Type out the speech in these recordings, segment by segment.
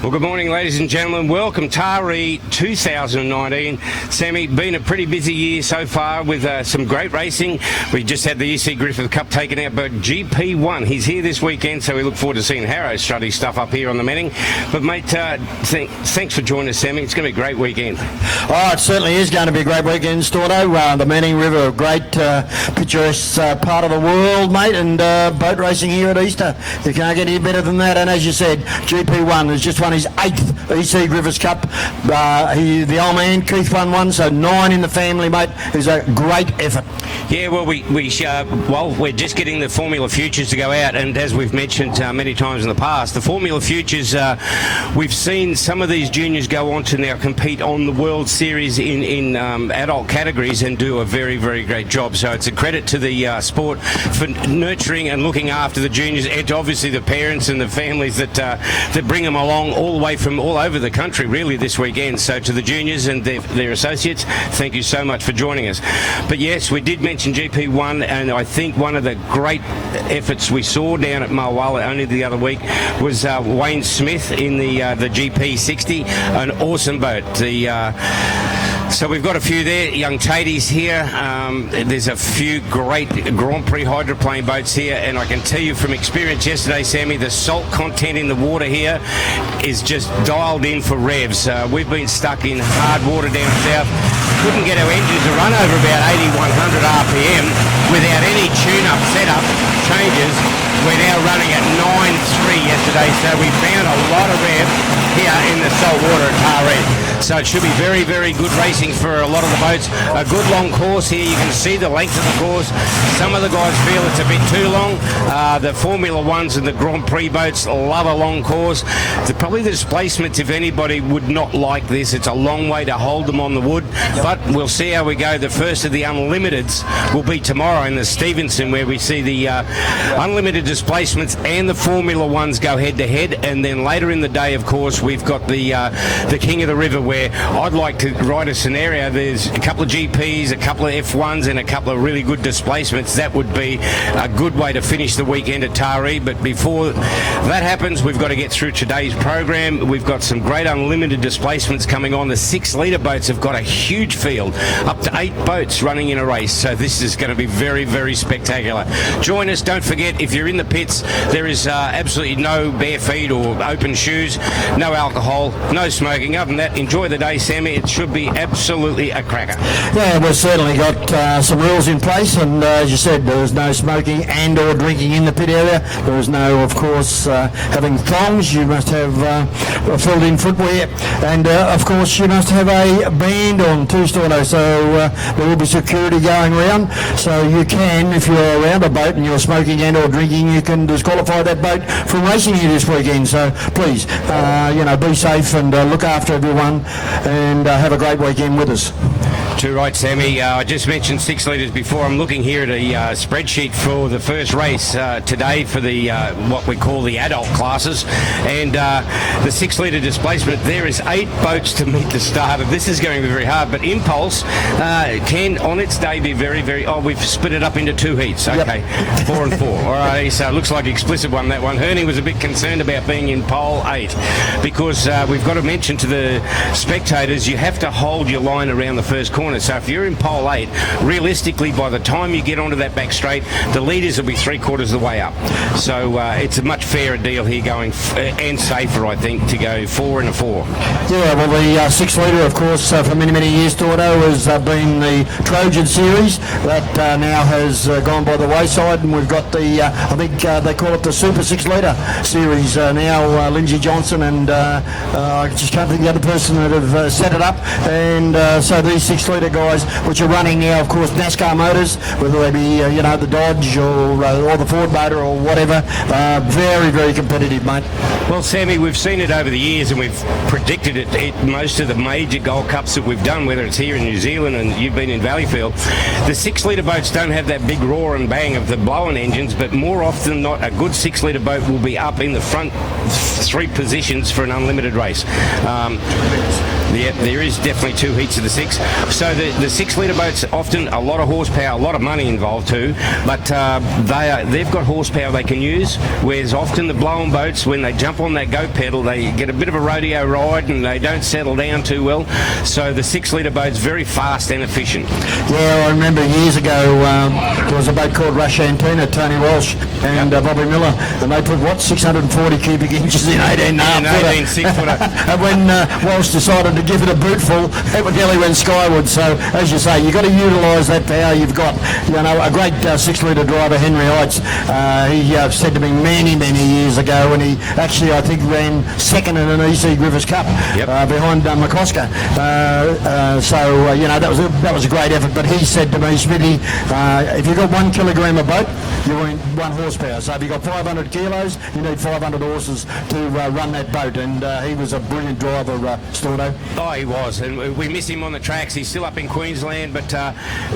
Well, good morning, ladies and gentlemen. Welcome Taree 2019. Sammy, been a pretty busy year so far with some great racing. We just had the EC Griffith Cup taken out, but GP1, he's here this weekend, so we look forward to seeing Harrow strut his stuff up here on the Manning. But, mate, thanks for joining us, Sammy. It's going to be a great weekend. Oh, it certainly is going to be a great weekend, Storno. The Manning River, a great picturesque part of the world, mate, and boat racing here at Easter. You can't get any better than that. And as you said, GP1 is just one won his 8th EC Griffiths Cup. The old man, Keith, won one, so 9 in the family, mate. It was a great effort. Yeah, well, we're just getting the Formula Futures to go out, and as we've mentioned many times in the past, the Formula Futures, we've seen some of these juniors go on to now compete on the World Series in adult categories and do a very, very great job. So it's a credit to the sport for nurturing and looking after the juniors, and to obviously the parents and the families that bring them along all the way from all over the country, really, this weekend. So to the juniors and their associates, thank you so much for joining us. But yes, we did mention GP1, and I think one of the great efforts we saw down at Mulwala only the other week was Wayne Smith in the GP60, an awesome boat. So we've got a few there, young Taties here. There's a few great Grand Prix hydroplane boats here, and I can tell you from experience yesterday, Sammy, the salt content in the water here is just dialed in for revs. We've been stuck in hard water down south. Couldn't get our engines to run over about 8,100 RPM without any tune-up setup changes. We're now running at 9.3 yesterday, so we found a lot of rev here in the salt water at Taree. So it should be very, very good racing for a lot of the boats. A good long course here. You can see the length of the course. Some of the guys feel it's a bit too long. The Formula Ones and the Grand Prix boats love a long course. Probably the displacements, if anybody would not like this, it's a long way to hold them on the wood. But we'll see how we go. The first of the Unlimiteds will be tomorrow in the Stevenson, where we see the unlimited displacements and the Formula Ones go head-to-head. And then later in the day, of course, we've got the King of the River, where I'd like to write a scenario. There's a couple of GPs, a couple of F1s, and a couple of really good displacements. That would be a good way to finish the weekend at Taree. But before that happens, we've got to get through today's program. We've got some great unlimited displacements coming on. The 6-litre boats have got a huge field, up to 8 boats running in a race. So this is going to be very, very spectacular. Join us. Don't forget, if you're in the pits, there is absolutely no bare feet or open shoes, no alcohol, no smoking. Other than that, enjoy the day, Sammy. It should be absolutely a cracker. Yeah, we've certainly got some rules in place, and as you said, there is no smoking and or drinking in the pit area. There is no, of course, having thongs. You must have filled in footwear, and of course you must have a band on too, Storno. So there will be security going around, so you can, if you're around a boat and you're smoking and or drinking, you can disqualify that boat from racing here this weekend. So please, be safe and look after everyone, and have a great weekend with us. Too right, Sammy. I just mentioned 6 litres before. I'm looking here at a spreadsheet for the first race today for the what we call the adult classes, and the 6-litre displacement. There is 8 boats to meet the starter. This is going to be very hard, but Impulse can, on its day, be very, very. Oh, we've split it up into 2 heats. Okay, yep. 4 and 4. All right, so it looks like explicit one, that one. Herney was a bit concerned about being in pole 8 because we've got to mention to the spectators, you have to hold your line around the first corner. So if you're in pole 8, realistically, by the time you get onto that back straight, the leaders will be 3/4 of the way up. So it's a much fairer deal here going, and safer, I think, to go 4 and a 4. Yeah, well, the 6-litre, of course, for many, many years, Tordo, has been the Trojan Series. That now has gone by the wayside, and we've got the, I think they call it the Super 6-litre Series now, Lindsay Johnson, and I just can't think of the other person that have set it up. And so these 6-litre guys, which are running now, of course, NASCAR motors, whether they be, the Dodge or the Ford motor or whatever, very, very competitive, mate. Well, Sammy, we've seen it over the years, and we've predicted it at most of the major Gold Cups that we've done, whether it's here in New Zealand and you've been in Valleyfield. The 6-litre boats don't have that big roar and bang of the blown engines, but more often than not, a good 6-litre boat will be up in the front 3 positions for an unlimited race. Yeah, there is definitely 2 heats of the 6. So the 6-litre boats, often a lot of horsepower, a lot of money involved too, but they've got horsepower they can use, whereas often the blown boats, when they jump on that go pedal, they get a bit of a rodeo ride and they don't settle down too well. So the 6-litre boat's very fast and efficient. Yeah, I remember years ago there was a boat called Rush Antina, Tony Walsh and Bobby Miller, and they put 640 cubic inches in 18 and a half footer. 6-footer. And when Walsh decided to to give it a bootful, it nearly went skyward. So, as you say, you've got to utilise that power you've got. You know, a great 6-litre driver, Henry Heights, he said to me many, many years ago when he actually, I think, ran second in an EC Griffiths Cup behind McCosker. You know, that was a great effort. But he said to me, Smithy, if you've got 1 kilogram of boat, you need 1 horsepower. So if you've got 500 kilos, you need 500 horses to run that boat. And he was a brilliant driver, Stordo. Oh, he was, and we miss him on the tracks. He's still up in Queensland, but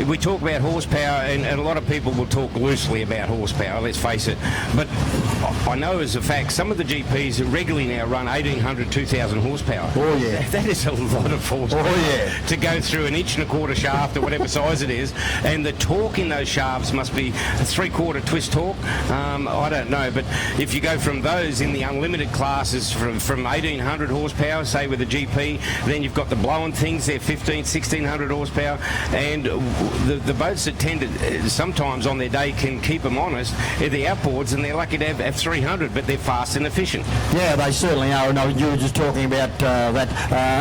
we talk about horsepower, and a lot of people will talk loosely about horsepower, let's face it. But I know as a fact, some of the GPs regularly now run 1,800, 2,000 horsepower. Oh, yeah. That is a lot of horsepower. Oh, yeah. To go through an 1.25-inch shaft or whatever size it is, and the torque in those shafts must be a 3/4 twist torque. I don't know, but if you go from those in the unlimited classes from 1,800 horsepower, say with a GP, then you've got the blowing things, they're 1,600 horsepower, and the boats that tend to sometimes on their day can keep them honest are the outboards, and they're lucky to have 300, but they're fast and efficient. Yeah, they certainly are. No, you were just talking about that,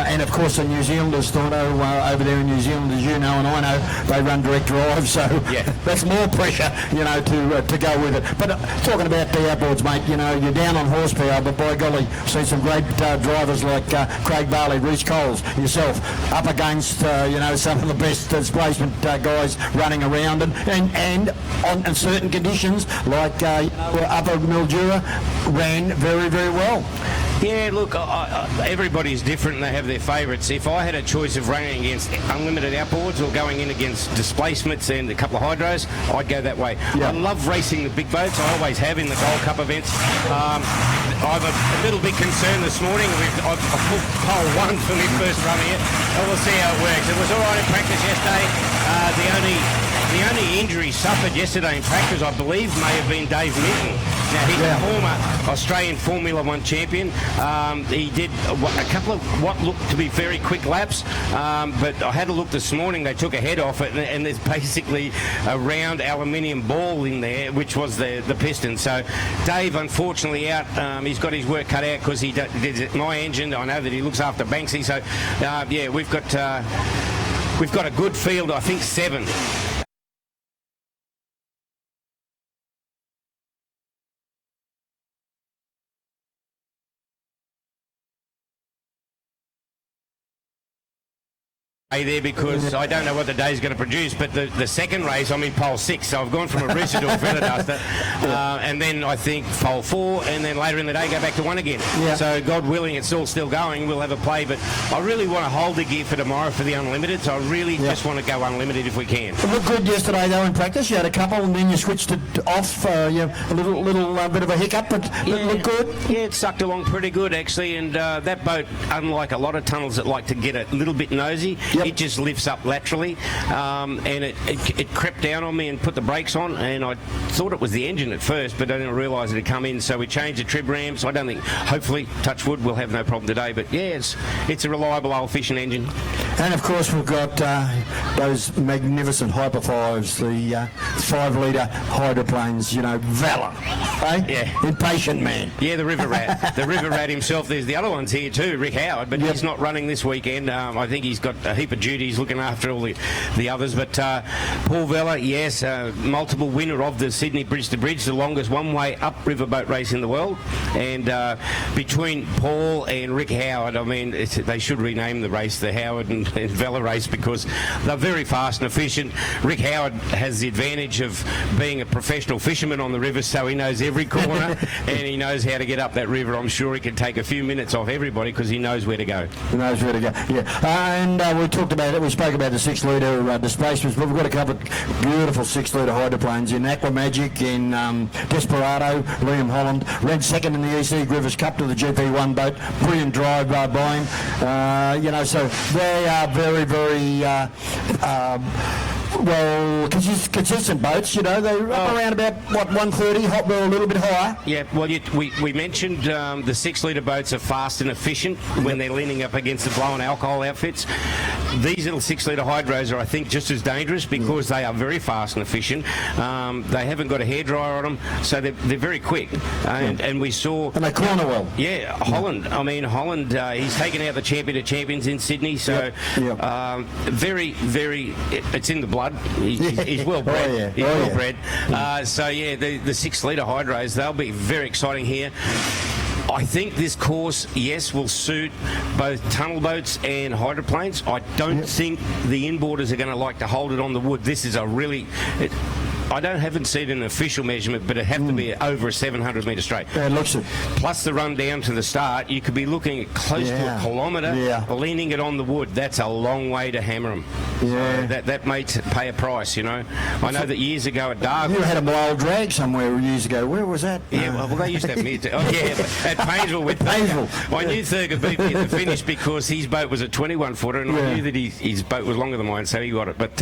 and of course the New Zealanders, over there in New Zealand, as you know and I know, they run direct drive, so yeah, that's more pressure, you know, to go with it. But talking about the outboards, mate, you know, you're down on horsepower, but by golly, seen some great drivers like Craig Barley, Reece Coles, yourself, up against you know, some of the best displacement guys running around, and on certain conditions like you know, Upper Mildura ran very, very well. Yeah, look, everybody's different and they have their favourites. If I had a choice of running against unlimited outboards or going in against displacements and a couple of hydros, I'd go that way. Yeah. I love racing the big boats. I always have in the Gold Cup events. I'm a little bit concerned this morning. I put pole 1 for my first run here, and we'll see how it works. It was all right in practice yesterday. The only injury suffered yesterday in practice, I believe, may have been Dave Minton. Now, he's a former Australian Formula 1 champion. He did a couple of what looked to be very quick laps, but I had a look this morning. They took a head off it, and there's basically a round aluminium ball in there, which was the piston. So Dave, unfortunately, out. He's got his work cut out because he did my engine. I know that he looks after Banksy. So, yeah, we've got a good field, I think 7. There because I don't know what the day's going to produce, but the second race I'm in pole 6, so I've gone from a rooster to a feather duster, and then I think pole 4, and then later in the day go back to 1 again. Yeah. So God willing, it's all still going. We'll have a play, but I really want to hold the gear for tomorrow for the unlimited. So I really just want to go unlimited if we can. It looked good yesterday though in practice. You had a couple, and then you switched it off. You know, a little bit of a hiccup, but it looked good. Yeah, it sucked along pretty good actually, and that boat, unlike a lot of tunnels that like to get a little bit nosy. Yep. It just lifts up laterally, and it crept down on me and put the brakes on, and I thought it was the engine at first, but I didn't realise it had come in, so we changed the trib rams. I don't think, hopefully, touch wood, we'll have no problem today, but yeah, it's a reliable old fishing engine. And of course we've got those magnificent Hyper 5s, the 5-litre hydroplanes, you know, Valor, eh? Yeah. Impatient man. Yeah, the River Rat. The River Rat himself. There's the other ones here too, Rick Howard, but he's not running this weekend. I think he's got a heap of duties looking after all the others, but Paul Vella, yes, multiple winner of the Sydney Bridge to Bridge, the longest one-way upriver boat race in the world, and between Paul and Rick Howard, I mean, they should rename the race the Howard and Vella race because they're very fast and efficient. Rick Howard has the advantage of being a professional fisherman on the river, so he knows every corner and he knows how to get up that river. I'm sure he can take a few minutes off everybody because he knows where to go. He knows where to go, yeah. And we talked about it, we spoke about the 6-litre displacements, but we've got a couple of beautiful 6-litre hydroplanes in Aquamagic, in Desperado. Liam Holland ran second in the EC Griffiths Cup to the GP1 boat. Brilliant drive by him. You know, so they are very, very Well, consistent boats, you know, they're up around about, 130, hot wheel a little bit higher. Yeah, well, we mentioned the 6 litre boats are fast and efficient when they're leaning up against the blowing alcohol outfits. These little 6 litre hydros are, I think, just as dangerous because they are very fast and efficient. They haven't got a hairdryer on them, so they're very quick. And we saw... And they corner well. Yeah, Holland. I mean, Holland, he's taken out the champion of champions in Sydney, so very, very... It's in the blood. He's well bred. Oh, yeah. He's well bred. So, yeah, the 6 litre hydros, they'll be very exciting here. I think this course, yes, will suit both tunnel boats and hydroplanes. I don't think the inboarders are going to like to hold it on the wood. This is a really... I haven't seen an official measurement, but it have to be over a 700 metre straight. Yeah, it looks it. Plus the run down to the start, you could be looking at close to a kilometre, leaning it on the wood. That's a long way to hammer them. Yeah. So that may pay a price, you know. I know that years ago at Darwin... You had a mild drag somewhere years ago. Where was that? Yeah, well, they used to have mid... Oh, yeah, at Painesville with Painesville. I knew Thurgood beat me at the finish because his boat was a 21-footer, and I knew that his boat was longer than mine, so he got it. But,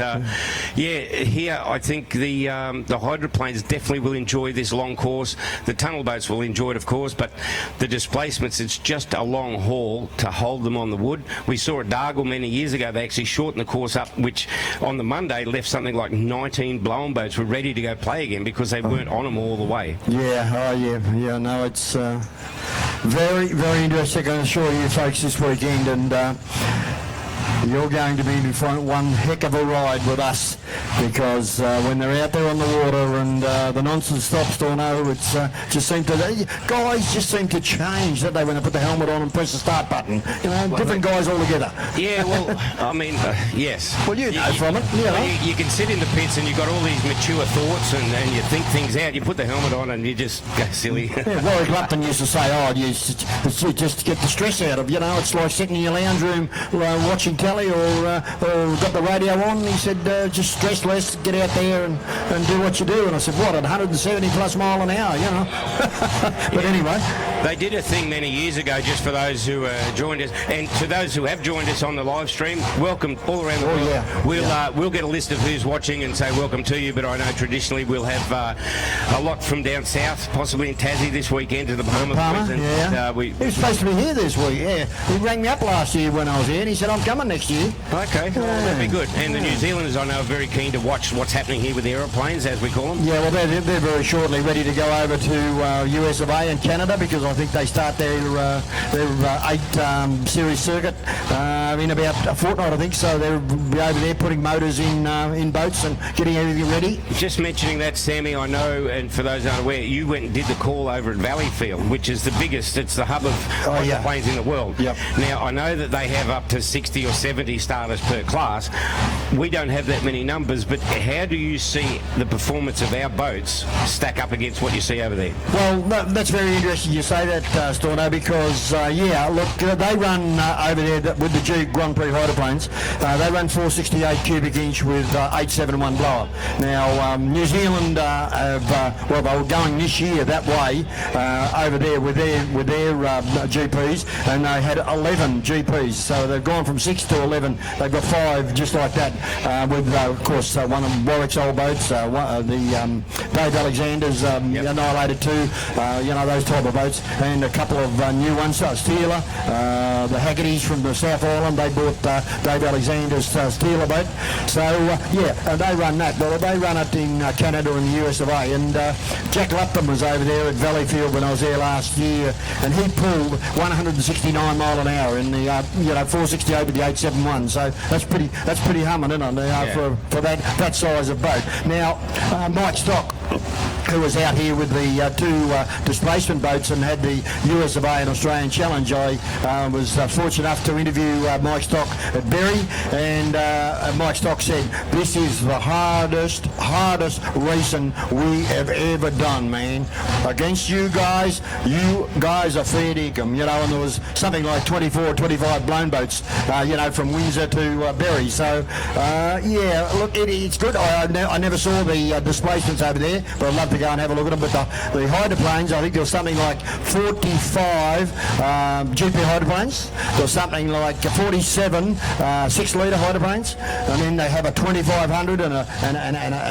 here, I think the hydroplanes definitely will enjoy this long course. The tunnel boats will enjoy it, of course, but the displacements, it's just a long haul to hold them on the wood. We saw at Dargle many years ago, they actually shortened the course up, which on the Monday left something like 19 blown boats were ready to go play again because they weren't on them all the way. Yeah, no, it's very, very interesting. I can assure you folks this weekend, and you're going to be in front one heck of a ride with us, because when they're out there on the water and the nonsense stops, Storno, it's just seem to... Guys just seem to change, don't they, when they put the helmet on and press the start button. You know, different guys altogether. Yeah, well, I mean, yes. Well, you know from it. You know. You can sit in the pits and you've got all these mature thoughts and you think things out. You put the helmet on and you just go silly. Yeah, Warwick Lupton used to say, you just get the stress out of, you know, it's like sitting in your lounge room watching telly or got the radio on, and he said, just stress less, get out there and do what you do. And I said, what, at 170 plus mile an hour, you know? But anyway. They did a thing many years ago, just for those who joined us, and to those who have joined us on the live stream, welcome all around the world. Yeah. We'll get a list of who's watching and say welcome to you, but I know traditionally we'll have a lot from down south, possibly in Tassie this weekend to the Palmer. He was supposed to be here this week, He rang me up last year when I was here, and he said, I'm coming next year. Okay, that'd be good. And the New Zealanders, I know, are very keen to watch what's happening here with the aeroplanes, as we call them. Yeah, well, they're very shortly ready to go over to US of A and Canada, because I think they start their 8 series circuit in about a fortnight, I think. So they'll be over there putting motors in boats and getting everything ready. Just mentioning that, Sammy, I know, and for those unaware, you went and did the call over at Valleyfield, which is the biggest, it's the hub of planes in the world. Yep. Now, I know that they have up to 60 or 70 starters per class. We don't have that many numbers, but how do you see the performance of our boats stack up against what you see over there? Well, that's very interesting you say that, Storno, because, they run over there with the G Grand Prix hydroplanes. They run 468 cubic inch with 871 blower. Now, New Zealand they were going this year that way over there with their GPs, and they had 11 GPs. So they've gone from 6 to 11. They've got 5 just like that, with, of course, one of Warwick's old boats, the Dave Alexander's Annihilator 2, those type of boats, and a couple of new ones, Steeler, the Haggertys from the South Island, they bought Dave Alexander's Steeler boat. So, they run that. Well, they run it in Canada and the US of A, and Jack Lupton was over there at Valleyfield when I was there last year, and he pulled 169 mile an hour in the 468 with the 871. So that's pretty humming, isn't it? For that size of boat. Now, Mike Stock, who was out here with the 2 displacement boats and had the US of A and Australian Challenge. I was fortunate enough to interview Mike Stock at Berry, and Mike Stock said, this is the hardest racing we have ever done, man. Against you guys are fair dinkum, and there was something like 24, 25 blown boats, from Windsor to Berry. So, look, it's good. I never saw the displacements over there. there, but I'd love to go and have a look at them. But the hydroplanes, I think there was something like 45 GP hydroplanes. There was something like 47 6-litre hydroplanes, and then they have a 2500 and a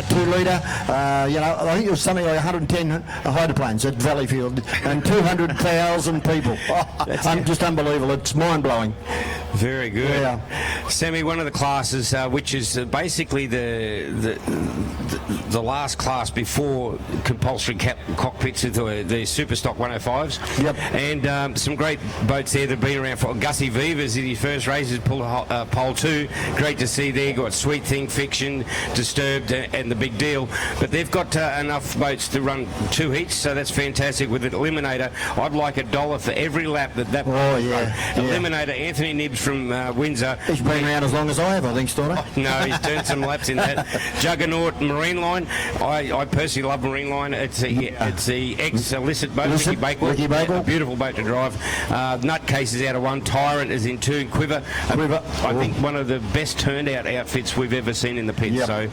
2-litre. I think it was something like 110 hydroplanes at Valleyfield, and 200,000 people. Just unbelievable. It's mind-blowing. Very good. Yeah. Sammy, one of the classes, which is basically the last class before compulsory cockpits, with the Superstock 105s. Yep. And some great boats there that have been around for. Gussie Vivas in his first races pulled pole 2. Great to see there. Got Sweet Thing, Fiction, Disturbed, and the Big Deal. But they've got enough boats to run 2 heats, so that's fantastic. With an eliminator, I'd like $1 for every lap that Oh, yeah. Eliminator, Anthony Nibbs from Windsor. He's been around as long as I have, I think, Stormy. No, he's turned some laps in that. Juggernaut Marine Line. I personally love Marine Line. It's the ex-illicit boat, Ricky Bakewell. A beautiful boat to drive. Nutcase is out of 1. Tyrant is in 2. Quiver. I think one of the best turned out outfits we've ever seen in the pit. Yep. So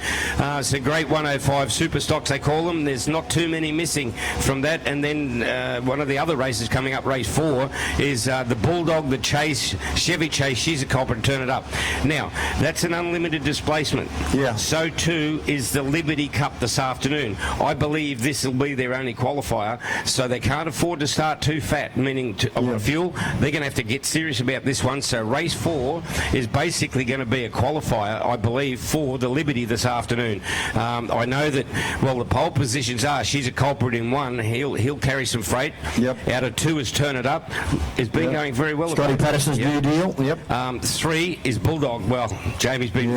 it's a great 105 Superstocks, they call them. There's not too many missing from that. And then one of the other races coming up, race 4, is the Bulldog, the Chase, Chevy Chase. She's a culprit. Turn it up. Now, that's an unlimited displacement. Yeah. So too is the Liberty Cup this afternoon. I believe this will be their only qualifier, so they can't afford to start too fat, meaning fuel. They're going to have to get serious about this one. So race 4 is basically going to be a qualifier, I believe, for the Liberty this afternoon. I know that, the pole positions are, she's a culprit in 1. He'll carry some freight. Yep. Out of 2 is Turn It Up. It's been going very well. Scotty Patterson's new deal. Yep. 3 is Bulldog. Well, Jamie's been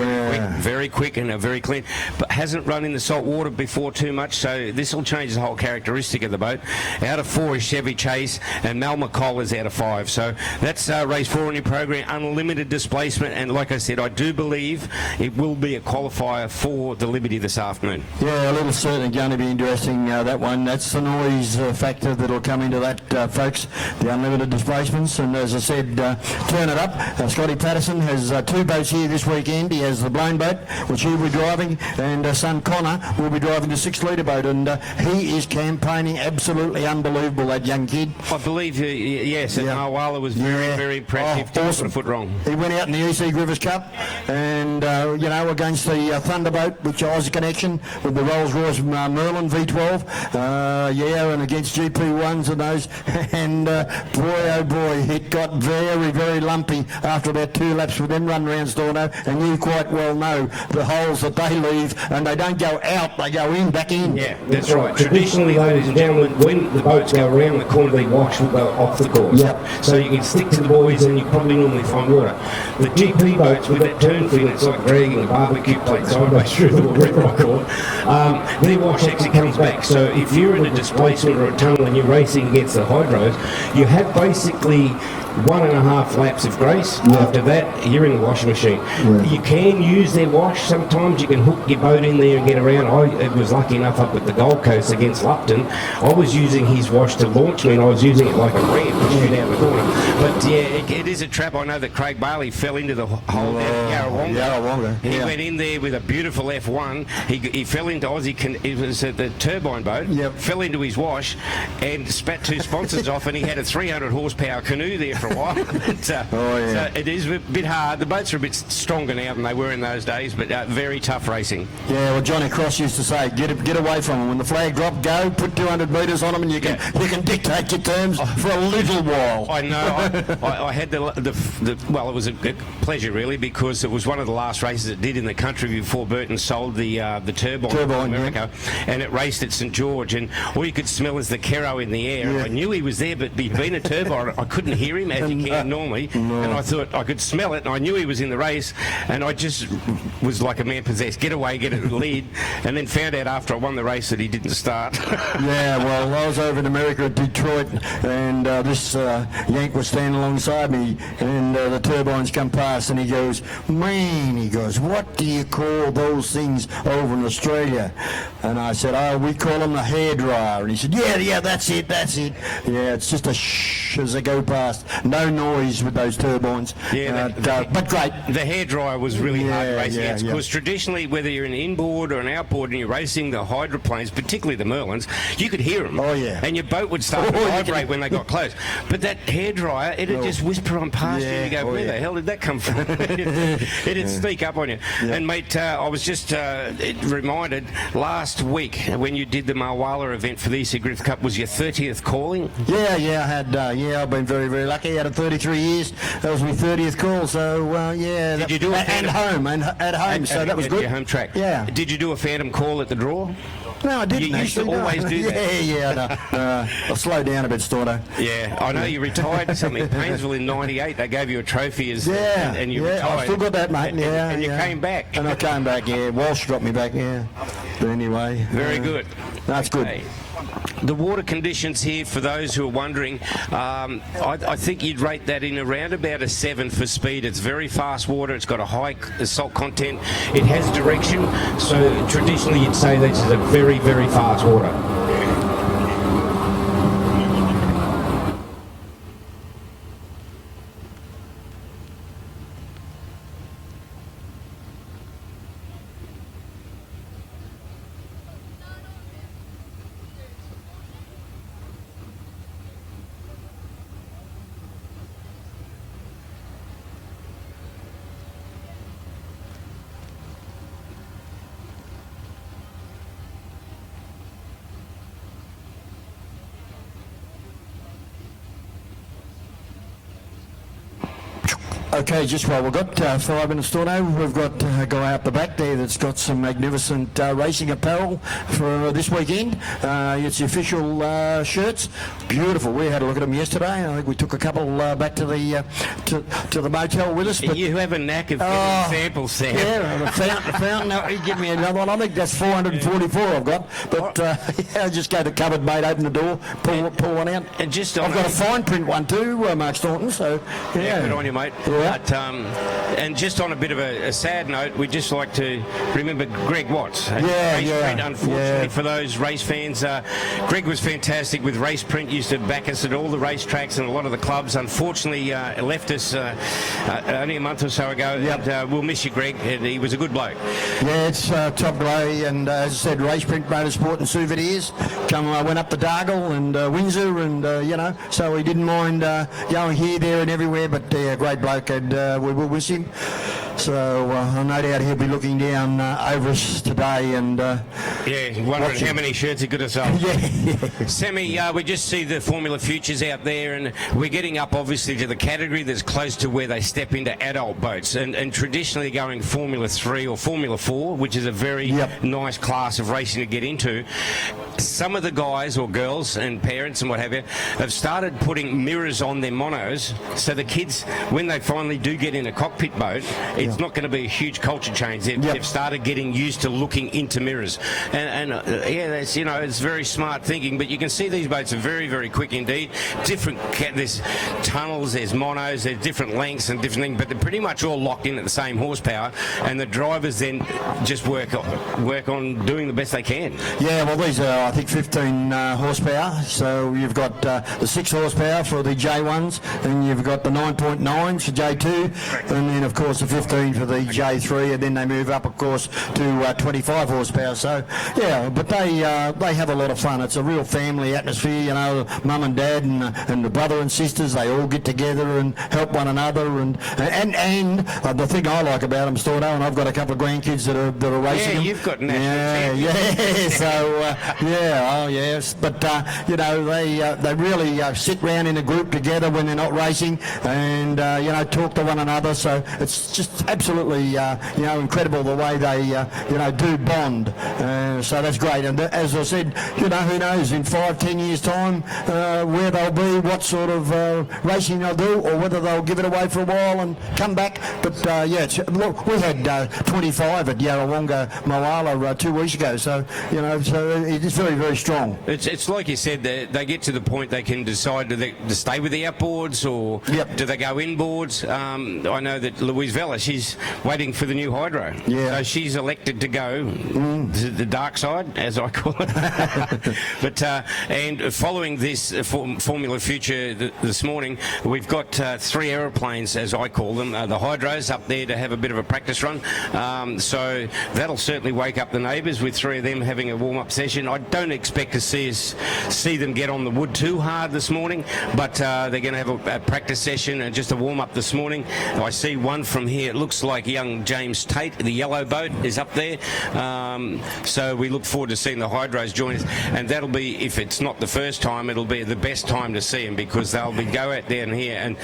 very quick and very clean, but hasn't run in the salt water before too much, so this will change the whole characteristic of the boat. Out of 4 is Chevy Chase, and Mel McCall is out of 5. So that's race 4 in your program, unlimited displacement, and like I said, I do believe it will be a qualifier for the Liberty this afternoon. Yeah, a little certainly going to be interesting, that one. That's the noise factor that'll come into that, folks, the unlimited displacements. And as I said, Turn It Up. Scotty Patterson has 2 boats here this weekend. He has the Blown Boat, which he'll be driving, and son Connor will be driving the 6-litre boat, and he is campaigning absolutely unbelievable, that young kid. I believe, yes, and Nawala was very impressive. Awesome. A foot wrong. He went out in the EC Griffiths Cup, and against the Thunderboat, which Isaac Connection with the Rolls-Royce Merlin V12, and against GP1s and those, and boy oh boy, it got very lumpy after about 2 laps with them run rounds, Storno, and you quite well know the holes that they leave, and they don't go out, they go back in. Yeah, that's right. Traditionally, ladies and gentlemen, when the boats go around the corner, the wash will go off the course. Yep. So you can stick to the buoys and you probably normally find water. The GP boats with that turn feel, it's like dragging a barbecue plate sideways through the water, I call it. Their wash actually comes back. So if you're in a displacement or a tunnel and you're racing against the hydros, you have basically 1.5 laps of grace. After that, you're in the washing machine. You can use their wash. Sometimes you can hook your boat in there and get around. I was lucky enough up at the Gold Coast against Lupton. I was using his wash to launch me, and I was using it like a ramp to shoot out the corner. But it is a trap. I know that Craig Bailey fell into the hole down at Yarrawonga. He went in there with a beautiful F1. He fell into Aussie. It was at the turbine boat. Fell into his wash and spat 2 sponsors off, and he had a 300 horsepower canoe there for a while. So it is a bit hard. The boats are a bit stronger now than they were in those days, but very tough racing. Yeah, well, Johnny Cross used to say, get away from them. When the flag drop, go, put 200 metres on them, and you can dictate your terms for a little while. I know. I had well, it was a pleasure, really, because it was one of the last races it did in the country before Burton sold the turbine in America, and it raced at St George, and all you could smell is the Kero in the air. I knew he was there, but he'd been a turbine. I couldn't hear him as you can normally, and I thought I could smell it, and I knew he was in the race, and I just was like a man possessed. Get away, get it lead, and then found out after I won the race that he didn't start. Yeah, well, I was over in America at Detroit, and this Yank was standing alongside me, and the turbines come past, and he goes, man, he goes, what do you call those things over in Australia? And I said, oh, we call them a hairdryer. And he said, yeah, that's it. Yeah, it's just a shh as they go past. no noise with those turbines. Yeah, but great. The hairdryer was really hard Yeah, racing yeah, against, yeah. because traditionally, whether you're an inboard or an outboard and you're racing the hydroplanes, particularly the Merlins, you could hear them. Oh, yeah. And your boat would start to Oh, you vibrate can- when they got close. But that hairdryer, it'd just whisper on past you, and you Yeah, go, oh, where the yeah. hell did that come from? It'd sneak up on you. And mate, I was just reminded last week when you did the Marwala event for the EC Griffith Cup was your 30th calling. Yeah, I had. I've been very, very lucky. Out of 33 years, that was my 30th call. So yeah. Did you do a and phantom? home and at home? So that was good. Your home track. Yeah. Did you do a phantom call at the draw? No, I didn't. You used to actually, no. always do that. Yeah. I'll slow down a bit, Storno. Yeah, I know you retired to something. Painesville in '98, they gave you a trophy as Yeah, and you yeah, retired. I've still got that, mate. And you came back. And I came back. Yeah, Walsh dropped me back. Yeah, but anyway. Very good. That's good. Okay. The water conditions here, for those who are wondering, I think you'd rate that in around about a 7 for speed. It's very fast water. It's got a high salt content. It has direction. So traditionally, you'd say this is a very, very fast water. Okay, just while we've got 5 minutes, Storno, we've got a guy up the back there that's got some magnificent racing apparel for this weekend. It's the official shirts. Beautiful. We had a look at them yesterday. I think we took a couple back to the to the motel with us. But You have a knack of getting samples, Sam. yeah, the fountain. Now, you give me another one. I think that's 444 I've got. But I just go to the cupboard, mate, open the door, pull one out. And just I've got a fine print one too, Mark Staunton. So yeah, good on you, mate. Yeah. But, and just on a bit of a sad note, we'd just like to remember Greg Watts. Race Print, unfortunately, for those race fans. Greg was fantastic with Race Print, used to back us at all the racetracks and a lot of the clubs. Unfortunately, left us only a month or so ago. Yep. And, we'll miss you, Greg. And he was a good bloke. Yeah, it's top grey, and as I said, Race Print, Motorsport and Souvenirs. Went up to Dargle and Windsor, and so he didn't mind going here, there, and everywhere. But great bloke, and we will miss him. So no doubt he'll be looking down over us today, and wondering how many shirts he could have sold. yeah. Sammy, we just see the Formula Futures out there, and we're getting up obviously to the category that's close to where they step into adult boats, and traditionally going Formula 3 or Formula 4, which is a very nice class of racing to get into. Some of the guys or girls and parents and what have you have started putting mirrors on their monos, so the kids, when they finally do get in a cockpit boat, it's not going to be a huge culture change. They've started getting used to looking into mirrors, and that's, it's very smart thinking. But you can see these boats are very, very quick indeed. There's tunnels, there's monos, there's different lengths and different things, but they're pretty much all locked in at the same horsepower, and the drivers then just work on doing the best they can. Yeah, well, these are, I think, 15 horsepower. So you've got the 6 horsepower for the J1s, and you've got the 9.9s for J2, and then, of course, the 15 for the J3, and then they move up, of course, to 25 horsepower. So, yeah, but they have a lot of fun. It's a real family atmosphere, mum and dad and the brother and sisters, they all get together and help one another. And the thing I like about them, Storno, and I've got a couple of grandkids that are racing them. You've got national champions. So, yes. But, they really sit around in a group together when they're not racing and, talk to one another. So it's just absolutely, incredible the way they, do bond. So that's great. And as I said, who knows, in 5-10 years' time, where they'll be, what sort of racing they'll do, or whether they'll give it away for a while and come back. But, look, we had 25 at Yarrawonga Moala 2 weeks ago. So, so it's very, very strong. It's like you said, they get to the point they can decide to stay with the outboards, or do they go inboards. I know that Louise Vella, she's waiting for the new hydro. Yeah. So she's elected to go to the dark side, as I call it. But and following this Formula Future this morning, we've got 3 aeroplanes, as I call them, the hydros up there to have a bit of a practice run. So that'll certainly wake up the neighbours with 3 of them having a warm-up session. I don't expect to see them get on the wood too hard this morning, but they're going to have a practice session and just a warm-up this morning. I see one from here. It looks like young James Tate, the yellow boat, is up there. So we look forward to seeing the hydros join us, and that'll be, if it's not the first time, it'll be the best time to see them, because they'll go out down here. And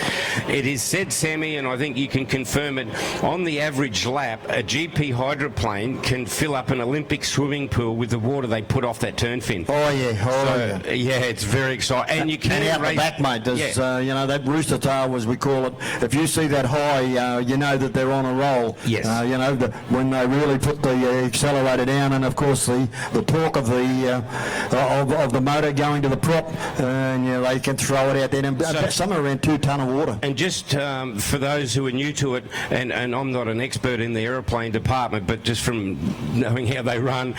it is said, Sammy, and I think you can confirm it, on the average lap, a GP hydroplane can fill up an Olympic swimming pool with the water they put off that turn fin. Oh yeah, yeah, it's very exciting. And you can out the back, mate. There's, you know, that rooster tail, as we call it. If you see that high, you know that they're on a roll. Yes. You know, when they really put the accelerator down, and of course the torque of the motor going to the prop, and you know, they can throw it out there. And somewhere around 2 tonne of water. And just for those who are new to it, and I'm not an expert in the aeroplane department, but just from knowing how they run,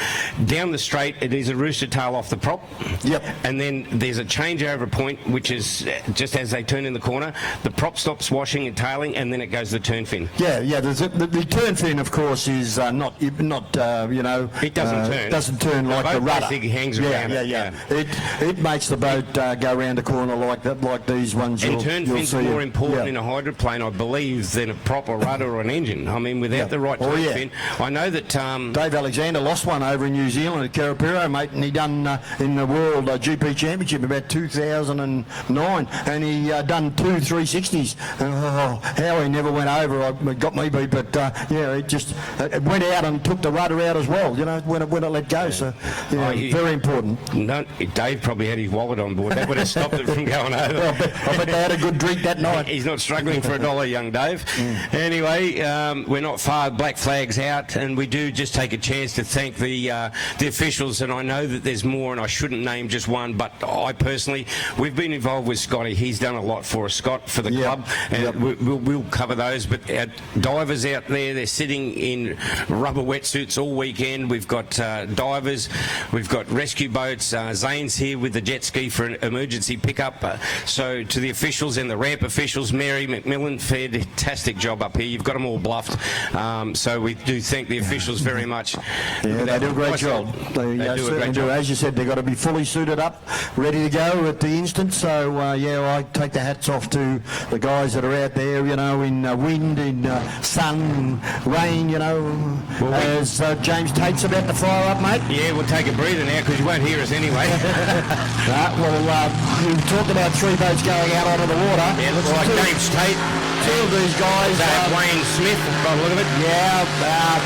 down the straight it is a rooster tail off the prop. Yep. And then there's a changeover point, which is just as they turn in the corner, the prop stops washing and tailing, and then it goes to the turn fin. Yeah. The turn fin, of course, is not you know. It doesn't turn like the rudder. Basically hangs around. Yeah. It makes the boat go around the corner like these ones. And turn fins are more important in a hydroplane, I believe, than a proper rudder or an engine. I mean, without the right turn fin, I know that Dave Alexander lost one over in New Zealand at Carapiro, mate, and he done in the World GP Championship about 2009, and he done 2 360s. How he never went over, it got me beat, but it went out and took the rudder out as well, you know, when it let go. So very important. No, Dave probably had his wallet on board. That would have stopped it from going over. I bet they had a good drink that night. He's not struggling for $1, young Dave. Anyway, we're not far. Black flag's out, and we do just take a chance to thank the officials. And I know that there's more, and I shouldn't name just one, but I personally, we've been involved with Scotty. He's done a lot for us, Scott, for the club, and we'll cover those. But our divers out there, they're sitting in rubber wetsuits all weekend. We've got divers, we've got rescue boats. Zane's here with the jet ski for an emergency pickup. So to the officials and the ramp officials, Mary McMillan, fantastic job up here. You've got them all bluffed. So we do thank the officials very much. Yeah, they do a great job. They do a great job. As you said, they've got to be fully suited up, ready to go at the instant. So I take the hats off to the guys that are out there, you know, in wind, in sun, rain, you know, as James Tate's about to fire up, mate. Yeah, we'll take a breather now because you won't hear us anyway. You talked about 3 boats going out onto the water. Yeah, looks like James Tate. 2 of these guys. Wayne Smith, by the look of it. Yeah,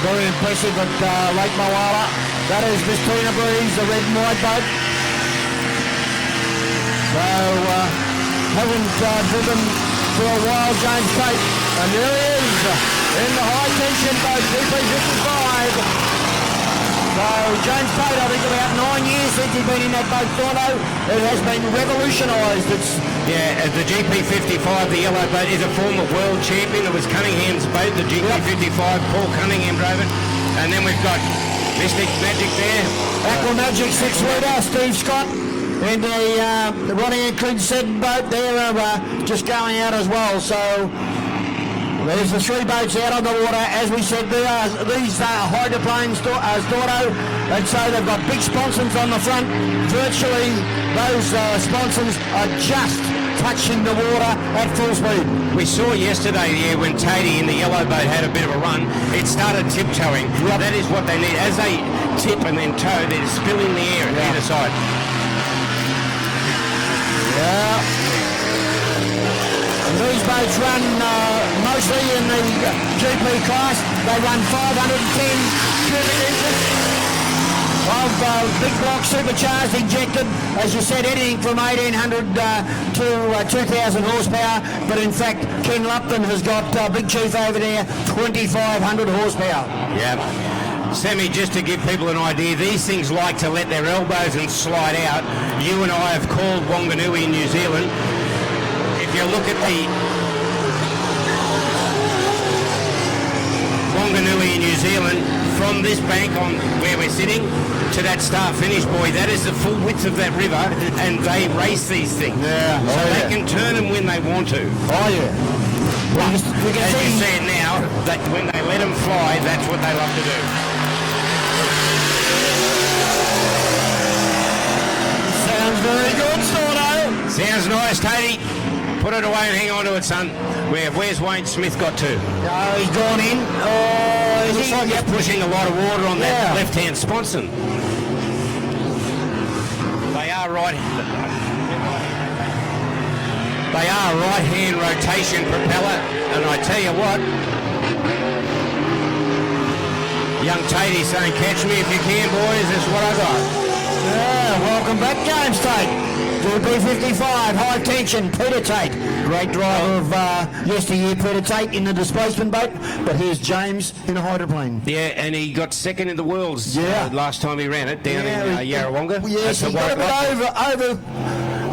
very impressive at Lake Moala. That is Miss Tina Breeze, the red and white boat. So, haven't driven for a while, James Tate. And there he is, in the high tension boat, GP55. So James Tate, I think about 9 years since he's been in that boat, Thorno. It has been revolutionised. The GP55, the yellow boat, is a former world champion. It was Cunningham's boat, the GP55. Paul Cunningham drove it. And then we've got Mystic Magic there. Aqua Magic 6-litre, Steve Scott. And the Ronnie and Clint Seddon boat there just going out as well. So there's the 3 boats out on the water. As we said, these hydroplanes, Dorado, and so they've got big sponsons on the front. Virtually, those sponsons are just touching the water at full speed. We saw yesterday when Tatey in the yellow boat had a bit of a run, it started tiptoeing. That is what they need. As they tip and then tow, they're spilling the air at either side. And these boats run mostly in the GP class. They run 510 cubic inches of big block supercharged injected. As you said, anything from 1800 to 2000 horsepower. But in fact, Ken Lupton has got Big Chief over there, 2500 horsepower. Yeah. Sammy, just to give people an idea, these things like to let their elbows and slide out. You and I have called Wanganui in New Zealand. If you look at the in New Zealand, from this bank on where we're sitting to that start finish, boy, that is the full width of that river, and they race these things. Yeah. So they can turn them when they want to. Oh, yeah. But as you see it now, that when they let them fly, that's what they love to do. Sounds very good, Storno. Sounds nice, Tatey. Put it away and hang on to it, son. Where's Wayne Smith got to? Oh, he's gone in. Oh, Looks like he's pushing a lot of water on that left-hand sponson. They are right-hand rotation propeller, and I tell you what, young Tatey saying, "Catch me if you can, boys. That's what I got." Yeah, welcome back, James Tate. GP55, high tension, Peter Tate. Great driver of yesteryear, Peter Tate, in the displacement boat. But here's James in a hydroplane. Yeah, and he got second in the Worlds last time he ran it down in Yarrawonga. Yes, he got a bit over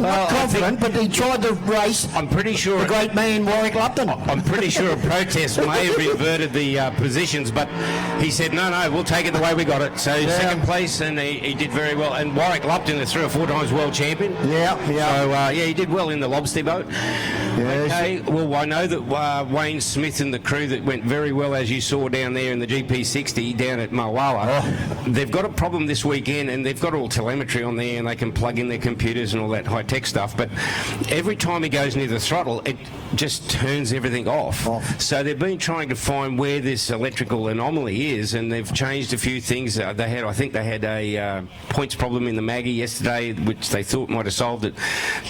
not confident, but he tried to race. I'm pretty sure the great man Warwick Lupton. I'm pretty sure a protest may have inverted the positions, but he said no, we'll take it the way we got it. So second place, and he did very well. And Warwick Lupton is 3 or 4 times world champion. Yeah. So he did well in the lobster boat. Yes. Okay, well, I know that Wayne Smith and the crew that went very well, as you saw down there in the GP60 down at Mulwala, they've got a problem this weekend, and they've got all telemetry on there, and they can plug in their computers and all that high-tech stuff, but every time he goes near the throttle, it just turns everything off. So they've been trying to find where this electrical anomaly is, and they've changed a few things. I think they had a points problem in the Maggie yesterday, which they thought might have solved it,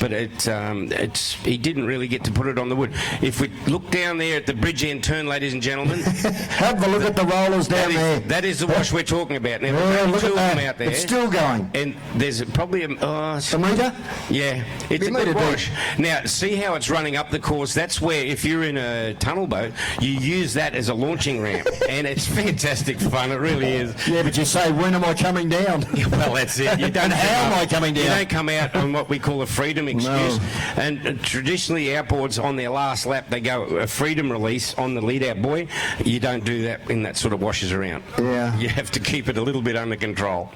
but he didn't really get to put it on the wood. If we look down there at the bridge end turn, ladies and gentlemen, have a look at the rollers down there. That is the wash we're talking about. Now, look at that. Out there. It's still going. And there's probably a metre? Yeah, it's a good wash. Now, see how it's running up the course? That's where, if you're in a tunnel boat, you use that as a launching ramp, and it's fantastic fun. It really is. Yeah, but you say, when am I coming down? Well, that's it. You don't. How am I coming down? You don't come out on what we call a freedom excuse. No. And traditionally, outboards on their last lap, they go a freedom release on the lead-out buoy. You don't do that in that sort of washes around. Yeah. You have to keep it a little bit under control.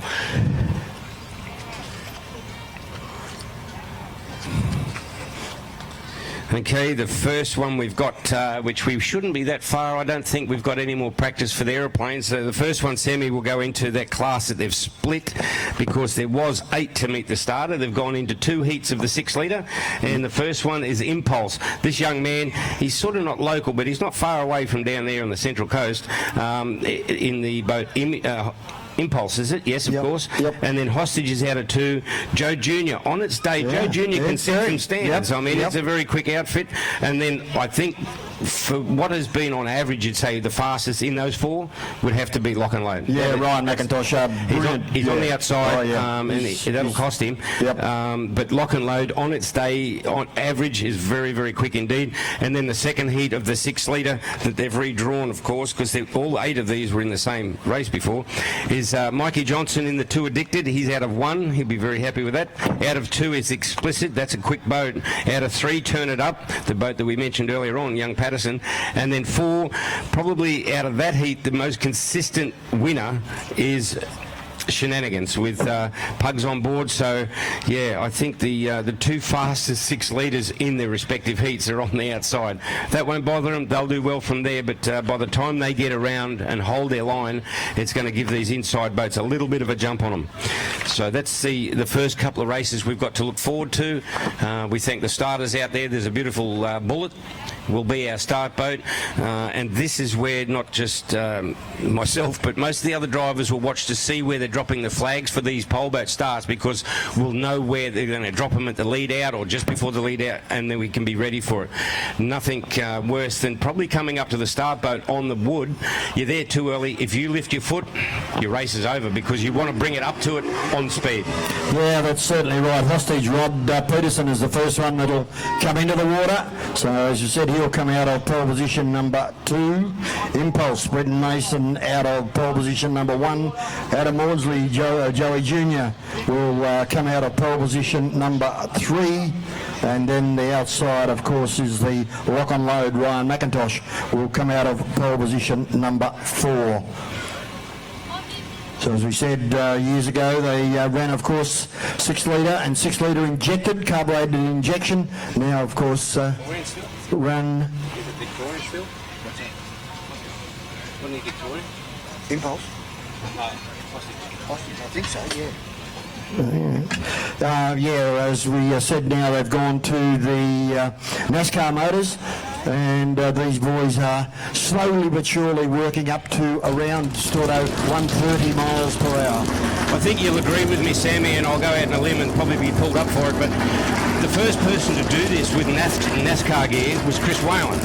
Okay, the first one we've got, which we shouldn't be that far. I don't think we've got any more practice for the aeroplanes. So the first one, Sammy, will go into that class that they've split because there was 8 to meet the starter. They've gone into 2 heats of the 6 litre, and the first one is Impulse. This young man, he's sort of not local, but he's not far away from down there on the Central Coast in the boat. Impulse, is it? Yes, of course. Yep. And then Hostage is out of 2. Joe Jr. on its day. Joe Jr. can set some standards. I mean, it's a very quick outfit. And then I think for what has been on average, you'd say the fastest in those 4 would have to be Lock and Load. Yeah, Ryan McIntosh. He's on the outside, and that'll cost him. Yep. But Lock and Load on its day, on average, is very, very quick indeed. And then the second heat of the 6 litre that they've redrawn, of course, because all 8 of these were in the same race before, is Mikey Johnson in the 2 Addicted. He's out of 1. He'll be very happy with that. Out of 2 is Explicit. That's a quick boat. Out of 3, Turn It Up, the boat that we mentioned earlier on, Young Patterson. And then 4, probably out of that heat, the most consistent winner is Shenanigans with Pugs on board. So yeah, I think the 2 fastest 6 litres in their respective heats are on the outside. That won't bother them. They'll do well from there, but by the time they get around and hold their line, it's going to give these inside boats a little bit of a jump on them. So that's the first couple of races we've got to look forward to. We thank the starters out there. There's a beautiful Bullet will be our start boat, and this is where not just myself but most of the other drivers will watch to see where they're dropping the flags for these pole boat starts, because we'll know where they're going to drop them at the lead out or just before the lead out, and then we can be ready for it. Nothing worse than probably coming up to the start boat on the wood. You're there too early. If you lift your foot, your race is over, because you want to bring it up to it on speed. Yeah, that's certainly right. Hostage Rod Peterson is the first one that'll come into the water. So as you said, he'll come out of pole position number 2. Impulse, Brendan Mason out of pole position number 1. Adam Maudsley, Joey Jr. will come out of pole position number 3. And then the outside, of course, is the lock and load. Ryan McIntosh will come out of pole position number 4. So as we said years ago, they ran, of course, 6 litre and 6 litre injected, carbureted injection. Now, of course, run... Is it Victorian still? What's that? Wasn't it Victorian? Impulse? No, I think so, yeah. Yeah, as we said now, they've gone to the NASCAR motors, and these boys are slowly but surely working up to around sort of 130 miles per hour. I think you'll agree with me, Sammy, and I'll go out on a limb and probably be pulled up for it, but the first person to do this with NASCAR gear was Chris Whalen.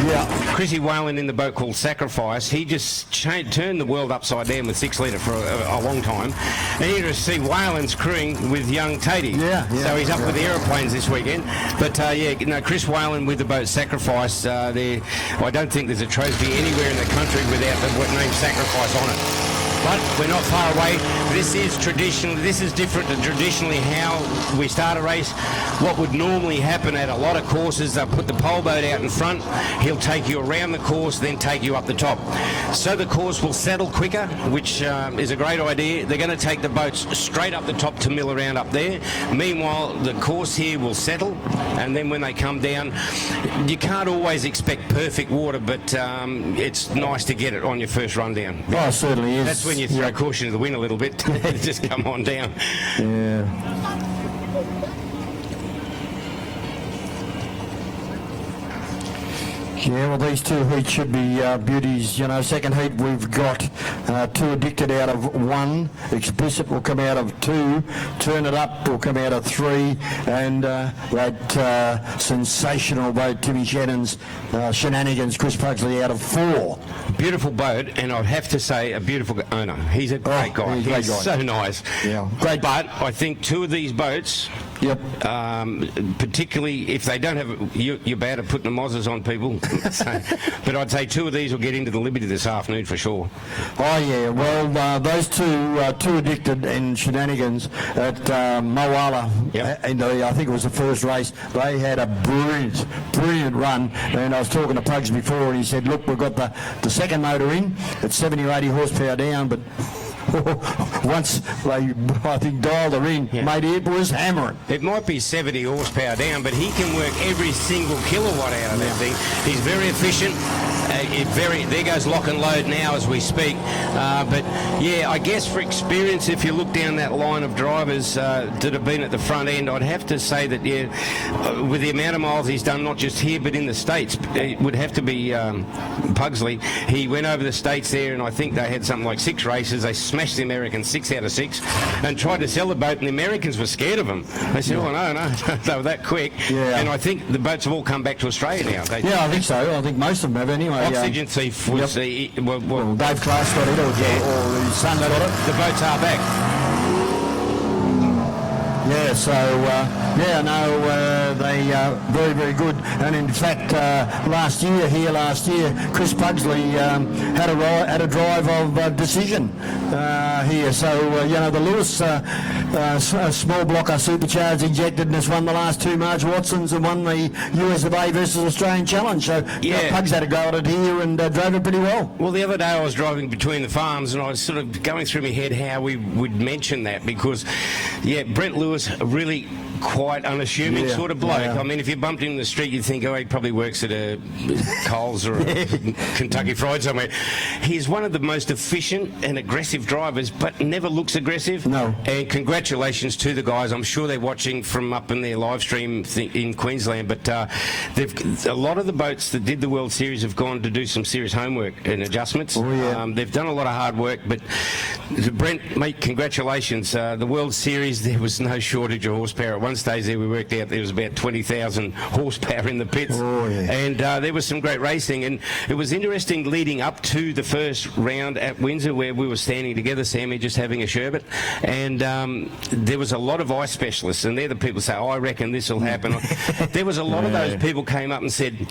Yeah. Chrissy Whalen in the boat called Sacrifice. He just turned the world upside down with 6 litre for a long time. And you just see Whalen's crewing with young Tatey. Yeah, so he's up with the aeroplanes this weekend. But Chris Whalen with the boat Sacrifice. There, I don't think there's a trophy anywhere in the country without the name Sacrifice on it. But we're not far away. This is traditional. This is different to traditionally how we start a race. What would normally happen at a lot of courses, they'll put the pole boat out in front. He'll take you around the course, then take you up the top. So the course will settle quicker, which is a great idea. They're going to take the boats straight up the top to mill around up there. Meanwhile, the course here will settle, and then when they come down, you can't always expect perfect water, but it's nice to get it on your first run down. Oh, it certainly is. That's when you throw caution to the wind a little bit. Just come on down. Yeah. Yeah, well, these 2 heats should be beauties. You know, second heat we've got 2 addicted out of 1. Explicit will come out of 2. Turn it up will come out of 3. And that sensational boat, Timmy Shannon's Shenanigans, Chris Pugsley out of 4. Beautiful boat, and I'd have to say a beautiful owner. He's a great guy. He's so nice. Yeah, great. But I think 2 of these boats, yep, particularly if they don't have, you're bad at putting the mozzers on people. So, but I'd say 2 of these will get into the Liberty this afternoon for sure. Oh yeah, well those two addicted in Shenanigans at Moala, yep. and I think it was the first race. They had a brilliant run, and I was talking to Pugs before, and he said, look, we've got the second motor in, it's 70 or 80 horsepower down, but once they, I think, dialed her in, mate, it was hammering. It might be 70 horsepower down, but he can work every single kilowatt out of that thing. He's very efficient. There goes lock and load now as we speak. But yeah, I guess for experience, if you look down that line of drivers that have been at the front end, I'd have to say that, with the amount of miles he's done, not just here but in the States, it would have to be Pugsley. He went over the States there, and I think they had something like 6 races. They smashed the Americans 6 out of 6 and tried to sell the boat, and the Americans were scared of them. They said, oh no, they were that quick. Yeah. And I think the boats have all come back to Australia now. Yeah, I think so. I think most of them have anyway. Oxygen Thief was well, Dave Clark's got it, or his son's got it. The boats are back. Yeah, so, they are very, very good. And in fact, last year, Chris Pugsley had a drive of decision here. So, the Lewis small blocker supercharged injected and has won the last 2 Marge Watsons and won the US of A versus Australian Challenge. So, Pugs had a go at it here and drove it pretty well. Well, the other day I was driving between the farms and I was sort of going through my head how we would mention that because, Brent Lewis, a really quite unassuming sort of bloke. I mean, if you bumped him in the street, you'd think, oh, he probably works at a Coles or a Kentucky Fried somewhere. He's one of the most efficient and aggressive drivers, but never looks aggressive. No. And congratulations to the guys. I'm sure they're watching from up in their live stream in Queensland, but a lot of the boats that did the World Series have gone to do some serious homework and adjustments. Oh, yeah. They've done a lot of hard work, but Brent, mate, congratulations. The World Series, there was no shortage of horsepower. At one stage there, we worked out there was about 20,000 horsepower in the pits. Oh, yeah. And there was some great racing, and it was interesting leading up to the first round at Windsor where we were standing together, Sammy, just having a sherbet, and there was a lot of ice specialists, and they're the people who say, oh, I reckon this will happen. There was a lot of those people came up and said,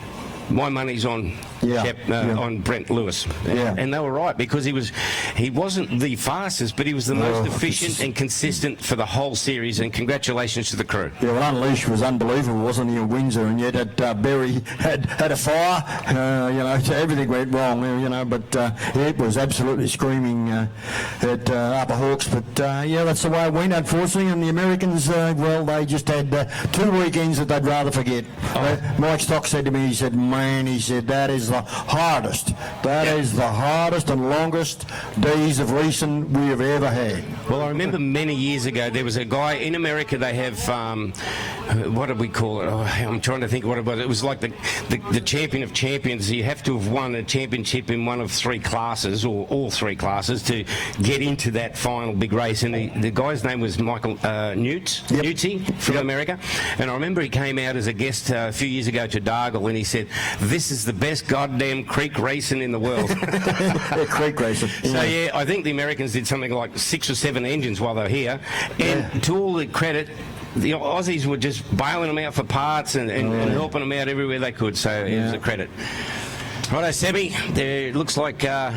my money's on on Brent Lewis. And they were right, because he wasn't the fastest, but he was the most efficient and consistent for the whole series, and congratulations to the crew. Yeah, well, Unleashed was unbelievable, wasn't he, in Windsor, and yet at Berry had a fire, so everything went wrong, but it was absolutely screaming at Upper Hawks, but that's the way it went, unfortunately, and the Americans, they just had 2 weekends that they'd rather forget. Mike Stock said to me, he said, that is the hardest, is the hardest and longest days of racing we have ever had. Well, I remember many years ago, there was a guy in America, they have, what did we call it? I'm trying to think what it was. It was like the champion of champions. You have to have won a championship in one of 3 classes, or all 3 classes, to get into that final big race. And the guy's name was Michael Newty from America. And I remember he came out as a guest a few years ago to Dargle, and he said, "This is the best goddamn creek racing in the world." Creek racing. So I think the Americans did something like 6 or 7 engines while they were here. And to all the credit, the Aussies were just bailing them out for parts and helping them out everywhere they could. So it was a credit. Righto, Sebby, it looks like a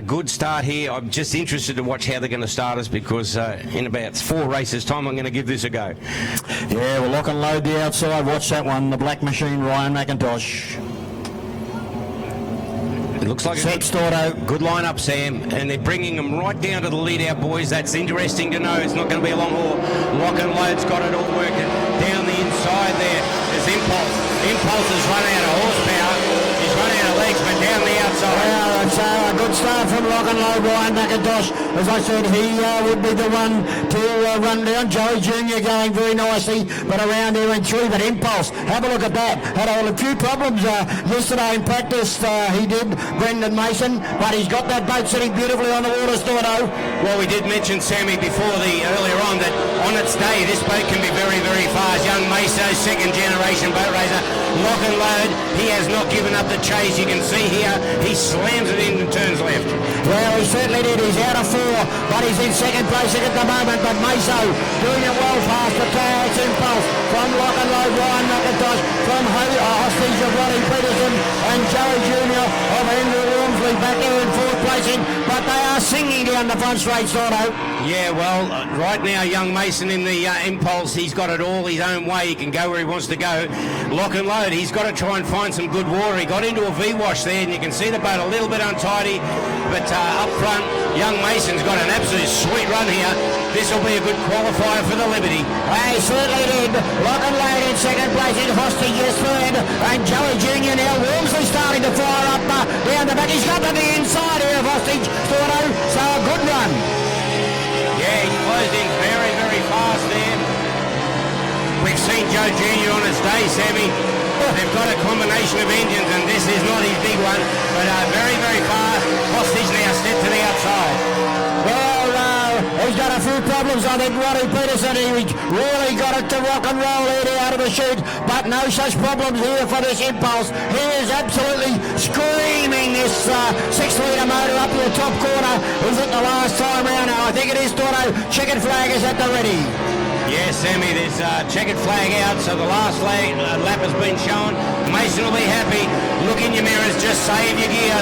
good start here. I'm just interested to watch how they're going to start us, because in about 4 races' time, I'm going to give this a go. Yeah, we'll lock and load the outside. Watch that one, the Black Machine, Ryan McIntosh. It looks like a good line-up, Sam, and they're bringing them right down to the lead-out, boys. That's interesting to know. It's not going to be a long haul. Lock and load's got it all working. Down the inside there is Impulse. Impulse has run out of horsepower. He's run out of legs, but down the outside. Well, it's a good start from Lock and Load, Ryan McIntosh. As I said, he would be the one to run down. Joey Jr. going very nicely, but around here in 3. But Impulse, have a look at that. Had a few problems yesterday in practice. He did, Brendan Mason, but he's got that boat sitting beautifully on the water, Stordo. Well, we did mention, Sammy, before earlier on, that on its day, this boat can be very, very fast. Young Meso, 2nd generation boat racer. Lock and Load, he has not given up the chase. You can see here, he slams it in and turns left. Well, he certainly did. He's out of 4, but he's in 2nd place at the moment. But Meso doing it well past the Tax Impulse from Lock and Load, Ryan McIntosh, from Hostage of Roddy Peterson, and Joey Jr. of Andrew Walmsley back there in 4th placing. But they are singing down the front straight, Stordo. Yeah, well, right now, young Mason in the Impulse, he's got it all his own way. He can go where he wants to go. Lock and Load, he's got to try and find some good water. He got into a V-wash there, and you can see the boat a little bit untidy, but up front, young Mason's got an absolute sweet run here. This will be a good qualifier for the Liberty. Well, he certainly did. Lock and Load in 2nd place, in Hostage is 3rd, and Joey Jr. now. Walmsley starting to fire up down the back. He's got to the inside here of Hostage, Stordo, so a good run. Yeah, he's closed in very, very fast there. We've seen Joe Jr. on his day, Sammy. They've got a combination of engines, and this is not his big one, but very, very fast. Hostage now stepped to the outside. Well, he's got a few problems. I think Roddy Peterson, he really got it to rock and roll there out of the chute, but no such problems here for this Impulse. He is absolutely screaming this 6-litre motor up to the top corner. Is it the last time round now? I think it is, Stordo. Checkered flag is at the ready. Yes, Sammy, there's a checkered flag out, so the last lap has been shown. Mason will be happy. Look in your mirrors, just save your gear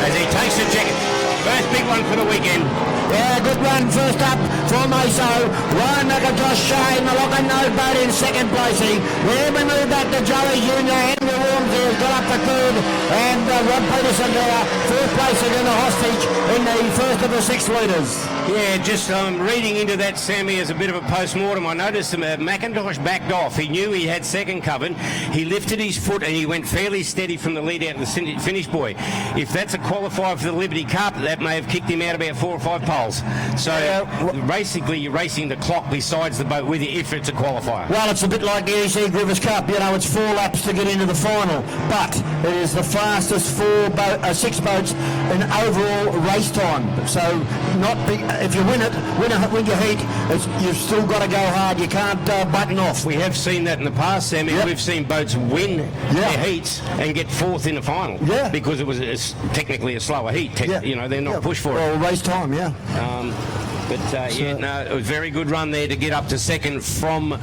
as he takes the checker. First big one for the weekend. Yeah, good run first up for Meso. Ryan McIntosh showing the Lock and Load boat in 2nd placing. Then we move back to Joey Jr. Andrew Walmsley has got up for 3rd, and Rod Peterson there, 4th placing in the Hostage in the first of the 6 litres. Yeah, just reading into that, Sammy, as a bit of a post-mortem, I noticed McIntosh backed off. He knew he had 2nd covered. He lifted his foot and he went fairly steady from the lead out to the finish buoy. If that's a qualifier for the Liberty Cup, that may have kicked him out about 4 or 5 poles. So basically you're racing the clock besides the boat with you if it's a qualifier. Well, it's a bit like the EC Griffiths Cup. It's 4 laps to get into the final, but it is the fastest 6 boats in overall race time. So not big. If you win your heat, you've still got to go hard. You can't button off. We have seen that in the past, Sammy. Yep. We've seen boats win their heats and get 4th in the final because it was technically a slower heat. They're not pushed for it. Well, race time, But a very good run there to get up to second from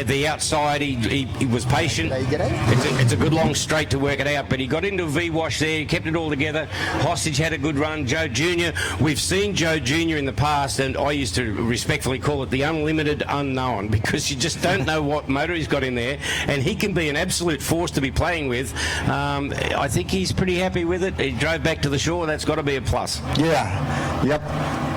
the outside. He was patient. There you get it. It's a good long straight to work it out, but he got into a V-wash there, he kept it all together. Hostage had a good run. Joe Jr., we've seen Joe Jr. in the past, and I used to respectfully call it the unlimited unknown, because you just don't know what motor he's got in there, and he can be an absolute force to be playing with. I think he's pretty happy with it. He drove back to the shore. That's got to be a plus. Yeah, yep.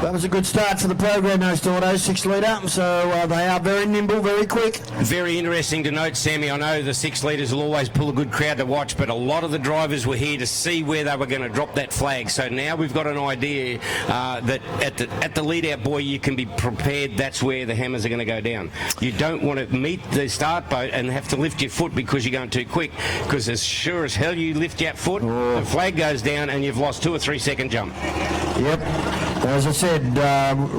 That was a good start for the program, those Tornadoes, 6 litre, so they are very nimble, very quick. Very interesting to note, Sammy, I know the 6 litres will always pull a good crowd to watch, but a lot of the drivers were here to see where they were going to drop that flag. So now we've got an idea that at the lead-out buoy you can be prepared. That's where the hammers are going to go down. You don't want to meet the start boat and have to lift your foot because you're going too quick, because as sure as hell you lift your foot, the flag goes down and you've lost 2 or 3 second jump. Yep. As I said,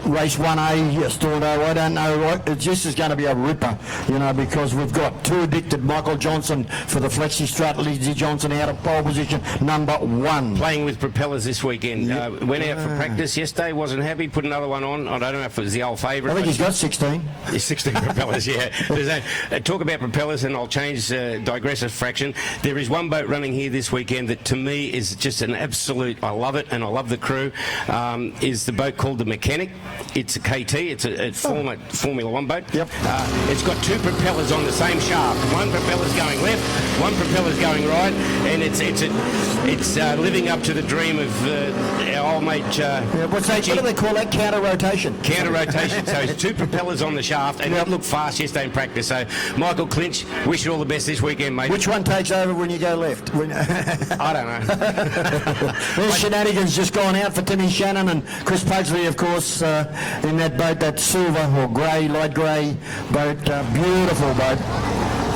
race 1A, Storno, I don't know, this is going to be a ripper, you know, because we've got 2 addicted, Michael Johnson for the Flexi Strut, Lindsay Johnson out of pole position, number 1. Playing with propellers this weekend. Went out for practice yesterday, wasn't happy, put another one on. I don't know if it was the old favourite. I think he's got 16. He's 16 propellers, yeah. Talk about propellers, and I'll change digressive fraction. There is one boat running here this weekend that to me is just an absolute, I love it, and I love the crew, is the boat called the Mechanic. It's a KT, it's a former Formula 1 boat. Yep. It's got 2 propellers on the same shaft. One propeller's going left, one propeller's going right, and it's living up to the dream of our old mate. What do they call that? Counter rotation. Counter rotation. So it's 2 propellers on the shaft, and it looked fast yesterday in practice. So Michael Clinch, wish you all the best this weekend, mate. Which one takes over when you go left? I don't know. There's shenanigans just gone out for Timmy Shannon and Chris Pugsley, of course, in that boat, that silver or grey, light grey boat. Beautiful boat.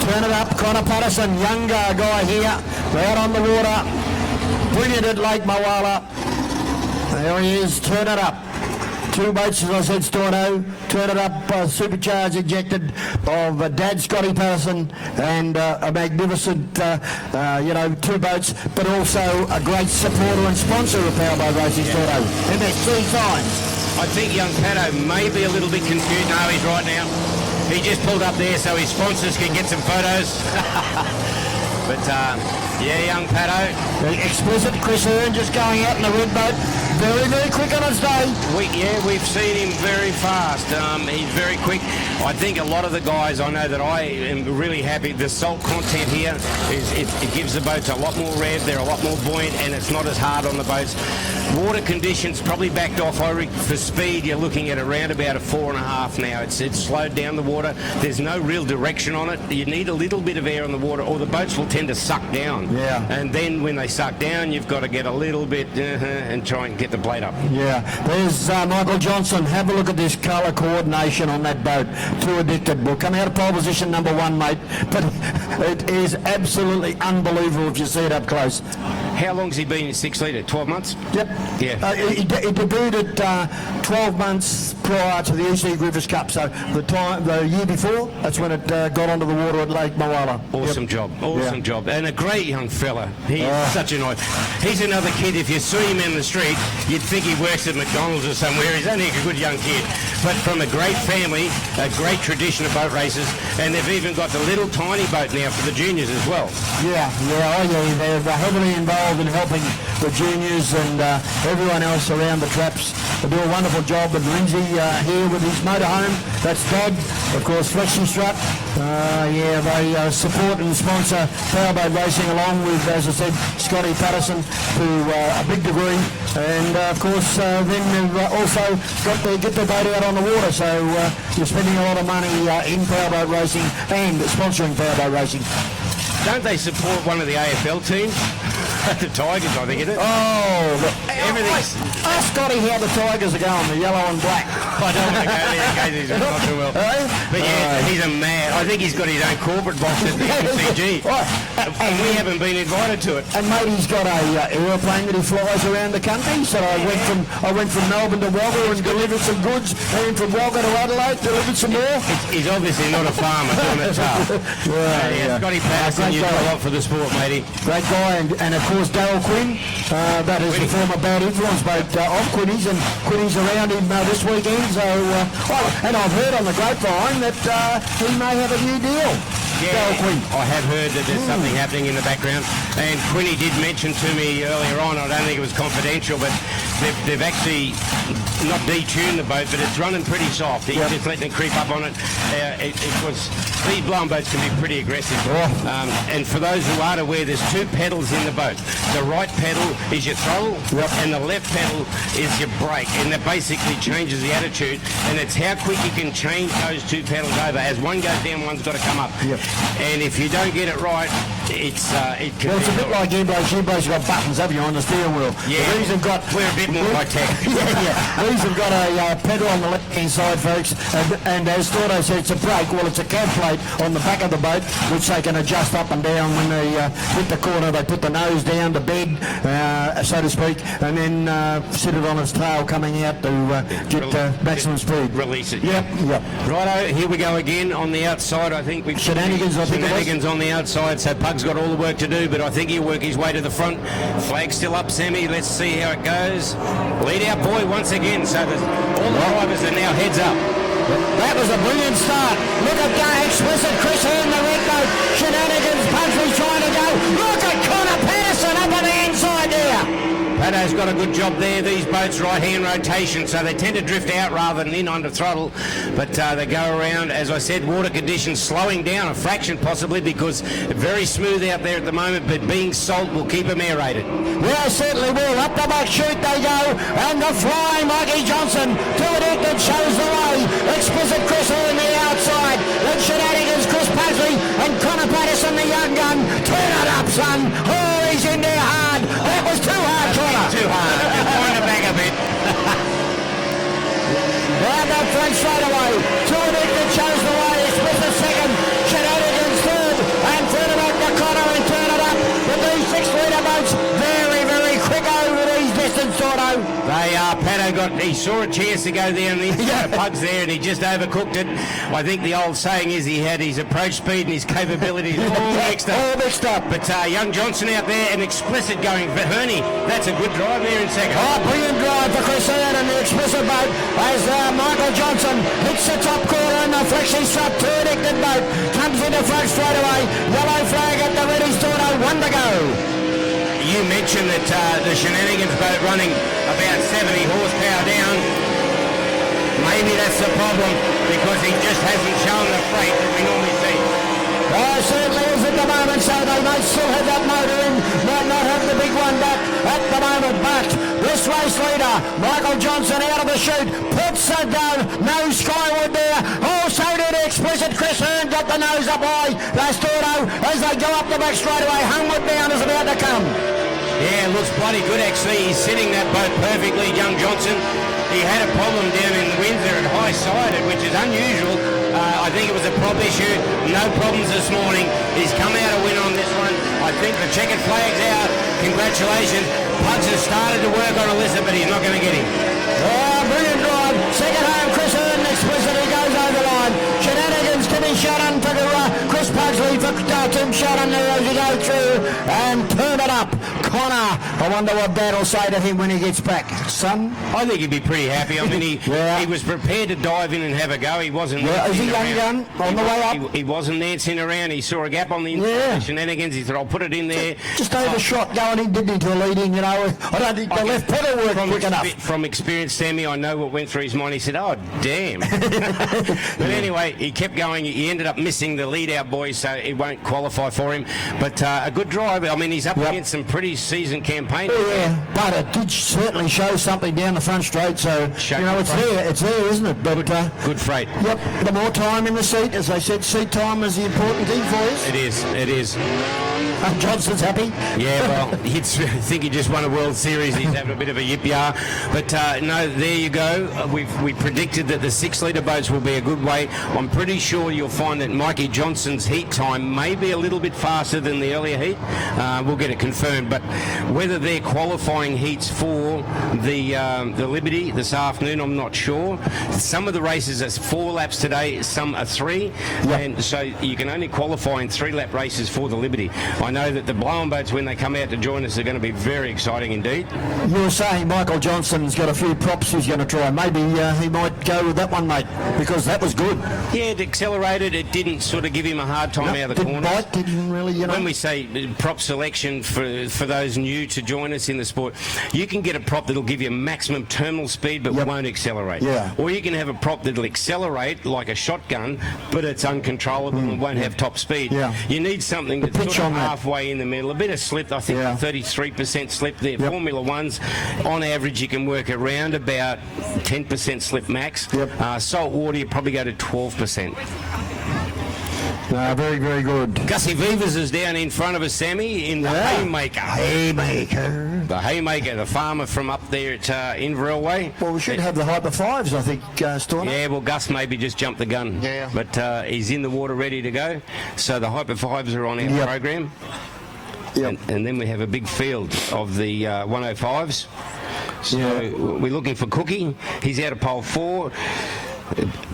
Turn it up, Connor Patterson, younger guy here, out on the water. Brilliant at Lake Mawala. There he is, turn it up. 2 boats, as I said, Storno, turn it up, supercharged, injected of Dad Scotty Patterson, and a magnificent, 2 boats, but also a great supporter and sponsor of Powerboat Racing, Storno. MS3 times. I think young Pato may be a little bit confused. No, he's right now. He just pulled up there so his sponsors can get some photos. But, young Pato. Explicit Chris Hearn just going out in the red boat. Very, very quick on his day. We've seen him very fast. He's very quick. I think a lot of the guys, I know that I am really happy. The salt content here it gives the boats a lot more rev. They're a lot more buoyant, and it's not as hard on the boats. Water conditions probably backed off. I reckon for speed, you're looking at around about a 4.5 now. It's slowed down the water. There's no real direction on it. You need a little bit of air on the water, or the boats will tend to suck down. Yeah. And then when they suck down, you've got to get a little bit and try and get the blade up. Yeah. There's Michael Johnson. Have a look at this colour coordination on that boat. 2 addicted. We'll come out of pole position number 1, mate. But it is absolutely unbelievable if you see it up close. How long's he been in 6 litre? 12 months? Yep. Yeah. He debuted at 12 months prior to the EC Griffiths Cup. So the year before, that's when it got onto the water at Lake Mawala. Awesome job. Awesome job. And a great young fella. He's such a nice. He's another kid. If you see him in the street, you'd think he works at McDonald's or somewhere. He's only a good young kid. But from a great family, a great tradition of boat races, and they've even got the little tiny boat now for the juniors as well. Yeah. They're heavily involved in helping the juniors and everyone else around the traps. They do a wonderful job. And Lindsay here with his motorhome, that's Todd, of course, Flexi Strut. They support and sponsor Powerboat Racing along with, as I said, Scotty Patterson to a big degree. And of course, then they've also got to get the boat out on the water. So you're spending a lot of money in Powerboat Racing and sponsoring Powerboat Racing. Don't they support one of the AFL teams? The Tigers, I think, isn't it? Everything's... Ask Scotty how the Tigers are going, the yellow and black. I don't want to go there in case he's not too well. But he's a man. I think he's got his own corporate box at the MCG. And we haven't been invited to it. And mate, he's got a aeroplane that he flies around the country. So I went from Melbourne to Wagga and delivered some goods, and from Wagga to Adelaide, delivered some more. He's obviously not a farmer doing it tough. Scotty Patterson, you do a lot for the sport, matey. Great guy, and of course course, Darryl Quinn. That is the former Bad Influence boat of Quinny's, and Quinny's around him this weekend. So, and I've heard on the grapevine that he may have a new deal. Yeah, Darryl Quinn. I have heard that there's something happening in the background, and Quinny did mention to me earlier on, I don't think it was confidential, but they've actually not detuned the boat, but it's running pretty soft. He's just letting it creep up on it. These blown boats can be pretty aggressive. And for those who aren't aware, there's two pedals in the boat. The right pedal is your throttle, and the left pedal is your brake, and that basically changes the attitude, and it's how quick you can change those two pedals over. As one goes down, one's got to come up. And if you don't get it right, it can it's a bit like airboats. Airboats got buttons, have you, on the steering wheel? Yeah, these have got... We're a bit more high-tech. These have got a pedal on the left-hand side, folks, and as Stordo said, it's a brake. Well, it's a cab plate on the back of the boat, which they can adjust up and down when they hit the corner. They put the nose down to bed, so to speak, and then sit it on its tail coming out to get maximum speed. Release it. Yep. Righto, here we go again on the outside. I think we've shenanigans on the outside, so Pug's got all the work to do, but I think he'll work his way to the front. Flag still up, Sammy. Let's see how it goes. Lead out boy once again, so all the drivers are now heads up. That was a brilliant start. Look at that explicit Chris in the red boat. Shenanigans, Pugsley trying to go. Look at Connor Patterson up on the inside there. Paddo's got a good job there. These boats right-hand rotation, so they tend to drift out rather than in under throttle, but they go around. As I said, water conditions slowing down a fraction possibly because very smooth out there at the moment, but being salt will keep them aerated. Yeah, certainly will. Up the back chute they go, and the flying Mikey Johnson to it that shows the way. Explicit Chris on the outside. Then Shenanigans, Chris Paisley, and Connor Patterson, the young gun. Turn it up, son. Oh, he's in there hard. That was too hard, Connor. Too hard. Just wind it back a bit. Round up front straight away. To it that shows the way. Explicit second. Shenanigans third. And third it up to Connor and turn it up. But these 6-litre boats very, very quick over these distance, Tordo. They are. He saw a chance to go there and the Pugs there, and he just overcooked it. I think the old saying is he had his approach speed and his capabilities all mixed up. All mixed up. But young Johnson out there, and Explicit going for Herney. That's a good drive there in second. Oh, brilliant drive for Chris Hearn and the Explicit boat as Michael Johnson hits the top corner and the flexi strap two-addicted boat comes into front straight away. Yellow flag at the ready, Stordo, 1 to go. You mentioned that the Shenanigans boat running about 70 horsepower down. Maybe that's the problem because he just hasn't shown the freight that we normally see. Certainly is at the moment, so they might still have that motor in, might not have the big one back at the moment, but this race leader, Michael Johnson, out of the chute, puts it down, nose skyward there. Also did Explicit Chris Hearn, got the nose up high. Stordo, as they go up the back straight away, homeward bound is about to come. Yeah, looks bloody good actually. He's sitting that boat perfectly, young Johnson. He had a problem down in the Windsor at high-sided, which is unusual. I think it was a prop issue. No problems this morning. He's come out a win on this one. I think the checkered flag's out. Congratulations. Pugs has started to work on Alyssa, but he's not going to get him. Oh, brilliant drive. Second home, Chris Hearn. Explicit, he goes over the line. Shenanigans to be shot on for Chris Pugsley for Tim Shotton there as he goes through and turn it up. Connor, I wonder what Dad will say to him when he gets back. Son? I think he'd be pretty happy. I mean, he was prepared to dive in and have a go. He wasn't. Yeah, is he young gun on the way up? He wasn't dancing around. He saw a gap on the inside. Shenanigans. He thought, I'll put it in there. Just overshot going in, didn't he, to a lead-in, you know. I don't think the left pedal worked quick enough. From experience, Sammy, I know what went through his mind. He said, oh, damn. But anyway, he kept going. He ended up missing the lead-out boys, so it won't qualify for him. But a good drive. I mean, he's up against some pretty seasoned campaigners. Yeah, but it did certainly show something down the front straight, so, you know, it's there, isn't it? But good freight. Yep, the more time in the seat, as I said, seat time is the important thing for us. It is. Johnson's happy. Yeah, well, I think he just won a World Series. He's having a bit of a yip-yar. But no, there you go. We predicted that the 6-litre boats will be a good way. I'm pretty sure you'll find that Mikey Johnson's heat time may be a little bit faster than the earlier heat. We'll get it confirmed. But whether they're qualifying heats for the Liberty this afternoon, I'm not sure. Some of the races are 4 laps today, some are 3. And so you can only qualify in 3-lap races for the Liberty. I know that the blown boats, when they come out to join us, are going to be very exciting indeed. You were saying Michael Johnson's got a few props he's going to try. Maybe he might go with that one, mate, because that was good. Yeah, it accelerated. It didn't sort of give him a hard time out of the corner. Bite, didn't really, you know. When we say prop selection for those new to join us in the sport, you can get a prop that'll give you maximum terminal speed but won't accelerate. Yeah. Or you can have a prop that'll accelerate like a shotgun, but it's uncontrollable and won't have top speed. Yeah. You need something that's sort of halfway in the middle. A bit of slip, I think 33% slip there. Formula Ones, on average, you can work around about 10% slip max. Salt water, you probably go to 12%. Very, very good. Gussie Vivas is down in front of us, Sammy, in the Haymaker. The Haymaker, the farmer from up there at Inverell Way. Well, we should have the Hyper 5s, I think, Storm. Yeah, well, Gus maybe just jumped the gun. Yeah. But he's in the water ready to go. So the Hyper 5s are on our program. And then we have a big field of the 105s. So we're looking for Cookie. He's out of pole 4.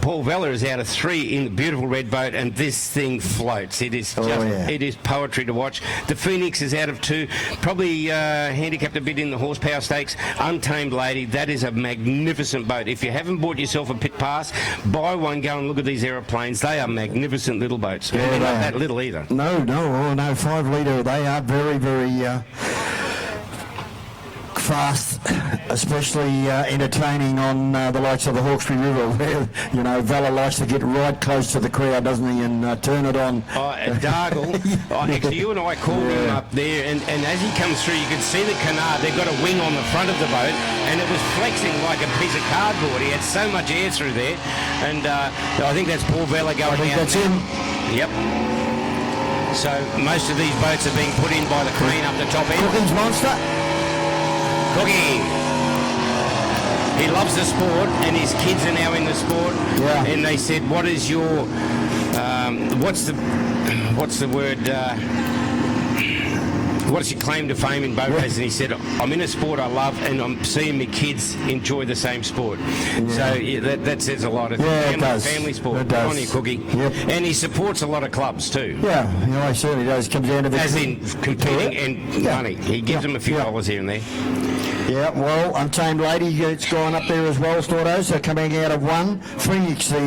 Paul Veller is out of 3 in the beautiful red boat, and this thing floats. It is it is poetry to watch. The Phoenix is out of 2, probably handicapped a bit in the horsepower stakes. Untamed Lady, that is a magnificent boat. If you haven't bought yourself a pit pass, buy one. Go and look at these aeroplanes. They are magnificent little boats. Yeah, they're not that little either. No, 5 litre. They are very, very fast, especially entertaining on the likes of the Hawkesbury River, where, you know, Vella likes to get right close to the crowd, doesn't he, and turn it on. Dargle, actually, you and I called him up there, and as he comes through, you could see the canard. They've got a wing on the front of the boat, and it was flexing like a piece of cardboard. He had so much air through there, and I think that's Paul Vella going out. That's him. Yep. So most of these boats are being put in by the crane up the top end. Cooking's Monster. Cookie. He loves the sport, and his kids are now in the sport. Yeah. And they said, "What is your? What's the word? What's your claim to fame in boat racing?" And he said, "I'm in a sport I love, and I'm seeing my kids enjoy the same sport." So that says a lot. It's it does. Family sport. It does. On your Cookie. Yep. And he supports a lot of clubs too. Yeah, he certainly does. Comes down to the as in competing and money. He gives them a few dollars here and there. Yeah, well, Untamed Lady, it's gone up there as well, Stordo, so coming out of 1. Phoenix, the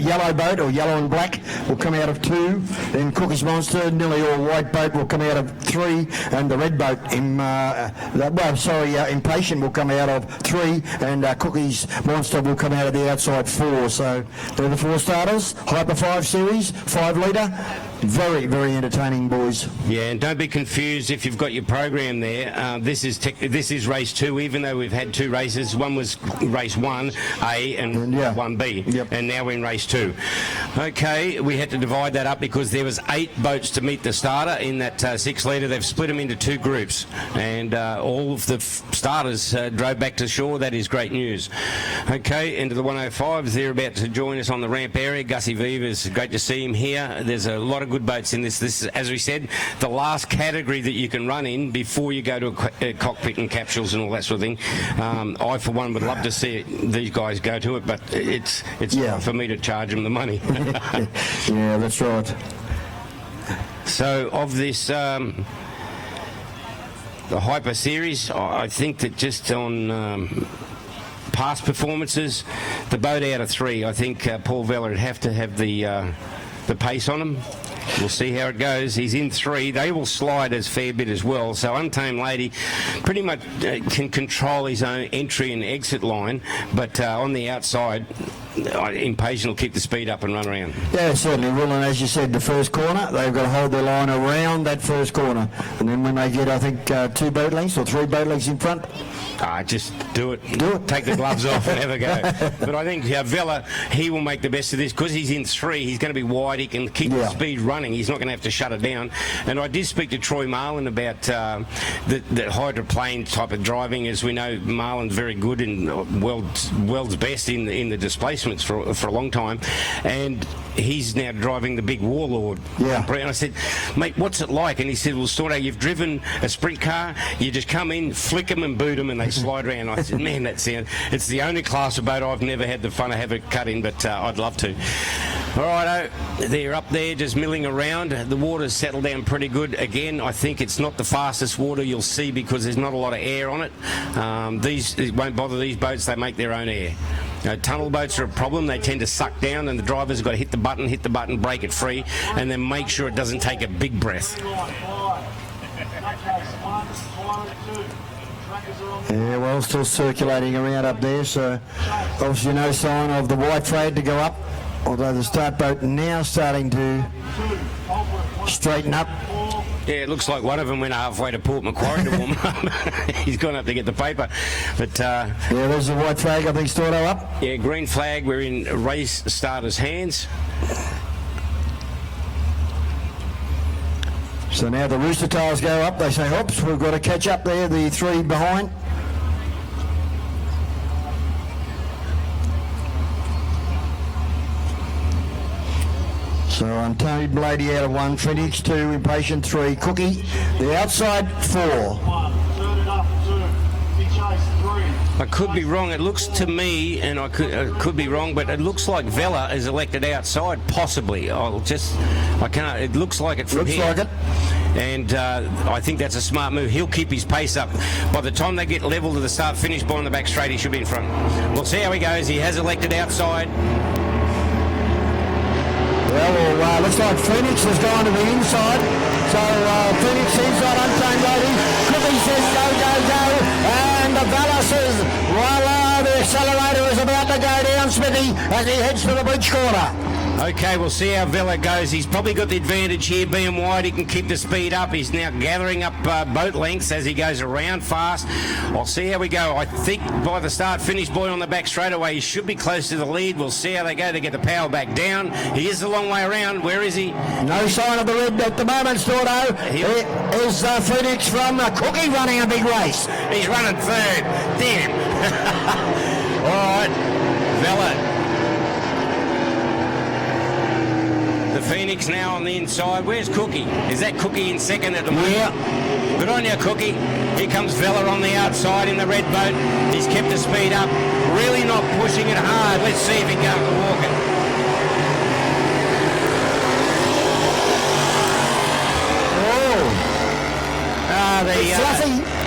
yellow boat, or yellow and black, will come out of 2. Then Cookie's Monster, nearly all white boat, will come out of 3. And the red boat, Impatient, will come out of 3. And Cookie's Monster will come out of the outside 4. So they're the 4 starters. Hyper 5 series, 5 litre. Very, very entertaining, boys. Yeah, and don't be confused if you've got your program there. This is race 2, even though we've had 2 races. One was race 1A and 1B, and now we're in race 2. Okay, we had to divide that up because there was 8 boats to meet the starter in that 6 litre. They've split them into 2 groups, and all of the starters drove back to shore. That is great news. Okay, into the 105s. They're about to join us on the ramp area. Gussie Vivas, great to see him here. There's a lot of good boats in this. This is, as we said, the last category that you can run in before you go to a cockpit and capsules and all that sort of thing. I, for one, would love to see these guys go to it, but it's hard for me to charge them the money. Yeah, that's right. So, of this, the Hyper Series, I think that just on past performances, the boat out of 3, I think Paul Veller would have to have the pace on him. We'll see how it goes. He's in 3. They will slide as fair bit as well. So Untamed Lady pretty much can control his own entry and exit line, but on the outside, Impatient will keep the speed up and run around. Yeah, certainly will. And as you said, the first corner, they've got to hold their line around that first corner. And then when they get, I think, 2 boat lengths or 3 boat lengths in front, just do it. Take the gloves off and have a go. But I think Vella, he will make the best of this because he's in 3. He's going to be wide. He can keep the speed running. He's not going to have to shut it down. And I did speak to Troy Marlin about the hydroplane type of driving. As we know, Marlin's very good and world's best in the displacements for a long time. And he's now driving the big Warlord. Yeah. And I said, mate, what's it like? And he said, well, Stordo, you've driven a sprint car. You just come in, flick them and boot them, and they slide around. I said, man, it's the only class of boat I've never had the fun of having cut in, but I'd love to. Righto, they're up there just milling around. The water's settled down pretty good. Again, I think it's not the fastest water you'll see because there's not a lot of air on it. It won't bother these boats, they make their own air. Tunnel boats are a problem. They tend to suck down and the driver's got to hit the button, break it free, and then make sure it doesn't take a big breath. Yeah, well, still circulating around up there, so obviously no sign of the white flag to go up, although the start boat now starting to straighten up. Yeah, it looks like one of them went halfway to Port Macquarie to warm up. He's gone up to get the paper. But yeah, there's the white flag, I think, Stordo up. Yeah, green flag. We're in race starters' hands. So now the rooster tails go up. They say, "Oops, we've got to catch up there." The three behind. So Untamed Lady out of 1, Phoenix 2, Impatient 3, Cookie, the outside 4. I could be wrong. It looks to me, and I could be wrong, but it looks like Vela is elected outside, possibly. I can't. It looks like it from looks here. Looks like it. And I think that's a smart move. He'll keep his pace up. By the time they get level to the start-finish boy on the back straight, he should be in front. We'll see how he goes. He has elected outside. Well, looks like Phoenix has gone to the inside. So Phoenix inside, Untamed Lady. Cookie says go, go, go. And the Vela says, voila, the accelerator is about to go down, Smithy, as he heads to the bridge corner. Okay, we'll see how Vela goes. He's probably got the advantage here. Being wide, he can keep the speed up. He's now gathering up boat lengths as he goes around fast. I'll see how we go. I think by the start-finish boy on the back straightaway, he should be close to the lead. We'll see how they go to get the power back down. He is a long way around. Where is he? No sign of the red at the moment, Stordo. Is Phoenix from Cookie running a big race? He's running third. Damn. All right, Vela. The Phoenix now on the inside. Where's Cookie? Is that Cookie in second at the moment? Yeah. Good on you, Cookie. Here comes Vela on the outside in the red boat. He's kept the speed up. Really not pushing it hard. Let's see if he can walk it.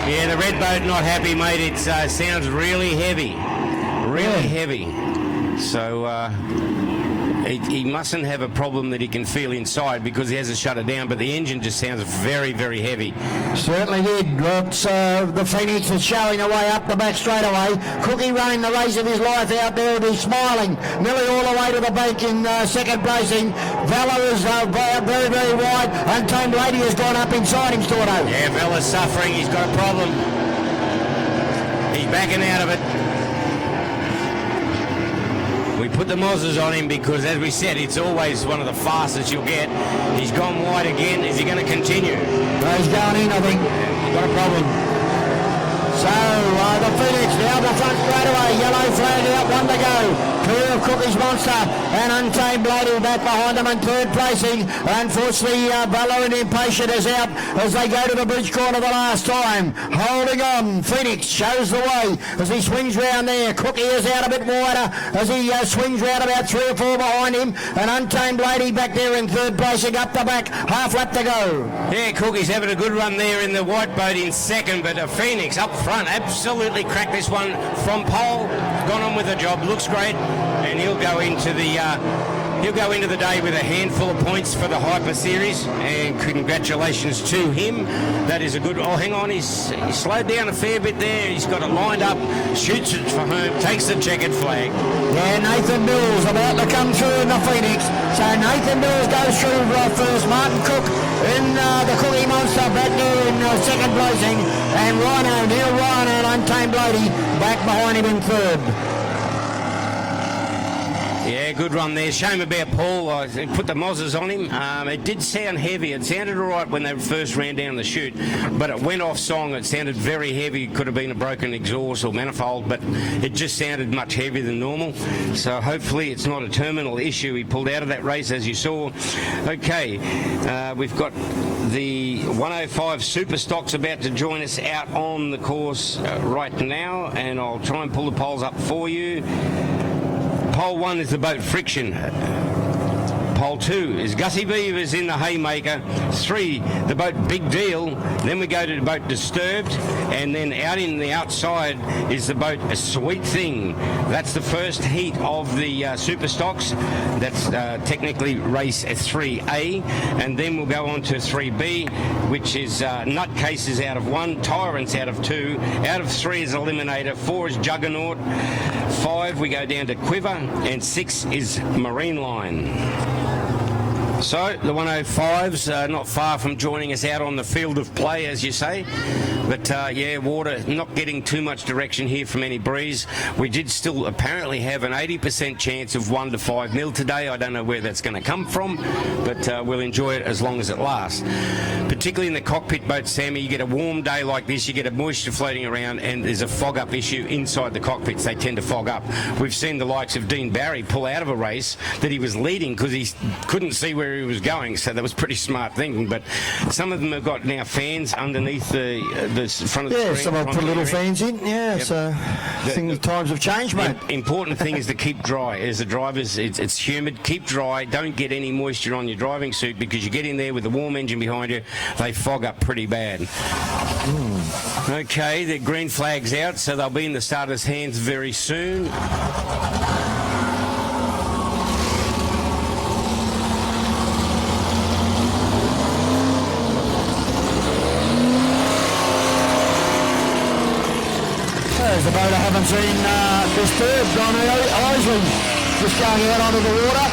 Yeah, the red boat not happy, mate. It sounds really heavy. Really heavy. So he mustn't have a problem that he can feel inside because he hasn't shut it down, but the engine just sounds very, very heavy. Certainly did. Looks, the Phoenix is showing the way up the back straightaway. Cookie running the race of his life out there and he's smiling nearly all the way to the bank in second placing. Vela is very, very wide. Untamed Lady has gone up inside him, Stordo. Yeah, Vela's suffering. He's got a problem. He's backing out of it. We put the Mozzers on him because, as we said, it's always one of the fastest you'll get. He's gone wide again. Is he going to continue? No, he's going in, I think. He's got a problem. So, the Phoenix now the front straight away. Yellow flag out, one to go. Clear of Cookie's Monster and Untamed Lady back behind them in third placing. Unfortunately, Vela and Impatient is out as they go to the bridge corner the last time. Holding on, Phoenix shows the way as he swings round there. Cookie is out a bit wider as he swings round about 3 or 4 behind him. And Untamed Lady back there in third placing up the back. Half lap to go. Yeah, Cookie's having a good run there in the white boat in second, but Phoenix up front absolutely cracked this one from pole. Gone on with the job. Looks great. And he'll go into the day with a handful of points for the Hyper Series, and congratulations to him. That is a good. Oh, hang on, he's slowed down a fair bit there. He's got it lined up, shoots it for home, takes the checkered flag. Yeah, Nathan Mills about to come through in the Phoenix. So Nathan Mills goes through first. Martin Cook in the Cookie Monster back there in second placing, and Neil Rhino and Untamed Lady back behind him in third. Yeah, good run there. Shame about Paul. I put the Mozzers on him. It did sound heavy. It sounded all right when they first ran down the chute, but it went off song. It sounded very heavy. It could have been a broken exhaust or manifold, but it just sounded much heavier than normal. So hopefully it's not a terminal issue. He pulled out of that race, as you saw. Okay, we've got the 105 Superstock's about to join us out on the course right now, and I'll try and pull the poles up for you. Pole 1 is the boat Friction. Hole 2 is Gussie Beavers in the Haymaker. 3, the boat Big Deal. Then we go to the boat Disturbed, and then out in the outside is the boat A Sweet Thing. That's the first heat of the Superstocks. That's technically race 3A, and then we'll go on to 3B, which is Nutcases out of 1, Tyrants out of 2, out of 3 is Eliminator, 4 is Juggernaut, 5 we go down to Quiver, and 6 is Marine Line. So the 105's not far from joining us out on the field of play, as you say. But yeah, water not getting too much direction here from any breeze. We did still apparently have an 80% chance of 1 to 5 mil today. I don't know where that's going to come from, but we'll enjoy it as long as it lasts. Particularly in the cockpit boat, Sammy, you get a warm day like this, you get a moisture floating around, and there's a fog up issue inside the cockpits. They tend to fog up. We've seen the likes of Dean Barry pull out of a race that he was leading because he couldn't see where he was going, so that was pretty smart thinking. But some of them have got now fans underneath the front of the screen. Yeah, some have put little fans in. Yeah, yep. So I think times have changed, mate. Important thing is to keep dry. As the drivers, it's humid. Keep dry. Don't get any moisture on your driving suit, because you get in there with the warm engine behind you, they fog up pretty bad. Okay, the green flag's out, so they'll be in the starters' hands very soon. There's the boat I haven't seen disturbed on Isley, just going out onto the water.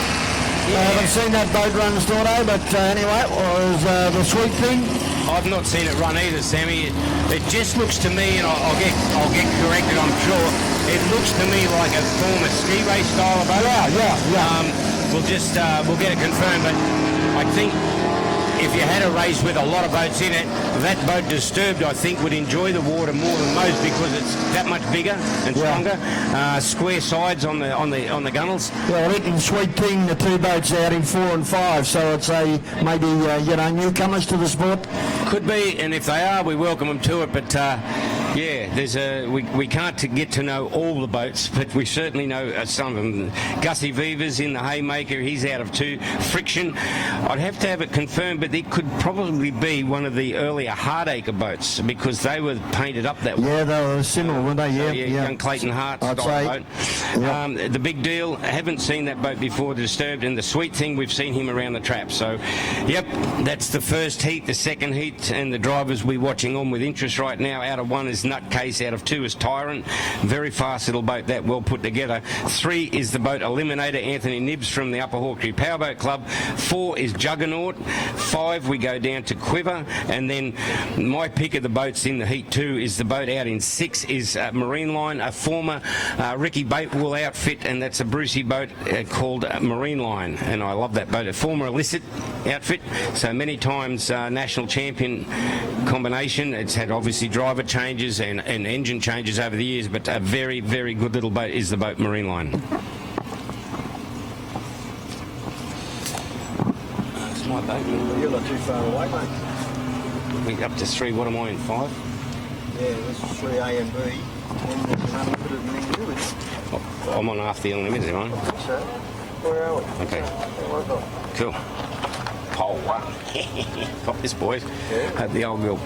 I haven't seen that boat run today, but anyway, it was the Sweet Thing. I've not seen it run either, Sammy. It just looks to me, and I'll get corrected, I'm sure. It looks to me like a former ski race style of boat. Yeah. We'll get it confirmed, but I think if you had a race with a lot of boats in it, that boat Disturbed, I think, would enjoy the water more than most, because it's that much bigger and stronger. Square sides on the gunnels. Well, it and Sweet Thing, the two boats out in 4 and 5, so it's maybe newcomers to the sport. Could be, and if they are, we welcome them to it. But yeah, we can't get to know all the boats, but we certainly know some of them. Gussie Beavers in the Haymaker, he's out of 2. Friction, I'd have to have it confirmed, but it could probably be one of the earlier Hardacre boats, because they were painted up that way. Yeah, they were similar, weren't they? Yeah, young Clayton Hart style boat. Yep. The Big Deal, haven't seen that boat before, Disturbed, and the Sweet Thing, we've seen him around the trap. So, yep, that's the first heat. The second heat, and the drivers we're watching on with interest right now. Out of 1 is Nutcase, out of 2 is Tyrant. Very fast little boat, that well put together. 3 is the boat Eliminator, Anthony Nibbs from the Upper Hawkesbury Powerboat Club. 4 is Juggernaut. 5 we go down to Quiver, and then my pick of the boats in the heat 2 is the boat out in 6 is Marine Line, a former Ricky Batewool outfit, and that's a Brucey boat called Marine Line, and I love that boat. A former illicit outfit, so many times national champion combination. It's had obviously driver changes and engine changes over the years, but a very, very good little boat is the boat Marine Line. That's my boat. You're not too far away, mate. We're up to 3. What am I in, 5? Yeah, this is 3A and B. And there's an unlimited and new, isn't it? I'm on half the unlimited, am I? I think so. Where are we? Okay. Cool. Pole 1. Got this, boys. Yeah. Hope the old girl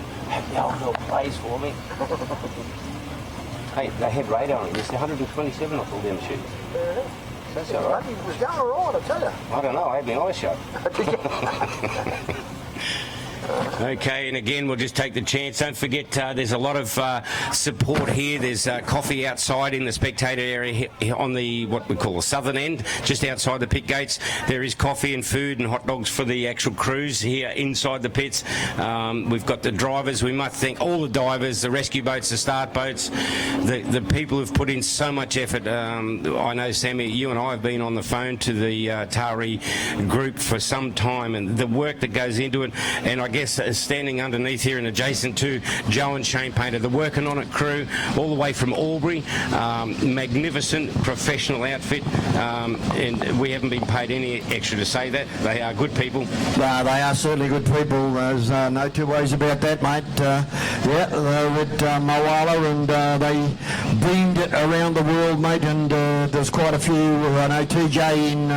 plays for me. Hey, they had radar on it. It's 127 off all them shoots. Yeah. That's all right. It was going all right, I tell you. I don't know. I had my eyes shut. Okay, and again, we'll just take the chance. Don't forget, there's a lot of support here. There's coffee outside in the spectator area on the, what we call the southern end, just outside the pit gates. There is coffee and food and hot dogs for the actual crews here inside the pits. We've got the drivers. We must thank all the divers, the rescue boats, the start boats, the people who've put in so much effort. I know, Sammy, you and I have been on the phone to the Tari group for some time, and the work that goes into it. And I guess, standing underneath here and adjacent to Joe and Shane Painter, the Working On It crew, all the way from Albury. Magnificent professional outfit, and we haven't been paid any extra to say that. They are good people. They are certainly good people. There's no two ways about that, mate. Yeah, they're at Moala, and they beamed it around the world, mate, and there's quite a few. I know TJ in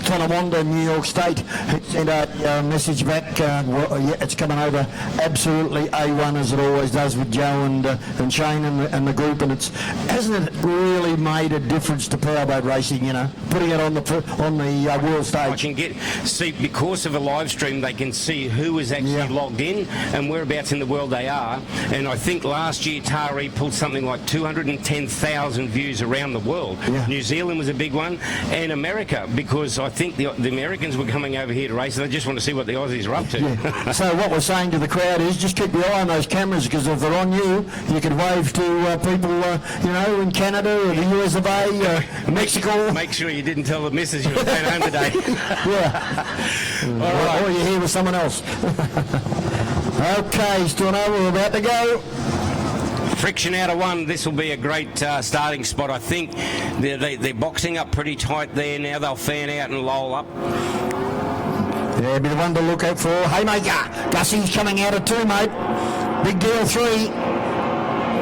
Tonawanda, New York State, sent a message back. Well, yeah, it's coming over absolutely A1, as it always does with Joe and Shane and the group, and hasn't it really made a difference to powerboat racing, you know, putting it on the world stage? I can see, because of a live stream, they can see who is actually logged in and whereabouts in the world they are. And I think last year Taree pulled something like 210,000 views around the world. Yeah. New Zealand was a big one, and America, because I think the Americans were coming over here to race, and they just want to see what the Aussies are up to. Yeah. So what we're saying to the crowd is just keep your eye on those cameras, because if they're on you, you can wave to people, you know, in Canada or the US of A, Mexico. Make sure you didn't tell the missus you were staying home today. Yeah. All right. Or you're here with someone else. Okay, Storno, we're about to go. Friction out of one. This will be a great starting spot. I think they're boxing up pretty tight there now. They'll fan out and loll up. Yeah, be the one to look out for. Haymaker. Gussie's coming out of 2, mate. Big deal 3.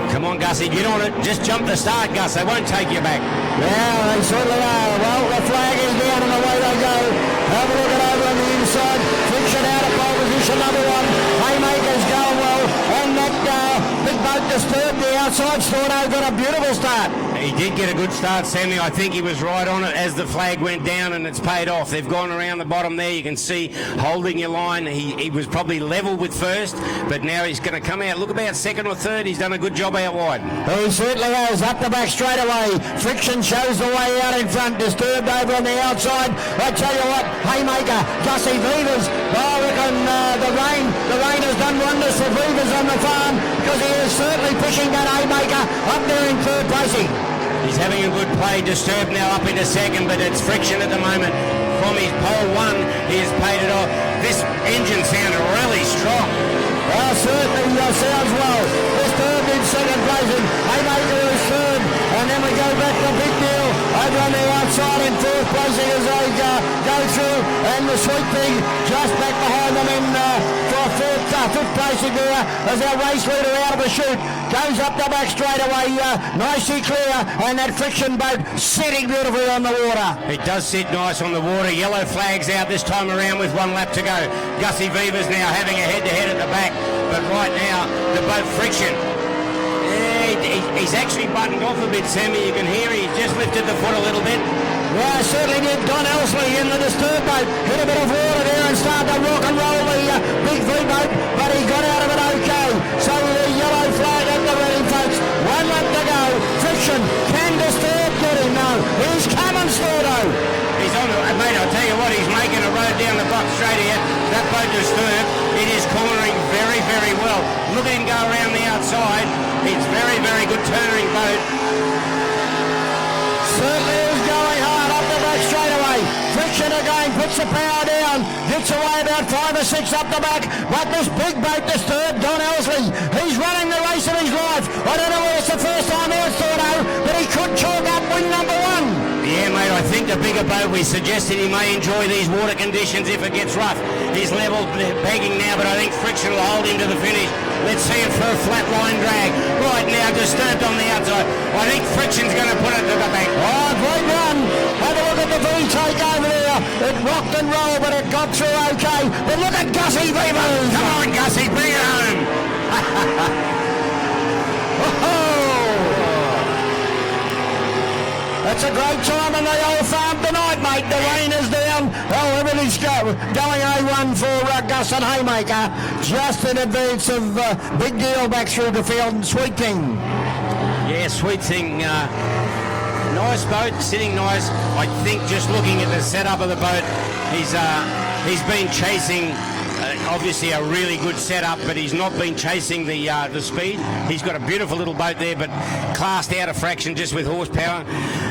Come on, Gussie, get on it. Just jump the start, Gus. They won't take you back. Yeah, they certainly are. Well, the flag is down and away they go. Have a look at over on the inside. Friction out of pole position, number 1. Haymaker's going well. And that big boat disturbed the outside. Storno got a beautiful start. He did get a good start, Sammy. I think he was right on it as the flag went down, and it's paid off. They've gone around the bottom there. You can see holding your line. He was probably level with first, but now he's going to come out. Look about second or third. He's done a good job out wide. He certainly has. Up the back straight away. Friction shows the way out in front. Disturbed over on the outside. I tell you what, Haymaker, Gussie Beavers. I reckon the rain has done wonders for Beavers on the farm, because he is certainly pushing that Haymaker up there in third placing. He's having a good play. Disturbed now up into second, but it's Friction at the moment. From his pole 1, he has paid it off. This engine sounded really strong. Well, certainly sounds well. Disturbed in second placing. Haymaker is third. And then we go back to Big Deal over on the outside in fourth placing as they go through. And the Sweet Thing just back behind them in for fifth placing there as our race leader out of the chute. Goes up the back straight away, nicely clear. And that Friction boat sitting beautifully on the water. It does sit nice on the water. Yellow flags out this time around with 1 lap to go. Gussie Beavers now having a head-to-head at the back. But right now, the boat Friction, he's actually buttoned off a bit, Sammy. You can hear he's just lifted the foot a little bit. Yeah, certainly did. Don Elsley in the disturbed boat. Hit a bit of water there and started to rock and roll the big V boat, but he got out of it okay. So the yellow flag at the ready, folks. 1 lap to go. Friction, can Disturb get him? No. He's coming, Storno. He's on the, mate, I'll tell you what, he's making a road down the box straight here. That boat Disturbed, it is cornering very, very well. Look at him go around the outside. It's very, very good turning boat. Certainly is going hard up the back straight away. Friction again puts the power down, gets away about 5 or 6 up the back, but this big boat Disturbed, Don Elsley, he's running the race of his life. I don't know whether it's the first time out, Storno, but he could chalk up win number 1. Yeah, mate, I think the bigger boat, we suggested he may enjoy these water conditions if it gets rough. He's level pegging now, but I think Friction will hold him to the finish. Let's see it for a flat line drag. Right now, Disturbed on the outside. I think Friction's going to put it to the bank. Oh, great run. Have a look at the V take over there. It rocked and rolled, but it got through okay. But look at Gussie Beavers. Come on, Gussie, bring it home. That's a great time on the old farm tonight, mate. The rain is down. Oh, everything's going A1 for Gus and Haymaker. Just in advance of Big Deal back through the field and Sweet Thing. Yeah, Sweet Thing. Nice boat, sitting nice. I think just looking at the setup of the boat, he's been chasing obviously a really good setup, but he's not been chasing the speed. He's got a beautiful little boat there, but classed out a fraction just with horsepower.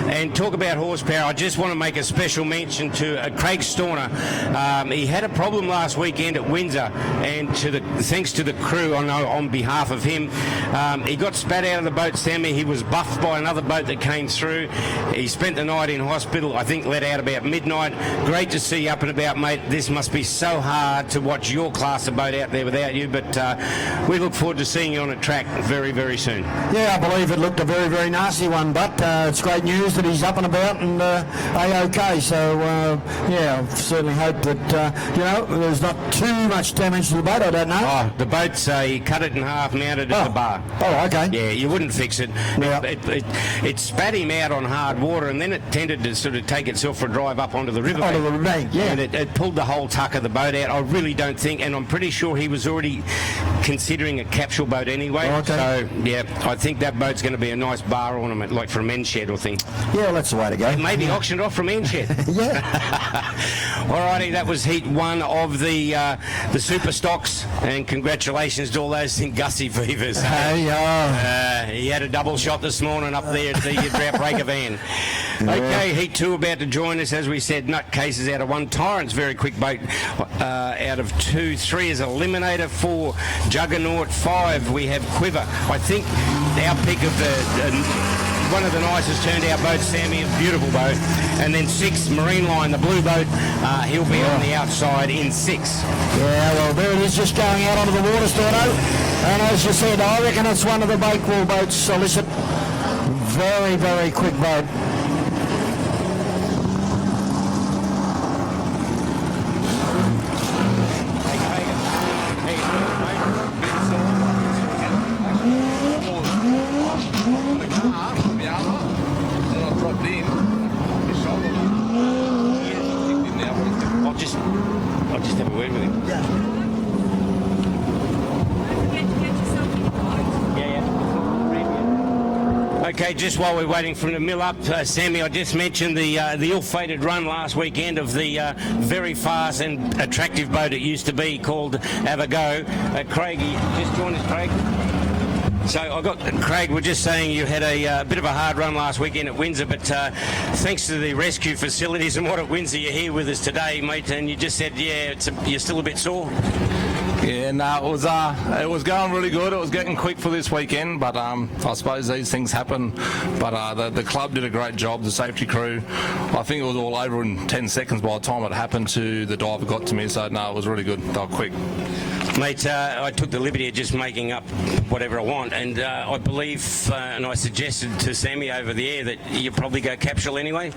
And talk about horsepower, I just want to make a special mention to Craig Storner. He had a problem last weekend at Windsor, and thanks to the crew on behalf of him, he got spat out of the boat, Sammy. He was buffed by another boat that came through. He spent the night in hospital, I think let out about midnight. Great to see you up and about, mate. This must be so hard to watch your class of boat out there without you, but we look forward to seeing you on a track very, very soon. Yeah, I believe it looked a very, very nasty one, but it's great news that he's up and about and A-OK. So, yeah, I certainly hope that, there's not too much damage to the boat. I don't know. Oh, the boat's, he cut it in half, mounted it at the bar. Oh, OK. Yeah, you wouldn't fix it. Yeah. It spat him out on hard water, and then it tended to sort of take itself for a drive up onto the river bank. Onto the bank, yeah. And it pulled the whole tuck of the boat out. I really don't think, and I'm pretty sure he was already considering a capsule boat anyway. Okay. So, yeah, I think that boat's going to be a nice bar ornament, like for a men's shed or thing. Yeah, well, that's the way to go. Maybe auction it off for a men's shed. Yeah. Alrighty, that was heat one of the Superstocks, and congratulations to all those Gussie Fevers. Hey, He had a double shot this morning up there at the drought breaker van. Okay, heat two about to join us, as we said, nutcases out of one. Tyrant's very quick boat out of two. 3 is Eliminator. 4 Juggernaut. 5 we have Quiver. I think our pick of one of the nicest turned out boats, Sammy, a beautiful boat. And then 6 Marine Line, the blue boat. He'll be on the outside in 6. Yeah, well, there it is, just going out onto the water, Storno. And as you said, I reckon it's one of the Bakewell boats, Solicit. Very, very quick boat. I'll just have a word with him. Okay, just while we're waiting for him to mill up, Sammy, I just mentioned the ill-fated run last weekend of the very fast and attractive boat it used to be called Have a Go. Craig, just joined us, Craig. So I got Craig. We're just saying you had a bit of a hard run last weekend at Windsor, but thanks to the rescue facilities and what at Windsor, you're here with us today, mate. And you just said, you're still a bit sore. Yeah, no, it was going really good. It was getting quick for this weekend, but I suppose these things happen. But the club did a great job, the safety crew. I think it was all over in 10 seconds by the time it happened to the diver got to me, so no, it was really good. They were quick. Mate, I took the liberty of just making up whatever I want, and I believe, and I suggested to Sammy over the air that you probably go capsule anyway.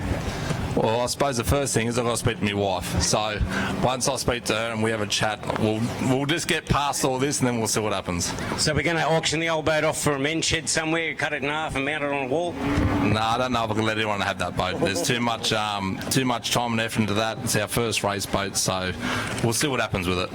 Well, I suppose the first thing is I've got to speak to my wife. So once I speak to her and we have a chat, we'll just get past all this and then we'll see what happens. So we're going to auction the old boat off for a men's shed somewhere, cut it in half and mount it on a wall? No, I don't know if I can let anyone have that boat. There's too much time and effort into that. It's our first race boat, so we'll see what happens with it.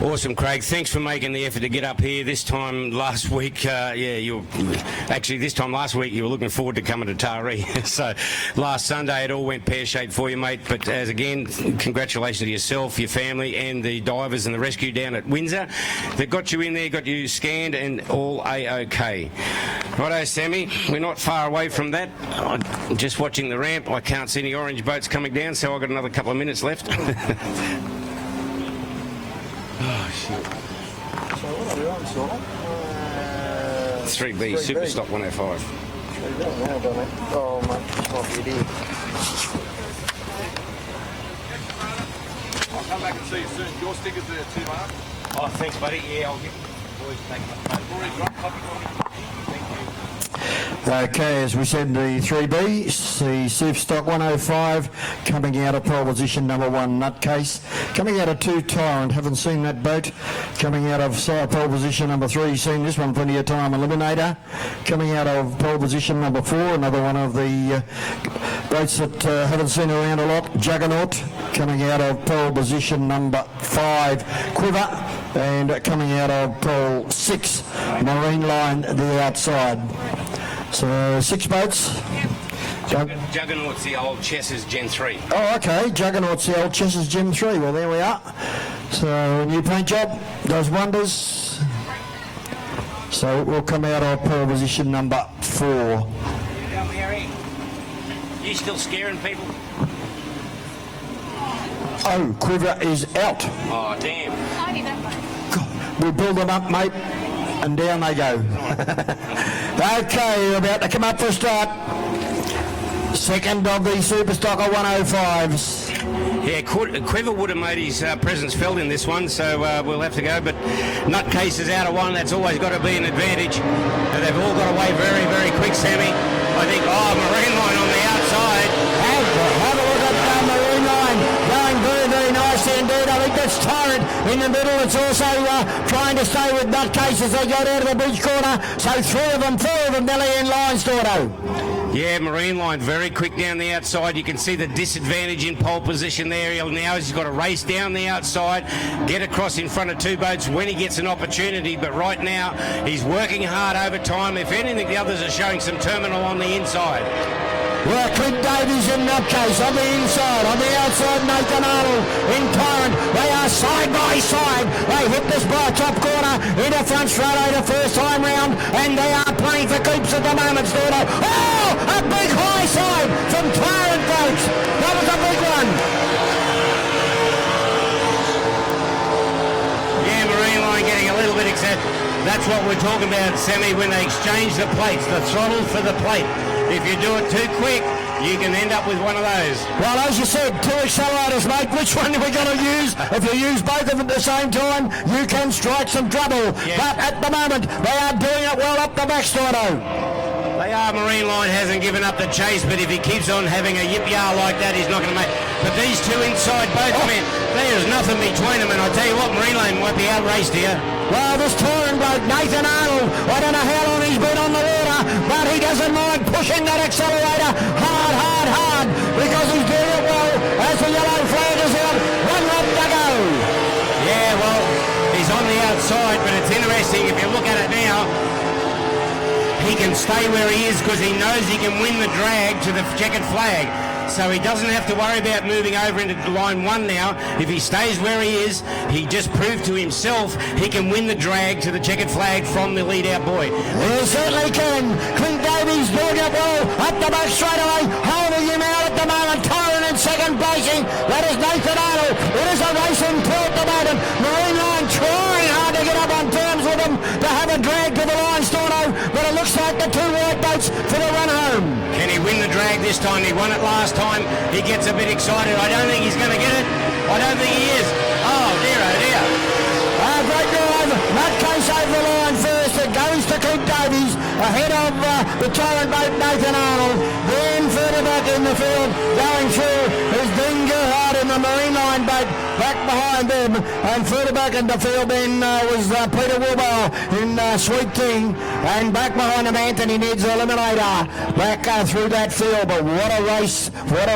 Awesome, Craig. Thanks for making the effort to get up here. This time last week, this time last week you were looking forward to coming to Taree. So last Sunday it all went pear-shaped for you, mate. But as again, congratulations to yourself, your family, and the divers and the rescue down at Windsor. They got you in there, got you scanned, and all A-OK. Righto, Sammy. We're not far away from that. I'm just watching the ramp. I can't see any orange boats coming down, so I've got another couple of minutes left. Oh, shit. So what are we on, Saul? 3B, Superstock 105. Oh, mate, this might be it here. I'll come back and see you soon. Your stickers there too, Mark. Oh, thanks, buddy. Yeah, I'll get the boys taking my Already got a copy for me. Thank you. Okay, as we said, the 3B, the Superstock 105, coming out of pole position number 1, Nutcase. Coming out of 2, Tyrant, haven't seen that boat. Coming out of pole position number 3, seen this one plenty of time, Eliminator. Coming out of pole position number 4, another one of the boats that haven't seen around a lot, Juggernaut. Coming out of pole position number 5, Quiver. And coming out of pole 6, Marine Line, the outside. So 6 boats. Juggernaut's the old Chess's Gen 3. Oh, okay. Juggernaut's the old Chess's Gen 3. Well, there we are. So new paint job does wonders. So it will come out of pole position number 4. You still scaring people? Oh, Quiver is out. Oh, damn. We'll build them up, mate, and down they go. Okay, we're about to come up for a start. Second of the Superstock 105s. Yeah, Quiver would have made his presence felt in this one, so we'll have to go. But Nutcase is out of one. That's always got to be an advantage. And they've all got away very, very quick, Sammy. I think, Marine Line on the outside. Have a look at Marine Line. Going very, very nicely indeed. I think that's Tyrant in the middle. It's also trying to stay with Nutcase as they go down to the bridge corner. So four of them nearly in line, Stordo. Yeah, Marine Line very quick down the outside. You can see the disadvantage in pole position there. He's got to race down the outside, get across in front of two boats when he gets an opportunity. But right now, he's working hard over time. If anything, the others are showing some terminal on the inside. Well, Clint Davies in Nutcase on the inside. On the outside, Nathan Arnold in Tyrant. They are side by side. They hit this by top corner into front straight the first time round, and they are playing for keeps at the moment, Stordo. Oh, a big high side from Tyrant, folks. That was a big one. Yeah, Marine Line getting a little bit excited. That's what we're talking about, Sammy, when they exchange the plates, the throttle for the plate. If you do it too quick, you can end up with one of those. Well, as you said, two accelerators, mate. Which one are we going to use? If you use both of them at the same time, you can strike some trouble. Yeah. But at the moment, they are doing it well up the back, Stordo. They are. Marine Line hasn't given up the chase, but if he keeps on having a yip-yar like that, he's not going to make. But these two inside both men, there's nothing between them. And I tell you what, Marine Line might be outraced here. Well, this touring boat, Nathan Arnold, I don't know how long he's been on the water, but he doesn't mind pushing that accelerator hard, because he's doing it well as the yellow flag is out. One lap to go. Yeah, well, he's on the outside, but it's interesting if you look at it now. He can stay where he is because he knows he can win the drag to the checkered flag. So he doesn't have to worry about moving over into line one now. If he stays where he is, he just proved to himself he can win the drag to the checkered flag from the lead-out boy. He certainly can. Clint Davies doing it well. Up the back straight away. Holding him out at the moment. Tyrant in second placing. That is Nathan Arnold. It is a racing two at the moment. Marine Line trying hard to get up on terms with him to have a drag to the line, Storno. But it looks like the two white boats for the run home. Can he win the drag this time? He won it last time. He gets a bit excited. I don't think he's going to get it. I don't think he is. Oh dear, oh dear. Great drive. Nutcase over the line first. It goes to Clint Davies ahead of the Tyrant boat, Nathan Arnold. Then further back in the field, going through is Dean Gerhardt in the Marine Line boat, back behind them. And further back in the field then was Peter Wilbur in Sweet King. And back behind him, Anthony Ned's Eliminator. Back through that field. But what a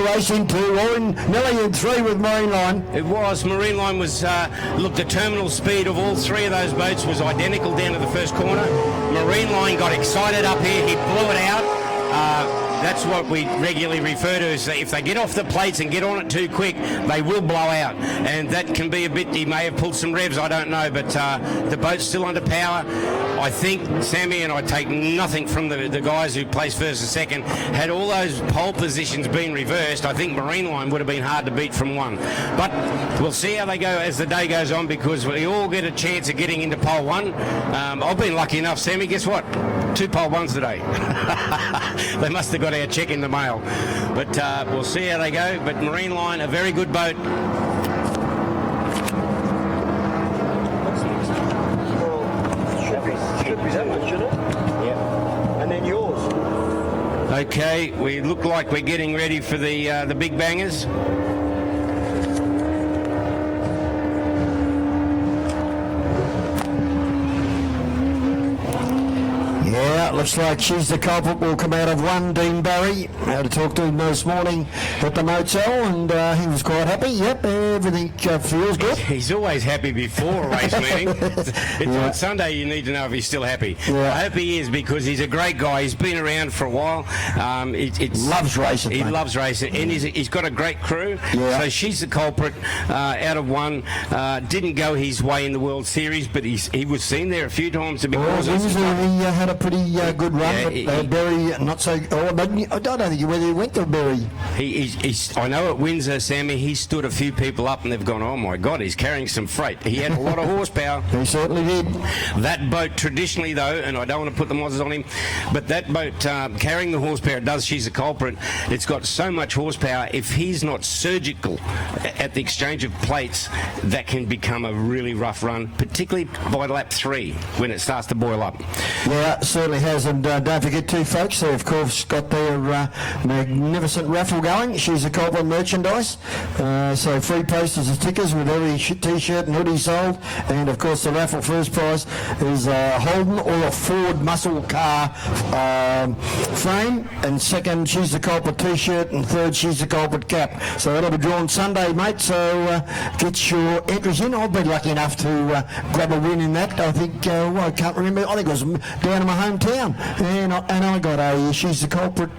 race in two. Or nearly in three with Marine Line. It was. Marine Line was, look, the terminal speed of all three of those boats was identical down to the first corner. Marine Line got excited up here. He blew it out. That's what we regularly refer to as if they get off the plates and get on it too quick, they will blow out. And that can be a bit, he may have pulled some revs, I don't know, but the boat's still under power. I think, Sammy, and I take nothing from the guys who placed first and second, had all those pole positions been reversed, I think Marine Line would have been hard to beat from one. But we'll see how they go as the day goes on, because we all get a chance of getting into pole one. I've been lucky enough, Sammy, guess what? 2 pole ones today. They must have got our check in the mail. But we'll see how they go. But Marine Line, a very good boat. Should be that one, shouldn't it? Yeah. And then yours. Okay, we look like we're getting ready for the big bangers. Yeah, looks like she's the culprit. Will come out of one, Dean Barry. I had to talk to him this morning at the motel, and he was quite happy. Yep, everything feels good. He's always happy before a race meeting. It's on Sunday you need to know if he's still happy. Yeah. I hope he is, because he's a great guy. He's been around for a while. Loves racing. He mate. loves racing, and he's got a great crew. Yeah. So she's the culprit out of one. Didn't go his way in the World Series, but he was seen there a few times to be Well, causing some he had a pretty good run, but Berry not so. Oh, but I don't think whether he went to Berry. I know at Windsor, Sammy, he stood a few people up and they've gone, oh my God, he's carrying some freight. He had a lot of horsepower. He certainly did. That boat traditionally, though, and I don't want to put the Mozzers on him, but that boat carrying the horsepower She's a culprit. It's got so much horsepower. If he's not surgical at the exchange of plates, that can become a really rough run, particularly by lap 3 when it starts to boil up. Yeah, it certainly has. And don't forget too, folks, they of course got their magnificent raffle going. She's a culprit merchandise. So free posters and stickers with every t-shirt and hoodie sold. And of course the raffle first prize is a Holden or a Ford muscle car frame. And second, She's the Culprit t-shirt, and third, She's the Culprit cap. So that'll be drawn Sunday, mate. So get your entries in. I've been lucky enough to grab a win in that. I think, I can't remember. I think it was down in my hometown, and I got a She's the Culprit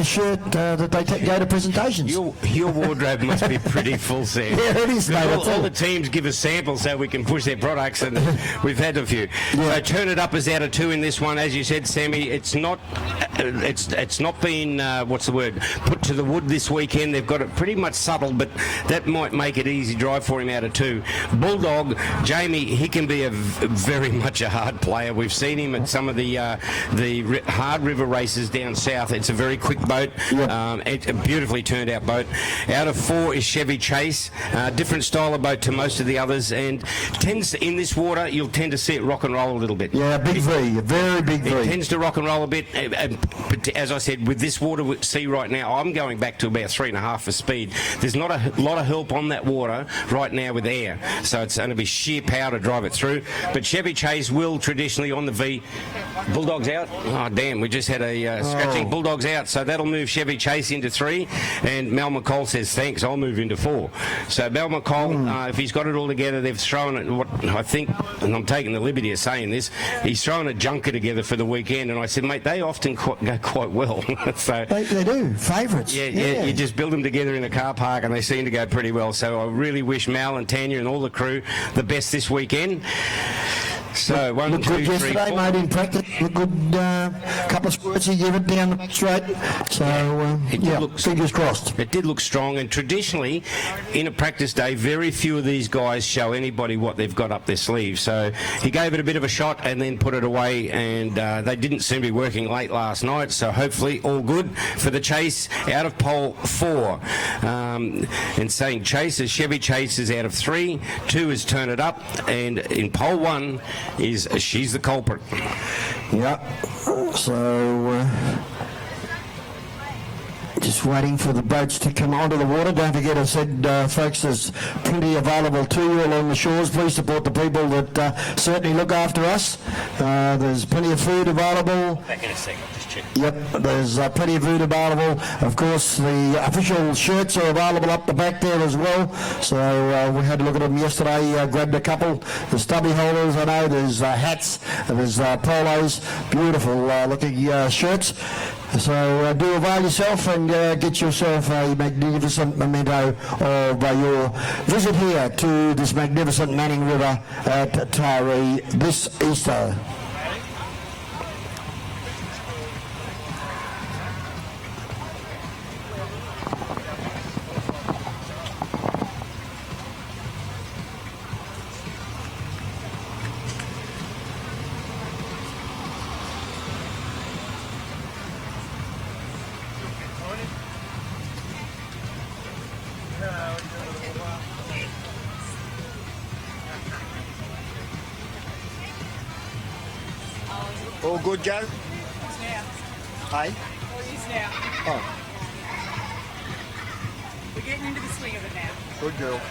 shirt that they go to presentations. Your wardrobe must be pretty full, Sam. Yeah, it is, mate. All the teams give us samples so we can push their products, and we've had a few. Yeah. So Turn It Up is out of 2 in this one, as you said, Sammy. It's not been put to the wood this weekend. They've got it pretty much subtle, but that might make it easy drive for him out of 2. Bulldog Jamie, he can be very much a hard player. We've seen him at some of the hard river races down south. It's a very quick boat. Yep. It's a beautifully turned out boat. Out of 4 is Chevy Chase, different style of boat to most of the others, and tends in this water you'll tend to see it rock and roll a little bit. Yeah, big V, a very big V. It tends to rock and roll a bit. But as I said, with this water we see right now, I'm going back to about 3.5 for speed. There's not a lot of help on that water right now with air, so it's going to be sheer power to drive it through. But Chevy Chase will traditionally on the V. Bulldogs out. Oh damn, we just had a scratching. Bulldogs out, so that'll move Chevy Chase into 3, and Mel McCall says thanks, I'll move into 4. So Mel McCall, if he's got it all together, they've thrown it, what I think, and I'm taking the liberty of saying this, he's thrown a junker together for the weekend, and I said, mate, they often go quite well. So they do, favourites. Yeah, you just build them together in a car park and they seem to go pretty well. So I really wish Mal and Tanya and all the crew the best this weekend. So look good yesterday, mate, in practice. Look good, couple of squirts he gave it down the straight. So fingers crossed. It did look strong, and traditionally in a practice day very few of these guys show anybody what they've got up their sleeve. So he gave it a bit of a shot and then put it away, and they didn't seem to be working late last night, so hopefully all good for the chase out of pole 4. And saying Chase, Chevy Chase is out of 3, 2 is Turn It Up, and in pole 1 is She's the Culprit. Yeah, so just waiting for the boats to come onto the water. Don't forget, I said, folks, there's plenty available to you along the shores. Please support the people that certainly look after us. There's plenty of food available. Back in a second, just check. Yep, there's plenty of food available. Of course, the official shirts are available up the back there as well. So we had a look at them yesterday, grabbed a couple. The stubby holders, I know, there's hats, there's polos, beautiful looking shirts. So do avail yourself and get yourself a magnificent memento of your visit here to this magnificent Manning River at Taree this Easter. All good, Joe? Now. Hey? All is now. Oh, We're getting into the swing of it now. good girl.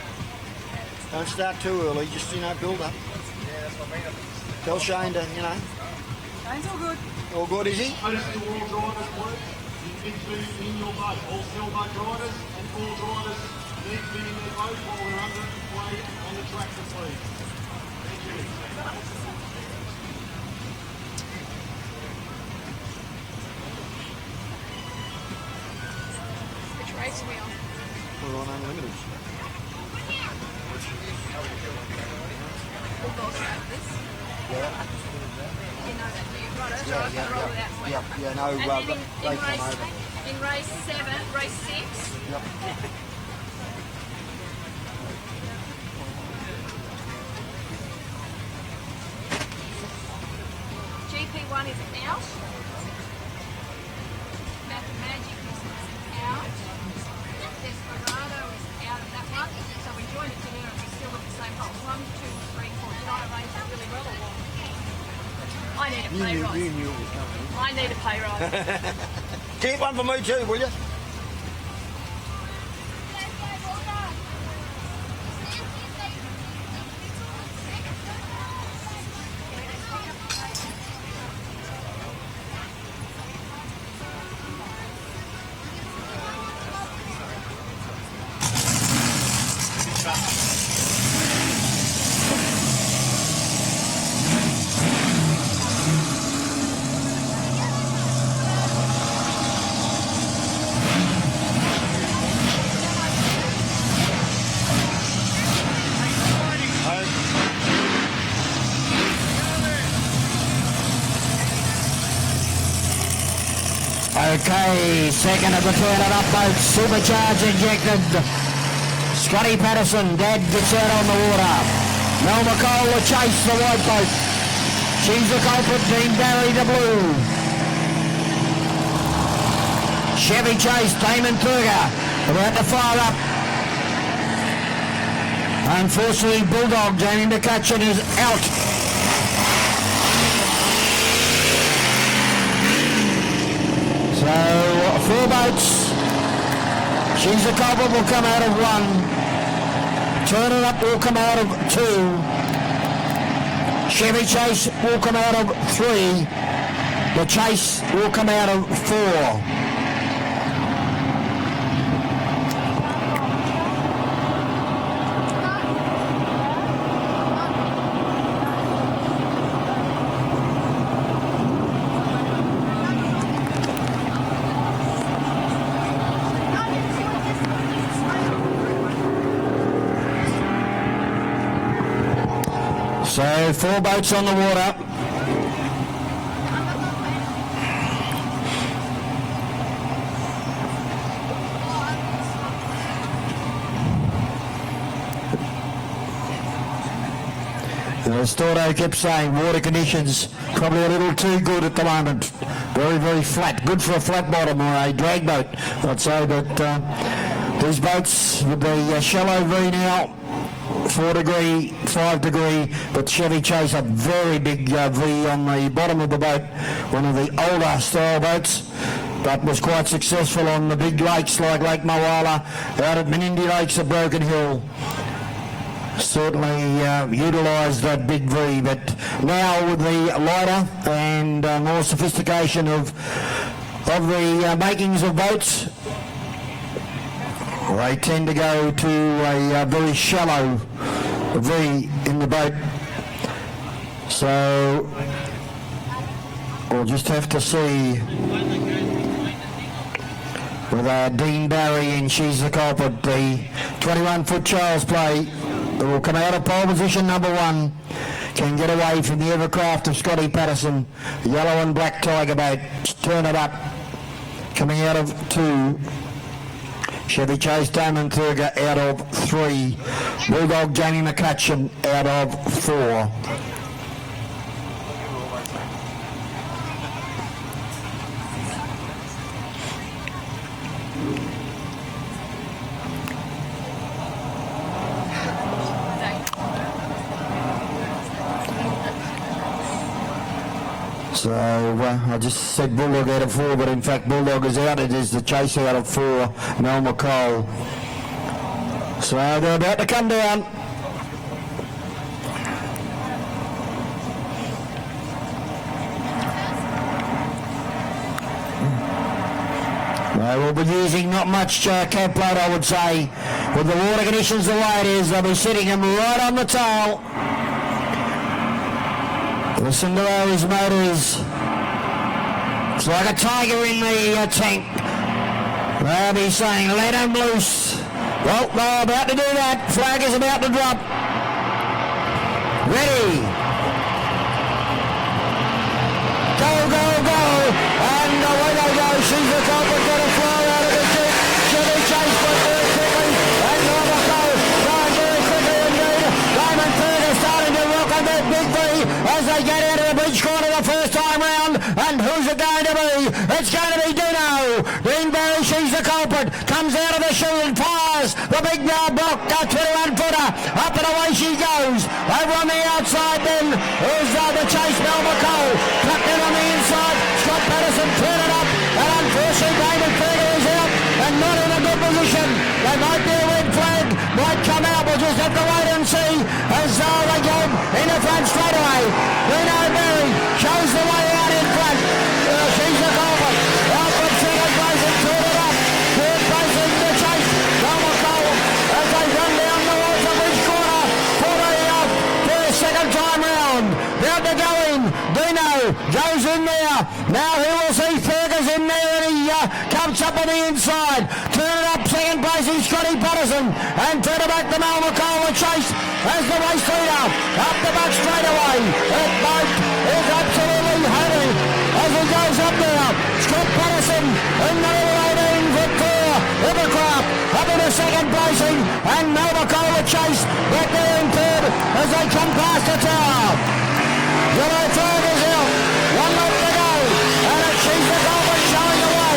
Don't start too early, just, build up. Tell Shane to, Shane's all good. all good, is he? Notice to all drivers, please. You need to be in your boat. All sailboat drivers and all drivers need to be in their boat while we're under way on the tractor, please. Thank you. Which race are we on? We're on Unlimited. Bulldogs out of this. Yeah. You know that, do you? That's all right, I can roll without sweat. Yeah, no, And then they in come over. race 7, race 6, Yep. GP1 is out. Magic is out. Desperado is out of that one. So we joined it together and we still look the same holes. 1, 2, 3, 4. Did I arrange that really well or what? I need a pay rise. You knew it was coming. I need a pay rise. Keep one for me too, will you? Okay, second of the turn it up boat, supercharged injected. Scotty Patterson, Dad gets out on the water. Mel McCall will chase the white boat. She's the culprit, Dean Barry the blue. Chevy Chase, Damon Turger, about to fire up. Unfortunately, Bulldog, Jamie McCutcheon is out. So, 4 boats. She's the culprit will come out of 1. Turn It Up will come out of 2. Chevy Chase will come out of 3. The Chase will come out of 4. So 4 boats on the water. Stordo kept saying water conditions probably a little too good at the moment. Very, very flat. Good for a flat bottom or a drag boat, I'd say. But these boats with the shallow V now, 4 degree, 5 degree, but Chevy Chase a very big V on the bottom of the boat, one of the older style boats, but was quite successful on the big lakes like Lake Moala, out at Menindee Lakes at Broken Hill. Certainly utilised that big V, but now with the lighter and more sophistication of the makings of boats, they tend to go to a very shallow V in the boat. So we'll just have to see with Dean Barry and She's the Culprit, the 21-foot Charles play. It will come out of pole position number 1. Can get away from the Evercraft of Scotty Patterson. Yellow and black Tiger boat. Turn It Up. Coming out of 2. Chevy Chase, Damon Thurger out of 3. Bulldog, Jamie McCutcheon out of 4. So I just said Bulldog out of 4, but in fact Bulldog is out. It is the Chase out of 4, Mel McCall. So they're about to come down. They will be using not much cab plate, I would say. With the water conditions the way it is, they'll be sitting them right on the tail. Listen to those motors. It's like a tiger in the tank. They'll be saying, let them loose. Well, they're about to do that. Flag is about to drop. Ready. Go, go. and who's it going to be? It's going to be Dino. Greenberry, she's the culprit, comes out of the shield, fires the big block, 21-footer, up and away she goes. Over on the outside then is the chase, Mel McCall, tucked in on the inside, Scott Patterson turn it up, and unfortunately David Ferger is out and not in a good position. They might be a red flag, might come out, we'll just have to wait and see as they go in the front straight away. Dino Berry shows the way out in front. She's the culprit. Out from second place and turn it up. Third place in the chase. Mel McCall as they run down towards the bridge corner for the second time round. Down to go in. Dino goes in there. Now he will see Fergus in there and he comes up on the inside. Turn it up, second place is Scotty Patterson. And turn it back to Mel McCall, the chase as the race leader. Up the back straight away. That boat is absolutely heading as he goes up there. Scott Patterson in the little 18-foot car. Evercraft up in the second placing. And Mel McCall, the chase back there in third as they come past the tower. Yellow flag is out. One left to go. And she's the culprit showing the way.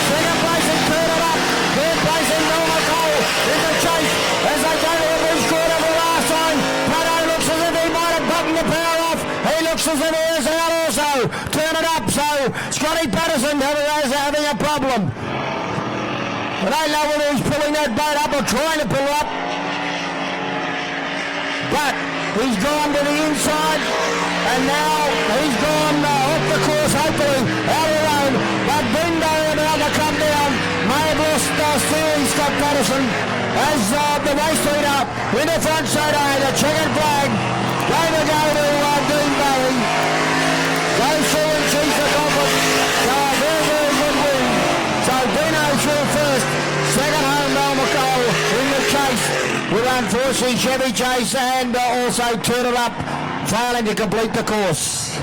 Second place and turn it up. Third place in Mel McCall in the chase as they go to the bridge quarter for the last time. Pato looks as if he might have gotten the power off. He looks as if he is out also. Turn it up. So Scotty Patterson having a problem. I don't know whether he's pulling that boat up or trying to pull up. But he's gone to the inside, and now he's gone off the course, hopefully out of the road. But Bindo about to come down. May have lost series, Scott Patterson, as the race leader in the front straight away. The checkered flag going to go to Dean Barry. Goes through and she's the culprit. So a very, very good win. So Dino through first. Second home, Mel McCall in the chase with unfortunately Chevy Chase and also Turn It Up failing to complete the course.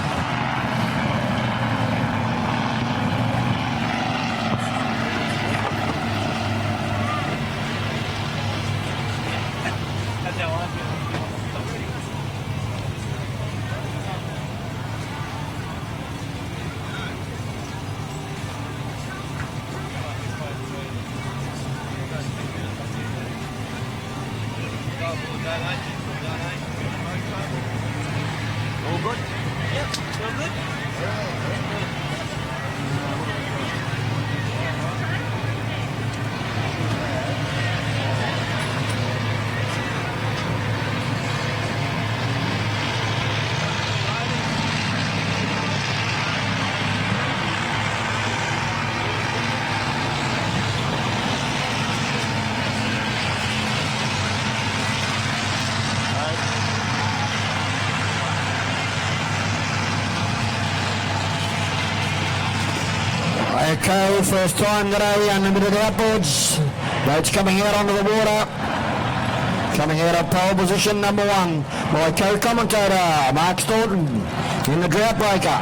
Okay, first time today, unlimited outboards. Boats coming out onto the water. Coming out of pole position number 1. My co-commentator, Mark Staunton, in the drought breaker.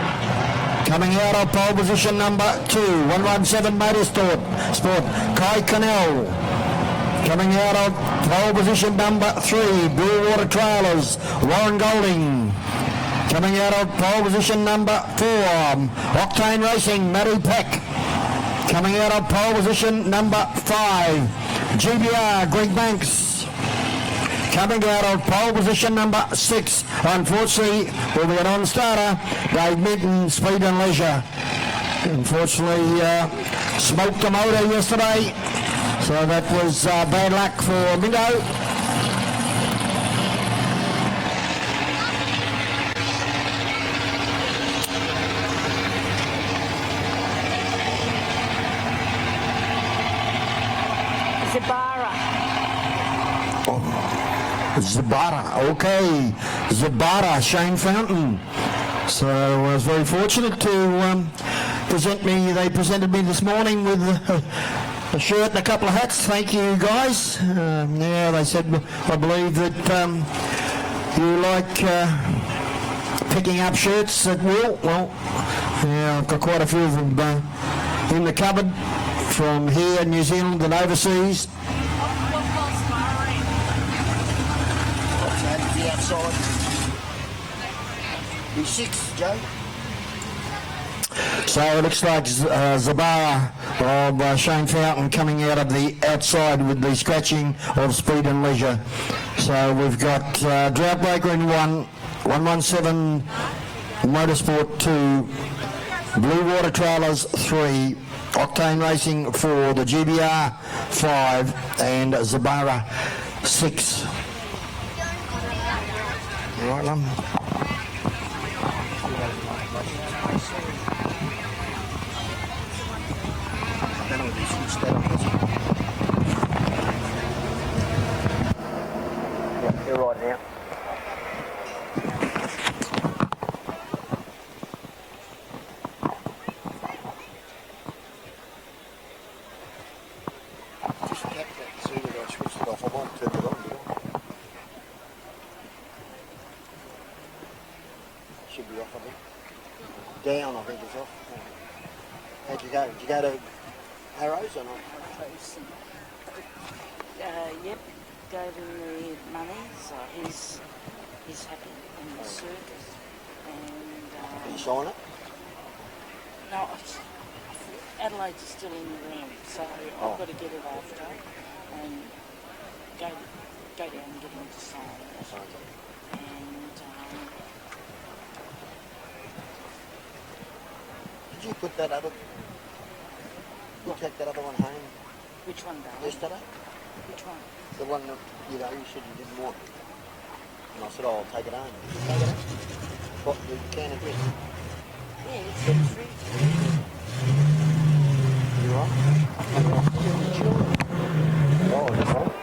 Coming out of pole position number 2, 117 Motorsport, Kai Cannell. Coming out of pole position number 3, Blue Water Trailers, Warren Golding. Coming out of pole position number 4, Octane Racing, Matty Peck. Coming out of pole position number 5, GBR, Greg Banks. Coming out of pole position number 6, unfortunately, will be a non-starter, Dave Minton, Speed and Leisure. Unfortunately, smoked the motor yesterday, so that was bad luck for Minto. Zabara, okay. Zabara, Shane Fountain. So I was very fortunate to they presented me this morning with a shirt and a couple of hats. Thank you guys. Yeah, they said, I believe that you like picking up shirts at will. Well, yeah, I've got quite a few of them in the cupboard from here, New Zealand and overseas. Outside. Be 6, Joe. So it looks like Zabara of Shane Fountain coming out of the outside with the scratching of Speed and Leisure. So we've got Droughtbreaker in 1, 117 Motorsport 2, Blue Water Trailers 3, Octane Racing 4, the GBR 5 and Zabara 6. Right, Lum. You're right now. Just tap that and see whether I switched it off. I might turn it on, do I? Should be off, I think. Down, I think it's off. How'd you go? Did you go to Arrows or not? Yep, gave him the money, so he's happy in the circus. And Did you sign it? no, Adelaide's still in the room, so I've got to get it after and go down and get him to sign it. And Did you put that other... You take that other one home which one, darling? yesterday? Which one? The one that, you know, you said you didn't want. And I said, oh, I'll take it home. Did you take it home? What, the can of drink? Yeah, it's free. You right? Oh, that's right.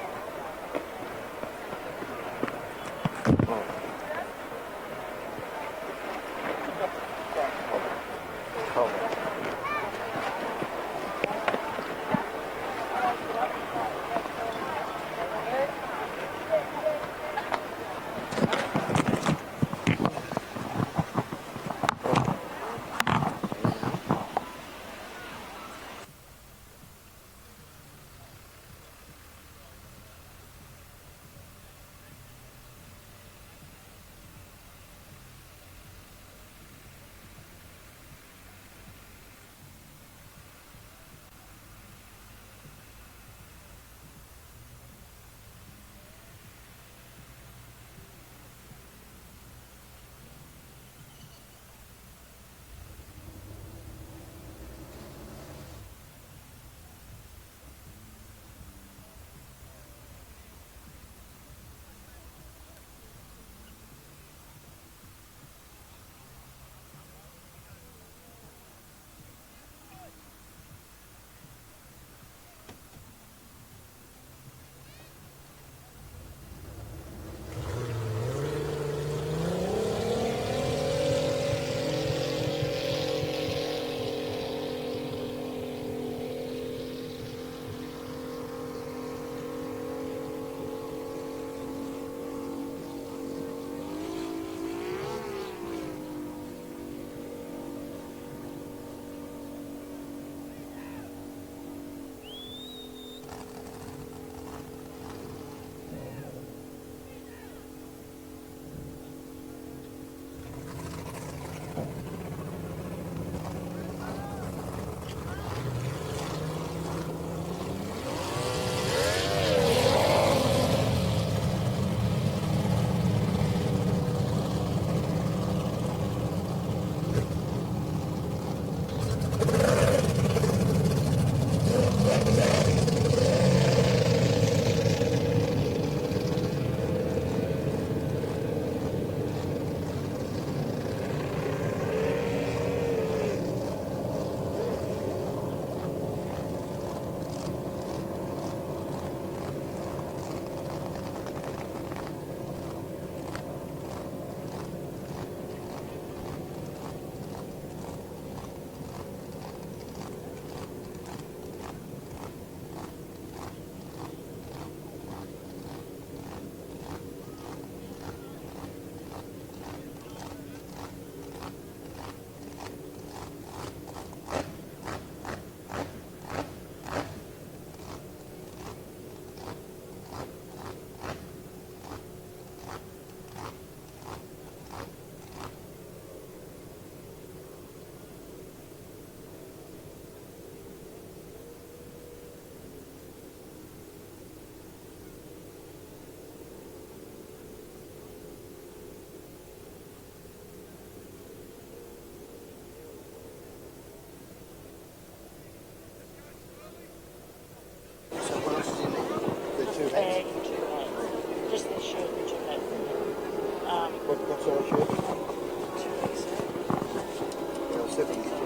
7, did you? No,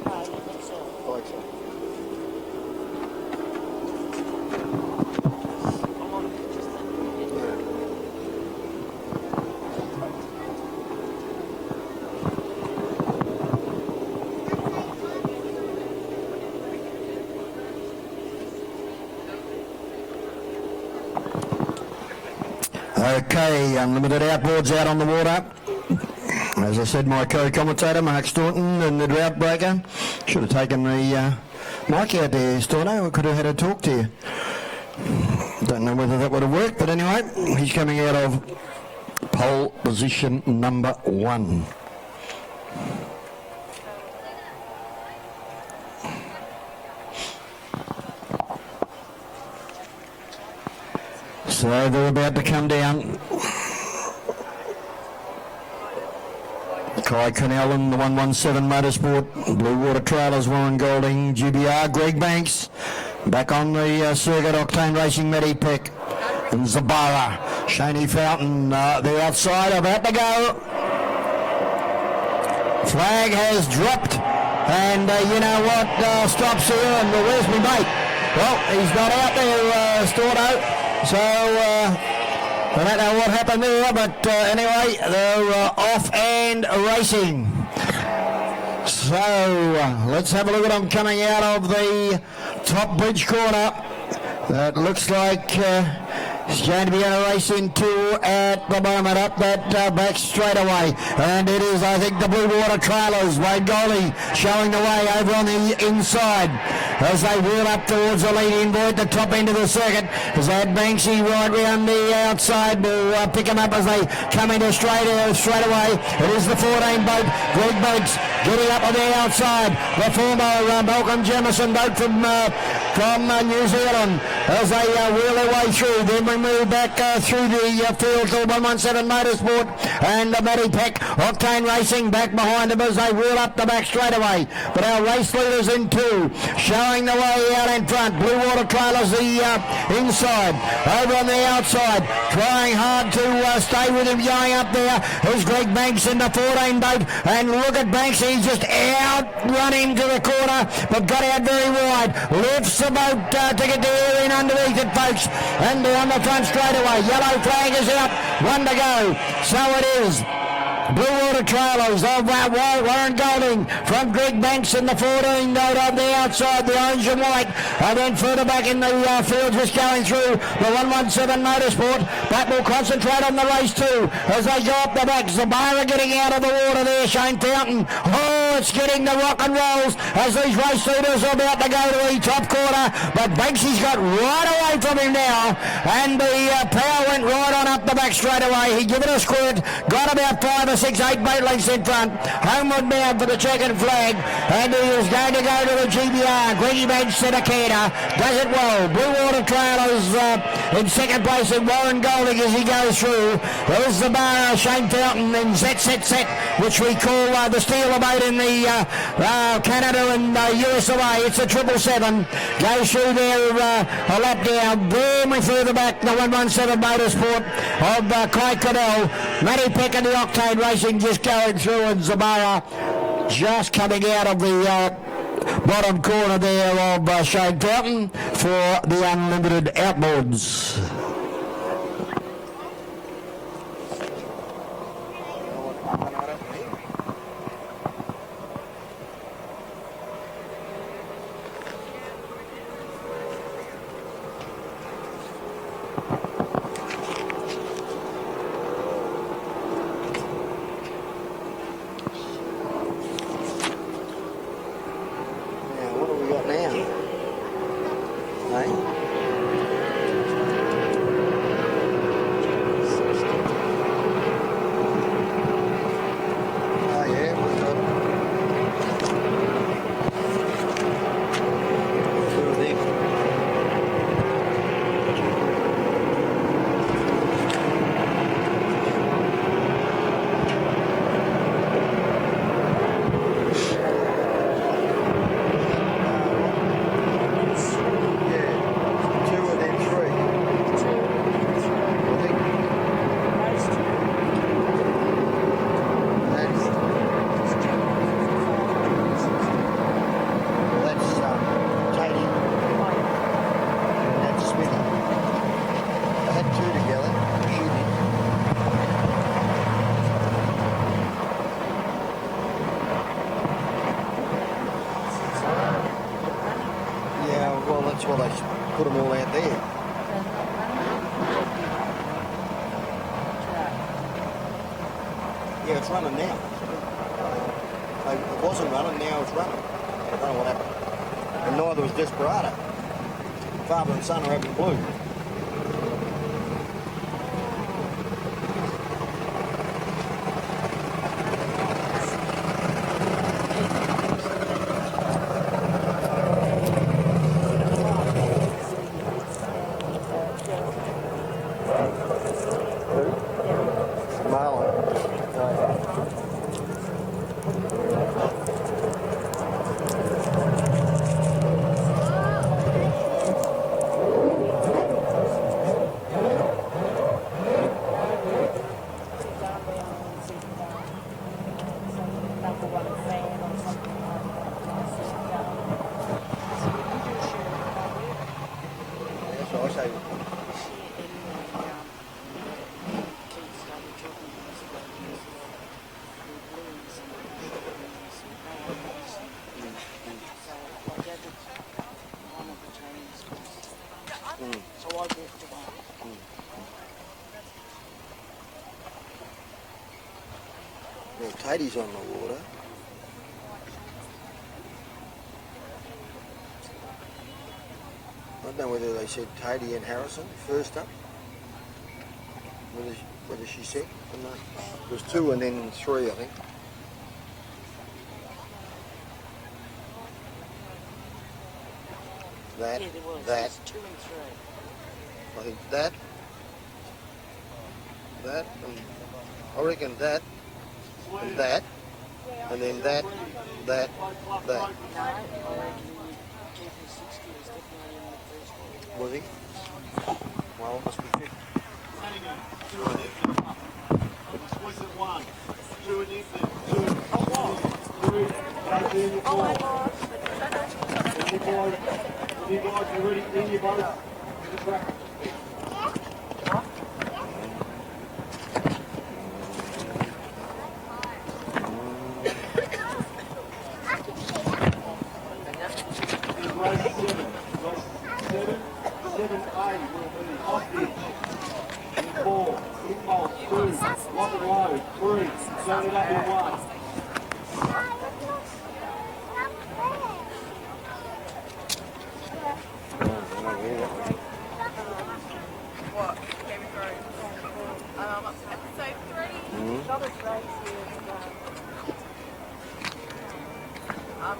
that's all. Oh, okay. I'm on just that. Okay, unlimited outboards out on the water. As I said, my co-commentator, Mark Staunton, and the drought breaker. Should have taken the mic out there, Staunton. We could have had a talk to you. Don't know whether that would have worked, but anyway, he's coming out of pole position number 1. So they're about to come down. Kai Connellan, the 117 Motorsport, Blue Water Trailers, Warren Golding, GBR, Greg Banks, back on the circuit, Octane Racing, Matty Peck, and Zabara, Shaney Fountain, they're outside, about to go. Flag has dropped, and you know what, stops here, and where's my mate? Well, he's not out there, Storto, so I don't know what happened there, but anyway, they're off and racing. So let's have a look at them coming out of the top bridge corner. That looks like it's going to be in a race into at the moment up that back straightaway, and it is, I think, the Blue Water Trailers. Wade Goley showing the way over on the inside as they wheel up towards the lead-in board at the top end of the circuit. As they had Banksy right round the outside to pick him up as they come into straight away. It is the 14 boat, Greg Banks, getting up on the outside. The former Malcolm Jamison boat from New Zealand as they wheel their way through. Then we move back through the field to 117 Motorsport and Matty Peck, Octane Racing back behind them as they wheel up the back straightaway. But our race leaders in 2, showing the way out in front. Blue Water Trailers the inside, over on the outside, trying hard to stay with him going up there. There's Greg Banks in the 14 boat, and look at Banks, he's just run into the corner, but got out very wide. Lifts the boat to get the air in underneath it, folks, and on the front straightaway. Yellow flag is out, 1 to go. So it is Blue Water Trailers of Warren Golding from Greg Banks in the 14 note on the outside, the orange and white, and then further back in the field just going through the 117 Motorsport, but will concentrate on the race too as they go up the back. Zabara getting out of the water there, Shane Fountain. Oh, it's getting the rock and rolls as these race leaders are about to go to the top corner, but Banksy's got right away from him now, and the power went right on up the back straight away. He gave it a squirt, got about 5 or 6, 8 boat lengths in front, homeward bound for the checkered flag, and he is going to go to the GBR. Greggy Banks to the Canter, does it well. Blue Water Trailers in second place, and Warren Golding as he goes through. There's the bar, Shane Fountain, and Zet, which we call the steel boat in the Canada and US away. It's a 777, goes through there a lap down, very further back, the 117 Motorsport of Kai Cadell, Matty Peck and the Octane Racing just going through, and Zabara just coming out of the bottom corner there of Shane Fountain for the unlimited outboards. That's why they put them all out there. Yeah, it's running now. It wasn't running, now it's running. I don't know what happened. And neither was Desperado. Father and son are having blue. So I walked away. Well, Tady's on the water. I don't know whether they said Tady and Harrison first up. Whether she said. It was 2 and then 3, I think. That, Yeah, there was. that, There's 2 and 3. I think that, and I reckon that, and that, and then that. No, I reckon GP60 was definitely in the first one. Was he? Well, it must be 50. Exquisite 1. 2 and in there. 2. 3. Go in your ball. You guys are ready in your boat. In the track.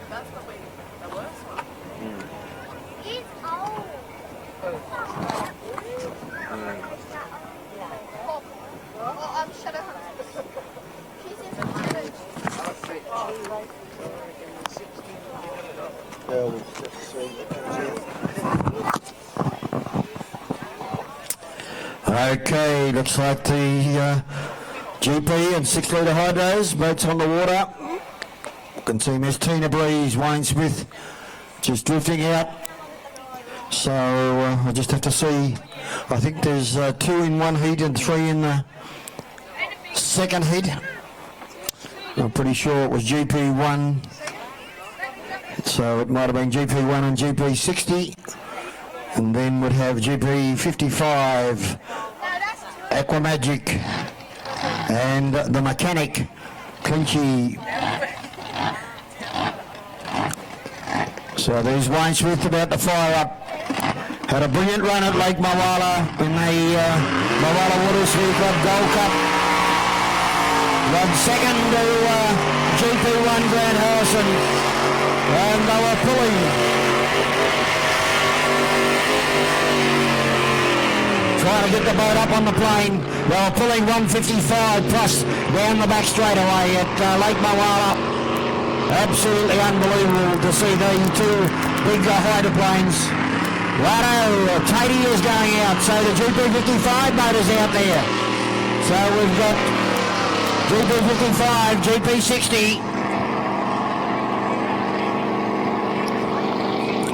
That's probably the worst one. He's old. Oh, I'm Shadowhunter. She's in the cottage. Yeah, we'll just have to see what comes out. Okay, looks like the GP and 6 litre hydros, boats on the water. You can see Miss Tina Breeze, Wayne Smith just drifting out. So I just have to see, I think there's 2 in one heat and 3 in the second heat. I'm pretty sure it was GP1, so it might have been GP1 and GP60, and then we'd have GP55, Aquamagic, and the Mechanic, Clinchy. So there's Wayne Smith about to fire up. Had a brilliant run at Lake Mawala in the Mawala Water Ski Club Gold Cup. Run second to GP1 Grant Harrison, and they were pulling. Trying to get the boat up on the plane. They were pulling 155 plus down the back straightaway at Lake Mawala. Absolutely unbelievable to see the 2 big hydroplanes. Righto, Tady is going out, so the GP55 boat is out there. So we've got GP55, GP60.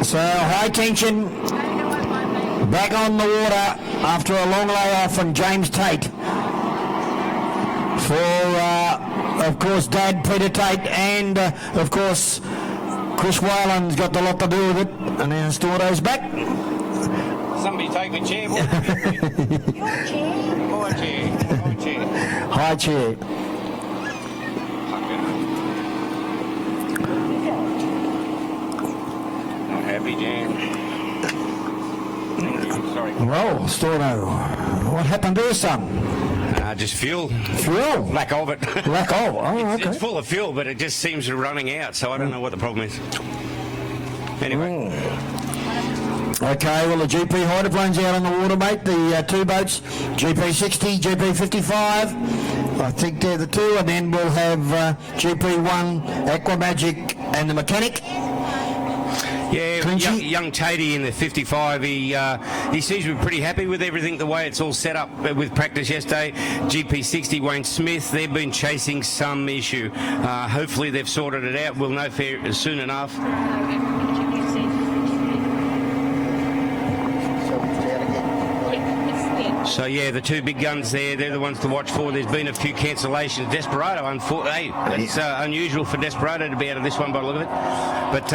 So high tension, back on the water after a long layoff from James Tate. For, of course, Dad, Peter Tate, and, of course, Chris Whalen's got a lot to do with it, and now Stordo's back. Somebody take the chair. High chair. High chair. Not happy, Jan. Sorry. Well, Stordo, what happened there, son? Just fuel. Fuel? Lack of it. Lack of? Oh, okay. It's full of fuel, but it just seems to be running out, so I don't know what the problem is. Anyway. Okay, well, the GP Hydroplanes out on the water, mate. The two boats, GP60, GP55. I think they're the two, and then we'll have GP1, Aquamagic, and the Mechanic. Yeah, young Tatey in the 55, he seems to be pretty happy with everything, the way it's all set up with practice yesterday. GP60, Wayne Smith, they've been chasing some issue. Hopefully they've sorted it out. We'll know soon enough. So yeah, the two big guns there, they're the ones to watch for. There's been a few cancellations. Desperado, unfortunately, it's unusual for Desperado to be out of this one by the look of it. But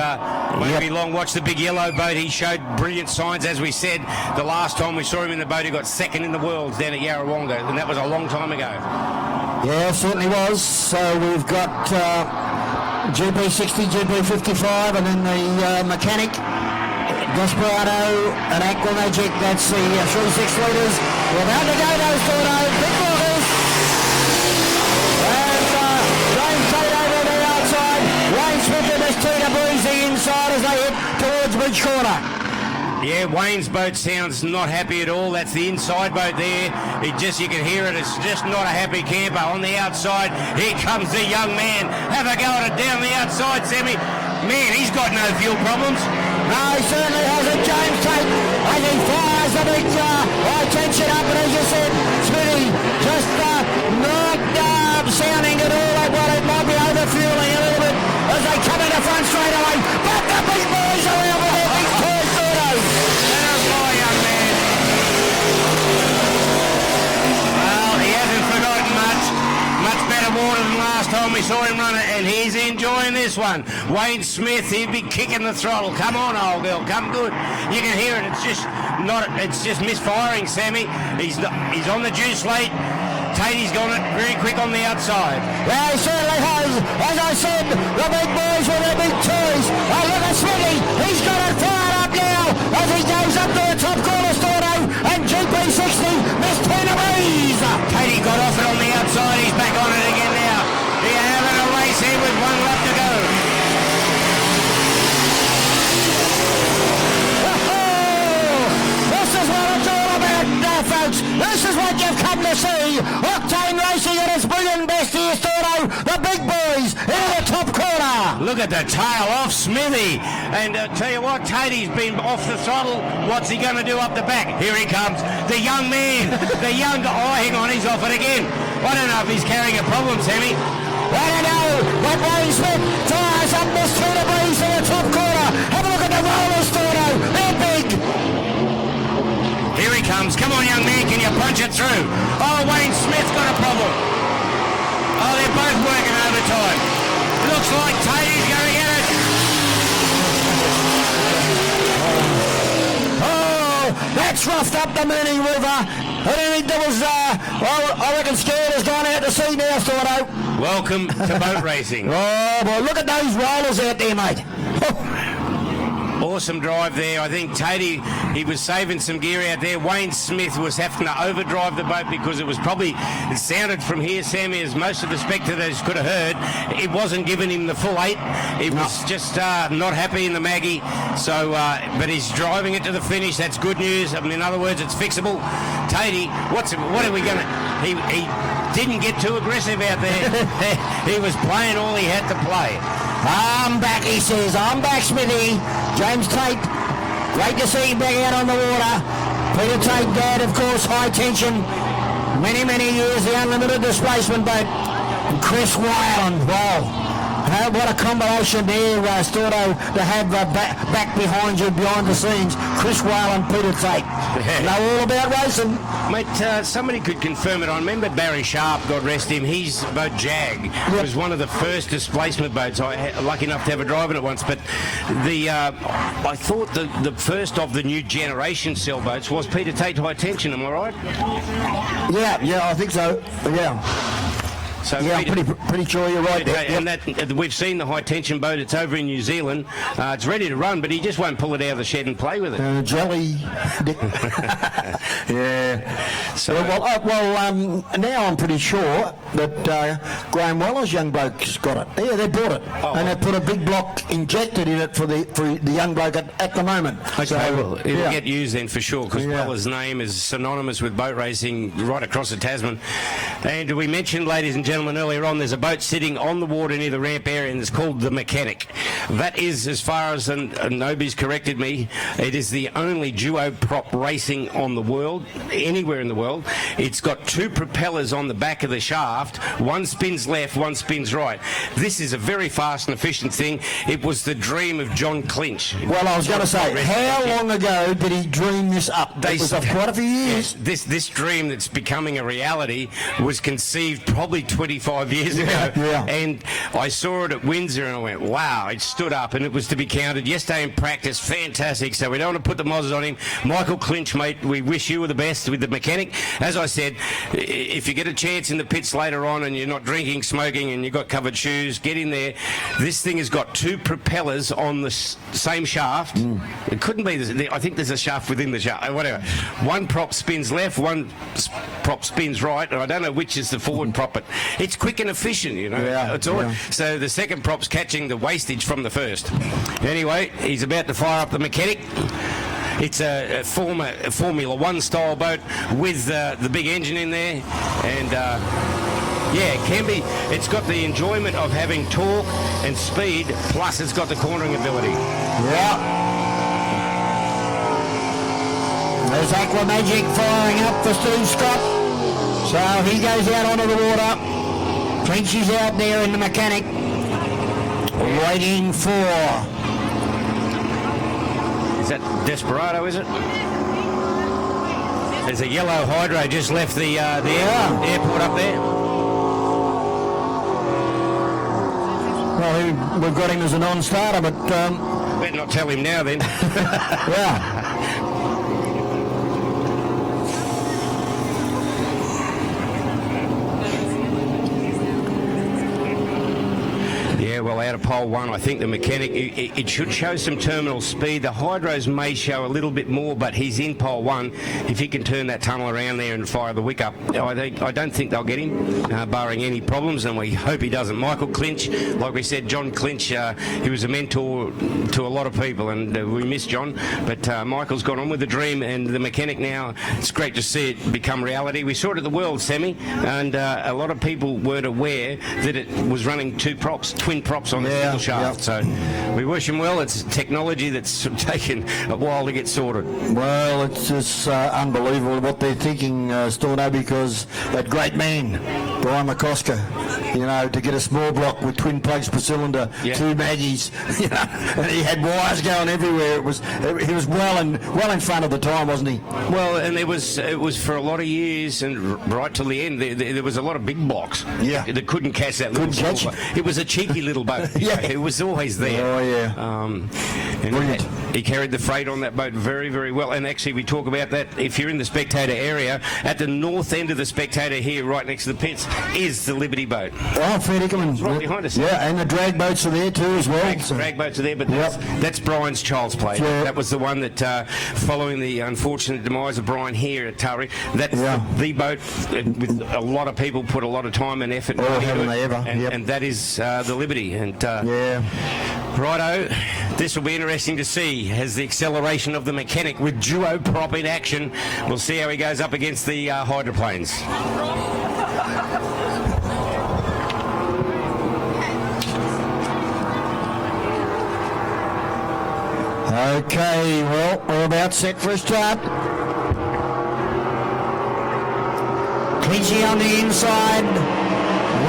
won't be long. Watch the big yellow boat. He showed brilliant signs, as we said. The last time we saw him in the boat, he got second in the world down at Yarrawonga, and that was a long time ago. Yeah, certainly was. So we've got GP60, GP55, and then the Mechanic. Desperado and Aquamagic, that's the 36 litres. We're about to go, those Stordo, big waters. And James Tate over the outside. Wayne Smith and this two to breeze the inside as they hit towards Bridge Corner. Yeah, Wayne's boat sounds not happy at all. That's the inside boat there. You can hear it. It's just not a happy camper. On the outside, here comes the young man. Have a go at it down the outside, Sammy. Man, he's got no fuel problems. No, he certainly hasn't. James Tate, as he fires the big high tension up, and as you said, Smithy just not sounding at all like what it might be overfueling a little bit as they come in the front straight away. But the big boys are out with their big toy Stordos. That's my young man. Well, he hasn't forgotten much. Much better water than last time we saw him run it, and he's enjoying this one. Wayne Smith, he'd be kicking the throttle. Come on, old girl, come good. You can hear it. It's just misfiring, Sammy. He's on the juice late. Tatey's got it very quick on the outside. Yeah, he certainly has. As I said, the big boys with their big toys. Oh, look at Smithy. He's got it fired up now as he goes up to the top corner, Stordo, and GP60 missed 10 of these. Tatey got off it on the outside. He's back on it again now. They're having a race here with one lap to go. This is what it's all about, folks. This is what you've come to see. Octane racing at its brilliant best here, Stordo. The big boys in the top corner. Look at the tail off Smithy. And tell you what, Tatey's been off the throttle. What's he going to do up the back? Here he comes. The young man. The young... Oh, hang on, he's off it again. I don't know if he's carrying a problem, Sammy. I don't know, but Wayne Smith fires up this 2 degrees in the top corner. Have a look at the rollers, Stordo. They're big. Here he comes. Come on, young man. Can you punch it through? Oh, Wayne Smith's got a problem. Oh, they're both working overtime. Looks like Tatey's going to get it. Oh, that's roughed up the Mooney River. I don't think there was, I reckon Scared has gone out to sea now, Stordo. Welcome to boat racing. Oh, boy, look at those rollers out there, mate. Awesome drive there. I think Tatey, he was saving some gear out there. Wayne Smith was having to overdrive the boat because it sounded from here, Sammy, as most of the spectators could have heard, it wasn't giving him the full 8. It was just not happy in the Maggie. So, but he's driving it to the finish. That's good news. I mean, in other words, it's fixable. Tatey, what are we going to... He didn't get too aggressive out there. He was playing all he had to play. I'm back, he says. I'm back, Smithy. James Tate, great to see him back out on the water. Peter Tate, dad, of course, high tension. Many, many years, the unlimited displacement boat. And Chris Whalen, wow. What a combination there, Stordo, to have back behind you, behind the scenes, Chris Whale and Peter Tate. Know all about racing. Mate, somebody could confirm it. I remember Barry Sharp, God rest him, his boat Jag was one of the first displacement boats. I was lucky enough to have a drive in it once, but I thought the first of the new generation sailboats was Peter Tate High Tension, am I right? Yeah, I think so. Yeah. So yeah, I'm pretty sure you're right there. And that we've seen the high tension boat. It's over in New Zealand. It's ready to run, but he just won't pull it out of the shed and play with it. Jelly. Yeah. So now I'm pretty sure that Graham Weller's young bloke's got it. Yeah, they bought it, and they put a big block injected in it for the young bloke at the moment. Okay, so, well, it'll get used then for sure, because Weller's name is synonymous with boat racing right across the Tasman. And we mentioned, ladies and gentlemen, earlier on, there's a boat sitting on the water near the ramp area, and it's called the Mechanic. That is, as far as, and nobody's corrected me, it is the only duo prop racing on the world, anywhere in the world. It's got two propellers on the back of the shaft. One spins left, one spins right. This is a very fast and efficient thing. It was the dream of John Clinch. Well, I was going to say, how long ago did he dream this up? It was quite a few years. Yes, this dream that's becoming a reality was conceived probably 25 years ago. And I saw it at Windsor and I went, wow, it stood up, and it was to be counted yesterday in practice. Fantastic. So we don't want to put the mozzers on him. Michael Clinch, mate, we wish you the best with the Mechanic. As I said, if you get a chance in the pits later on and you're not drinking, smoking, and you've got covered shoes, get in there. This thing has got two propellers on the same shaft. It couldn't be, I think there's a shaft within the shaft, whatever. One prop spins left, one prop spins right, and I don't know which is the forward prop, but it's quick and efficient, you know. So the second prop's catching the wastage from the first. Anyway, he's about to fire up the Mechanic. It's a Formula One style boat with the big engine in there, and yeah, it can be. It's got the enjoyment of having torque and speed, plus it's got the cornering ability. Yeah. There's Aqua Magic firing up for Steve Scott. So he goes out onto the water. Clinch is out there in the Mechanic, waiting for... Is that Desperado, is it? There's a yellow Hydro just left the airport up there. Well, we've got him as a non-starter, but... Better not tell him now, then. Yeah. Yeah, well, out of pole one, I think the Mechanic, it should show some terminal speed. The Hydros may show a little bit more, but he's in pole one. If he can turn that tunnel around there and fire the wick up, I don't think they'll get him, barring any problems, and we hope he doesn't. Michael Clinch, like we said, John Clinch, he was a mentor to a lot of people, and we miss John, but Michael's gone on with the dream, and the Mechanic now, it's great to see it become reality. We saw it at the World Semi, and a lot of people weren't aware that it was running two props, twin props on the single shaft. So we wish him well. It's technology that's taken a while to get sorted. Well, it's just unbelievable what they're thinking, Storno, because that great man, Brian McCosker, you know, to get a small block with twin plugs per cylinder, two Maggies, you know, and he had wires going everywhere. He was well in front of the time, wasn't he? Well, and it was for a lot of years, and right till the end, there was a lot of big blocks. Yeah, that couldn't catch that little boat. It was a cheeky little boat. Yeah, it was always there. Oh yeah. And he carried the freight on that boat very, very well. And actually, we talk about that. If you're in the spectator area, at the north end of the spectator here, right next to the pits, is the Liberty boat. Oh, fair dinkum. Right behind us. Yeah, and the drag boats are there too as well. Drag boats are there, but that's Brian's child's play. Yeah. That was the one that, following the unfortunate demise of Brian here at Taree, that's the boat with a lot of people put a lot of time and effort into it. And that is the Liberty. And righto, this will be interesting to see as the acceleration of the Mechanic with duo prop in action. We'll see how he goes up against the Hydroplanes. Okay, well, we're about set for a start. Clinchy on the inside.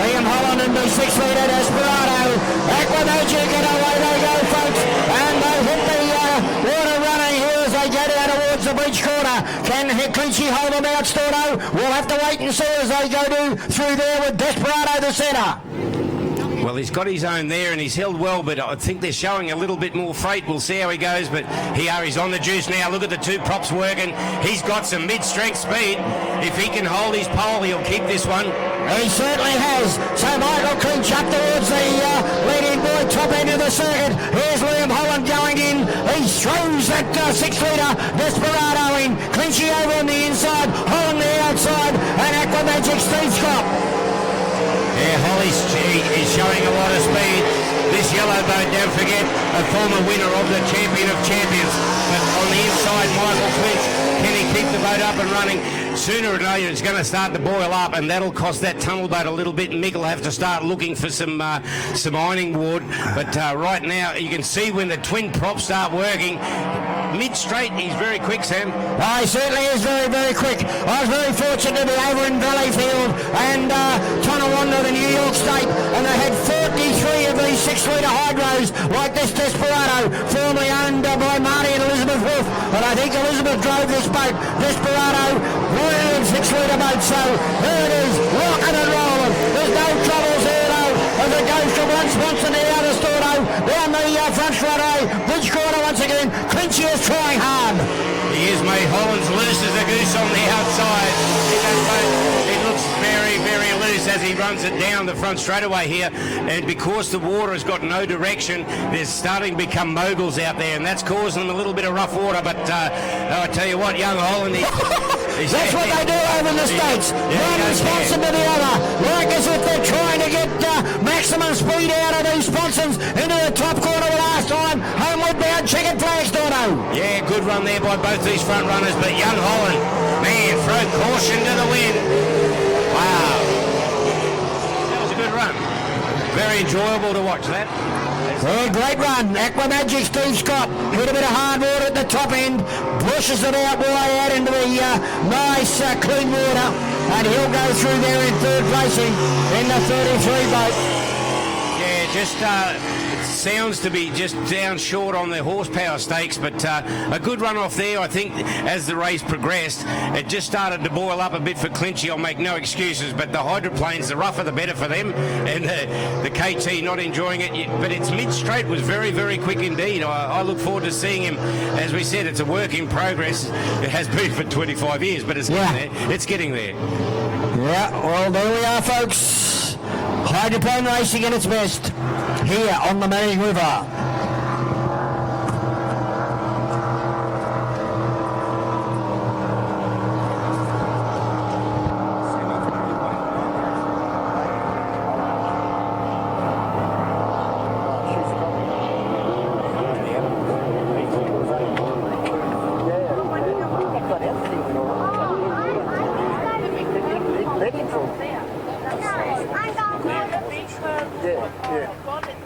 Liam Holland and the 6 litre Desperado. Aquamagic and away they go, folks. And they hit the water running here as they get out towards the bridge corner. Can Clinchy hold them out, Storno? We'll have to wait and see as they go through there with Desperado the centre. Well, he's got his own there and he's held well, but I think they're showing a little bit more freight. We'll see how he goes, but he's on the juice now. Look at the two props working. He's got some mid-strength speed. If he can hold his pole, he'll keep this one. He certainly has. So Michael Clinch up towards the leading boy, top end of the circuit. Here's Liam Holland going in. He throws that 6 litre Desperado in. Clinchy over on the inside, Holland the outside, and Aquamagic Steve Scott. Yeah, Holly is showing a lot of speed. This yellow boat, don't forget, a former winner of the Champion of Champions. But on the inside, Michael Clinch, can he keep the boat up and running? Sooner or later, it's going to start to boil up, and that'll cost that tunnel boat a little bit. And Mick will have to start looking for some ironing wood. But right now, you can see when the twin props start working, mid-straight, he's very quick, Sam. Oh, he certainly is very, very quick. I was very fortunate to be over in Valleyfield and Tonawanda, the New York State, and they had 43 of these 6 litre hydros like this Desperado, formerly owned by Marty and Elizabeth Wolf. And I think Elizabeth drove this boat, Desperado, brilliant 6 litre boat. So here it is, rocking and rolling. There's no troubles here though, as it goes from one sponsor to the other, Storno, down the front runway, bridge corner once again. Clinchy is trying hard. He is, mate. Holland's loose as a goose on the outside. It looks very, very loose as he runs it down the front straightaway here. And because the water has got no direction, there's starting to become moguls out there, and that's causing them a little bit of rough water. But I tell you what, young Holland, that's what they do over in the States. One sponsor to the other. Like as if they're trying to get maximum speed out of these sponsors into the top corner the last time. Homeward bound, checkered flag, Storno. Yeah, good run there by both these front runners, but young Holland, man, throw caution to the wind. Wow. That was a good run. Very enjoyable to watch that. Yeah, great run. Aquamagic Steve Scott hit a bit of hard water at the top end, pushes it out way out into the nice clean water, and he'll go through there in third placing in the 33 boat. Yeah, just it sounds to be just down short on the horsepower stakes, but a good run off there. I think as the race progressed, it just started to boil up a bit for Clinchy. I'll make no excuses, but the Hydroplanes, the rougher the better for them, and the KT not enjoying it. But its mid-straight was very, very quick indeed. I look forward to seeing him. As we said, it's a work in progress. It has been for 25 years, but it's getting there. It's getting there. Yeah, well, there we are, folks. Hydroplane racing at its best here on the Manning River.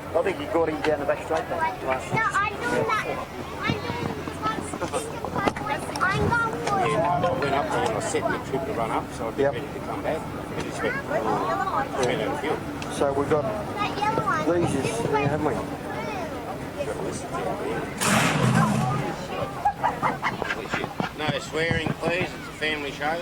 I think you got him down the back straight there. No, I'm doing that. I'm going for it. I went up there and I set the trip to run up, so I'd be ready to come back. It just went straight out of field. So we've got That yellow one. these, haven't we? No swearing, please. It's a family show.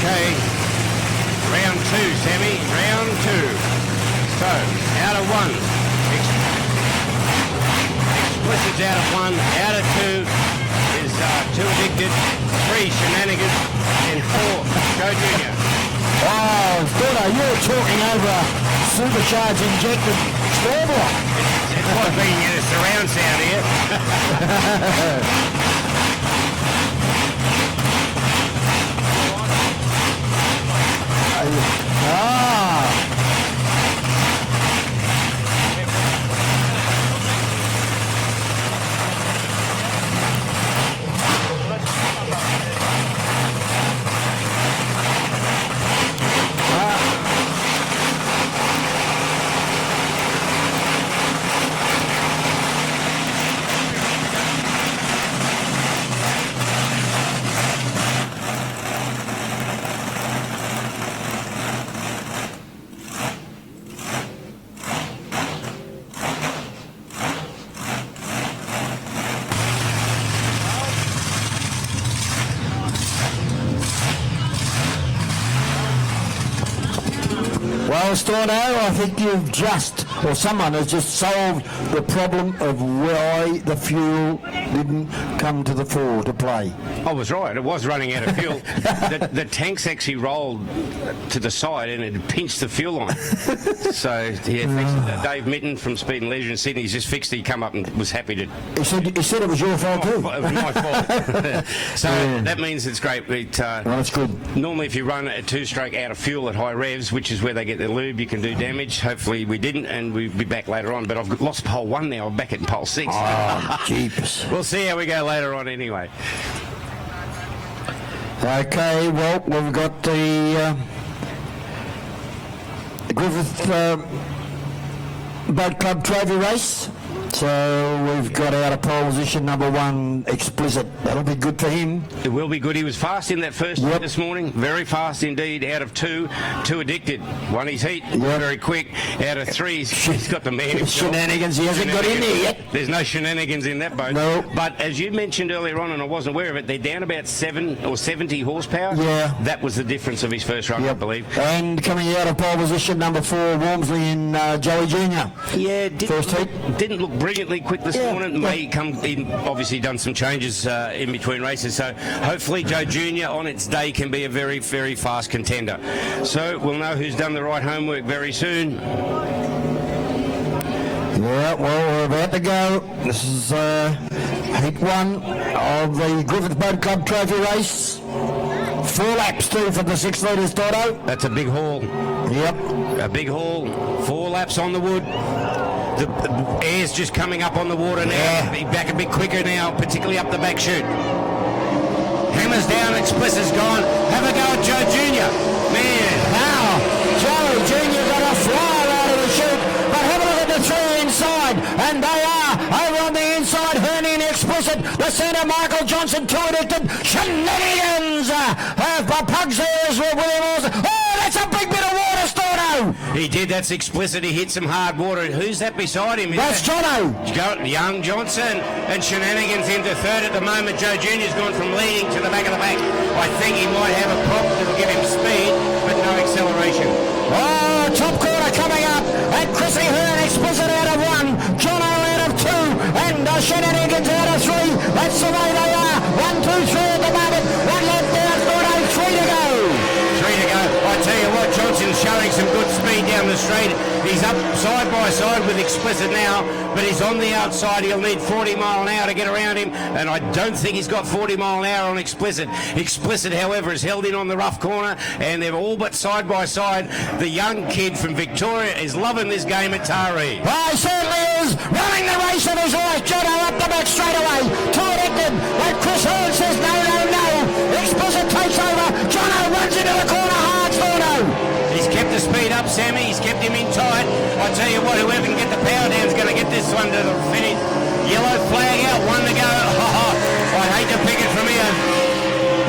Okay, round two, Sammy, round two. So, out of one. Explicit's out of one. Out of two is Too Addicted, 3 Shenanigans, and 4 Joe Jr. Oh, Storno, you're talking over a supercharged injected scoreboard. It's like being in a surround sound here. Well, Storno, I think you've just, or someone has just solved the problem of why the fuel didn't come to the fore to play. I was right. It was running out of fuel. The tanks actually rolled to the side and it pinched the fuel line. So, yeah, thanks to Dave Mitten from Speed and Leisure in Sydney. He's just fixed it. He come up and was happy to... He said it was your fault too. It was my fault. So that means it's great. That's good. Normally, if you run a two-stroke out of fuel at high revs, which is where they get the lube, you can do damage. Hopefully we didn't, and we'll be back later on. But I've lost pole 1 now. I'm back at pole 6. Oh, jeepers. We'll see how we go later on anyway. Okay, well, we've got the Griffith Boat Club Trophy Race. So we've got out of pole position number 1, Explicit. That'll be good for him. It will be good. He was fast in that first heat this morning. Very fast indeed. Out of 2 Addicted. Won his heat. Very quick. Out of 3, he's got the man himself. Shenanigans. He hasn't got in there yet. There's no shenanigans in that boat. No. But as you mentioned earlier on, and I wasn't aware of it, they're down about 7 or 70 horsepower. Yeah. That was the difference of his first run, I believe. And coming out of pole position number 4, Walmsley and Joey Jr. Yeah. First heat. Didn't look brilliantly quick this morning. May come in, obviously done some changes in between races, so hopefully Joe Jr. on its day can be a very, very fast contender. So we'll know who's done the right homework very soon. Yeah, well, we're about to go. This is heat 1 of the Griffith Boat Club Trophy Race. 4 laps too for the 6 litres, Toto. That's a big haul. Yep. A big haul. 4 laps on the wood. The air's just coming up on the water now. Be back a bit quicker now, particularly up the back chute. Hammers down, Explicit's gone. Have a go at Joe Jr. Man, Now, Joey Jr. got a flyer out of the chute, but have a look at the 3 inside, and they are over on the inside. Hernie and Explicit, the centre, Michael Johnson, 2 Addicted. Shenanigans! Pugs ears with William Wilson. Oh, that's a big bit of water, Storno! he did. That's Explicit. He hit some hard water. Who's that beside him? That's Jono. Young Johnson and Shenanigans into 3rd at the moment. Joe Jr.'s gone from leading to the back of the pack. I think he might have a prop that'll give him speed, but no acceleration. Oh, top quarter coming up, and Chrissy Hearn, Explicit out of 1, Jono out of 2, and Shenanigans out of 3. That's the way they are. 1, 2, 3 at the moment. 1 left down, Storno, 3 to go. 3 to go. I tell you what, Johnson's showing some good speed down the straight. He's up side by side with Explicit now, but he's on the outside. He'll need 40 mile an hour to get around him, and I don't think he's got 40 mile an hour on Explicit. Explicit, however, is held in on the rough corner, and they're all but side by side. The young kid from Victoria is loving this game at Taree. Well, he certainly is. Running the race of his life. Jono up the back straight away. 2 Addicted. But Chris Hearn says no, no, no. Explicit takes over. Jono runs into the corner hard, Storno. He's kept the speed up, Sammy. He's kept him in tight. I tell you what, whoever can get the power down is going to get this one to the finish. Yellow flag out, 1 to go. I hate to pick it from here.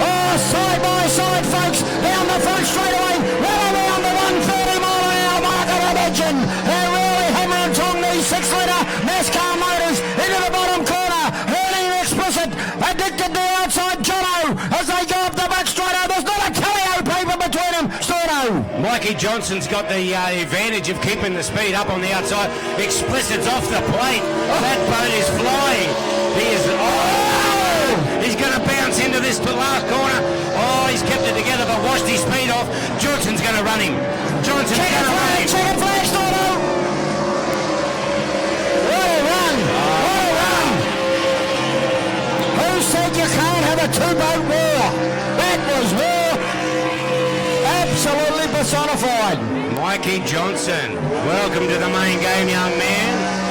Oh, side by side, folks. Down the front straight away. Well around the 130 mile an hour mark of the legend. They're really hammering on these 6 litre NASCAR motors into the bottom corner. Hurling Explicit. Addicted to the outside, Jono. As they go up the back straight out. There's not a Calio paper between them. Storno. Mikey Johnson's got the advantage of keeping the speed up on the outside. Explicit's off the plate. That boat is flying. He is... He's going to bounce into this last corner. Oh, he's kept it together but washed his speed off. Johnson's going to run him. Johnson's going to run him. Check it flag, Storno. What a run. What a run. Who said you can't have a 2-boat war? That was war. Absolutely beside disqualified. Mikey Johnson, welcome to the main game, young man.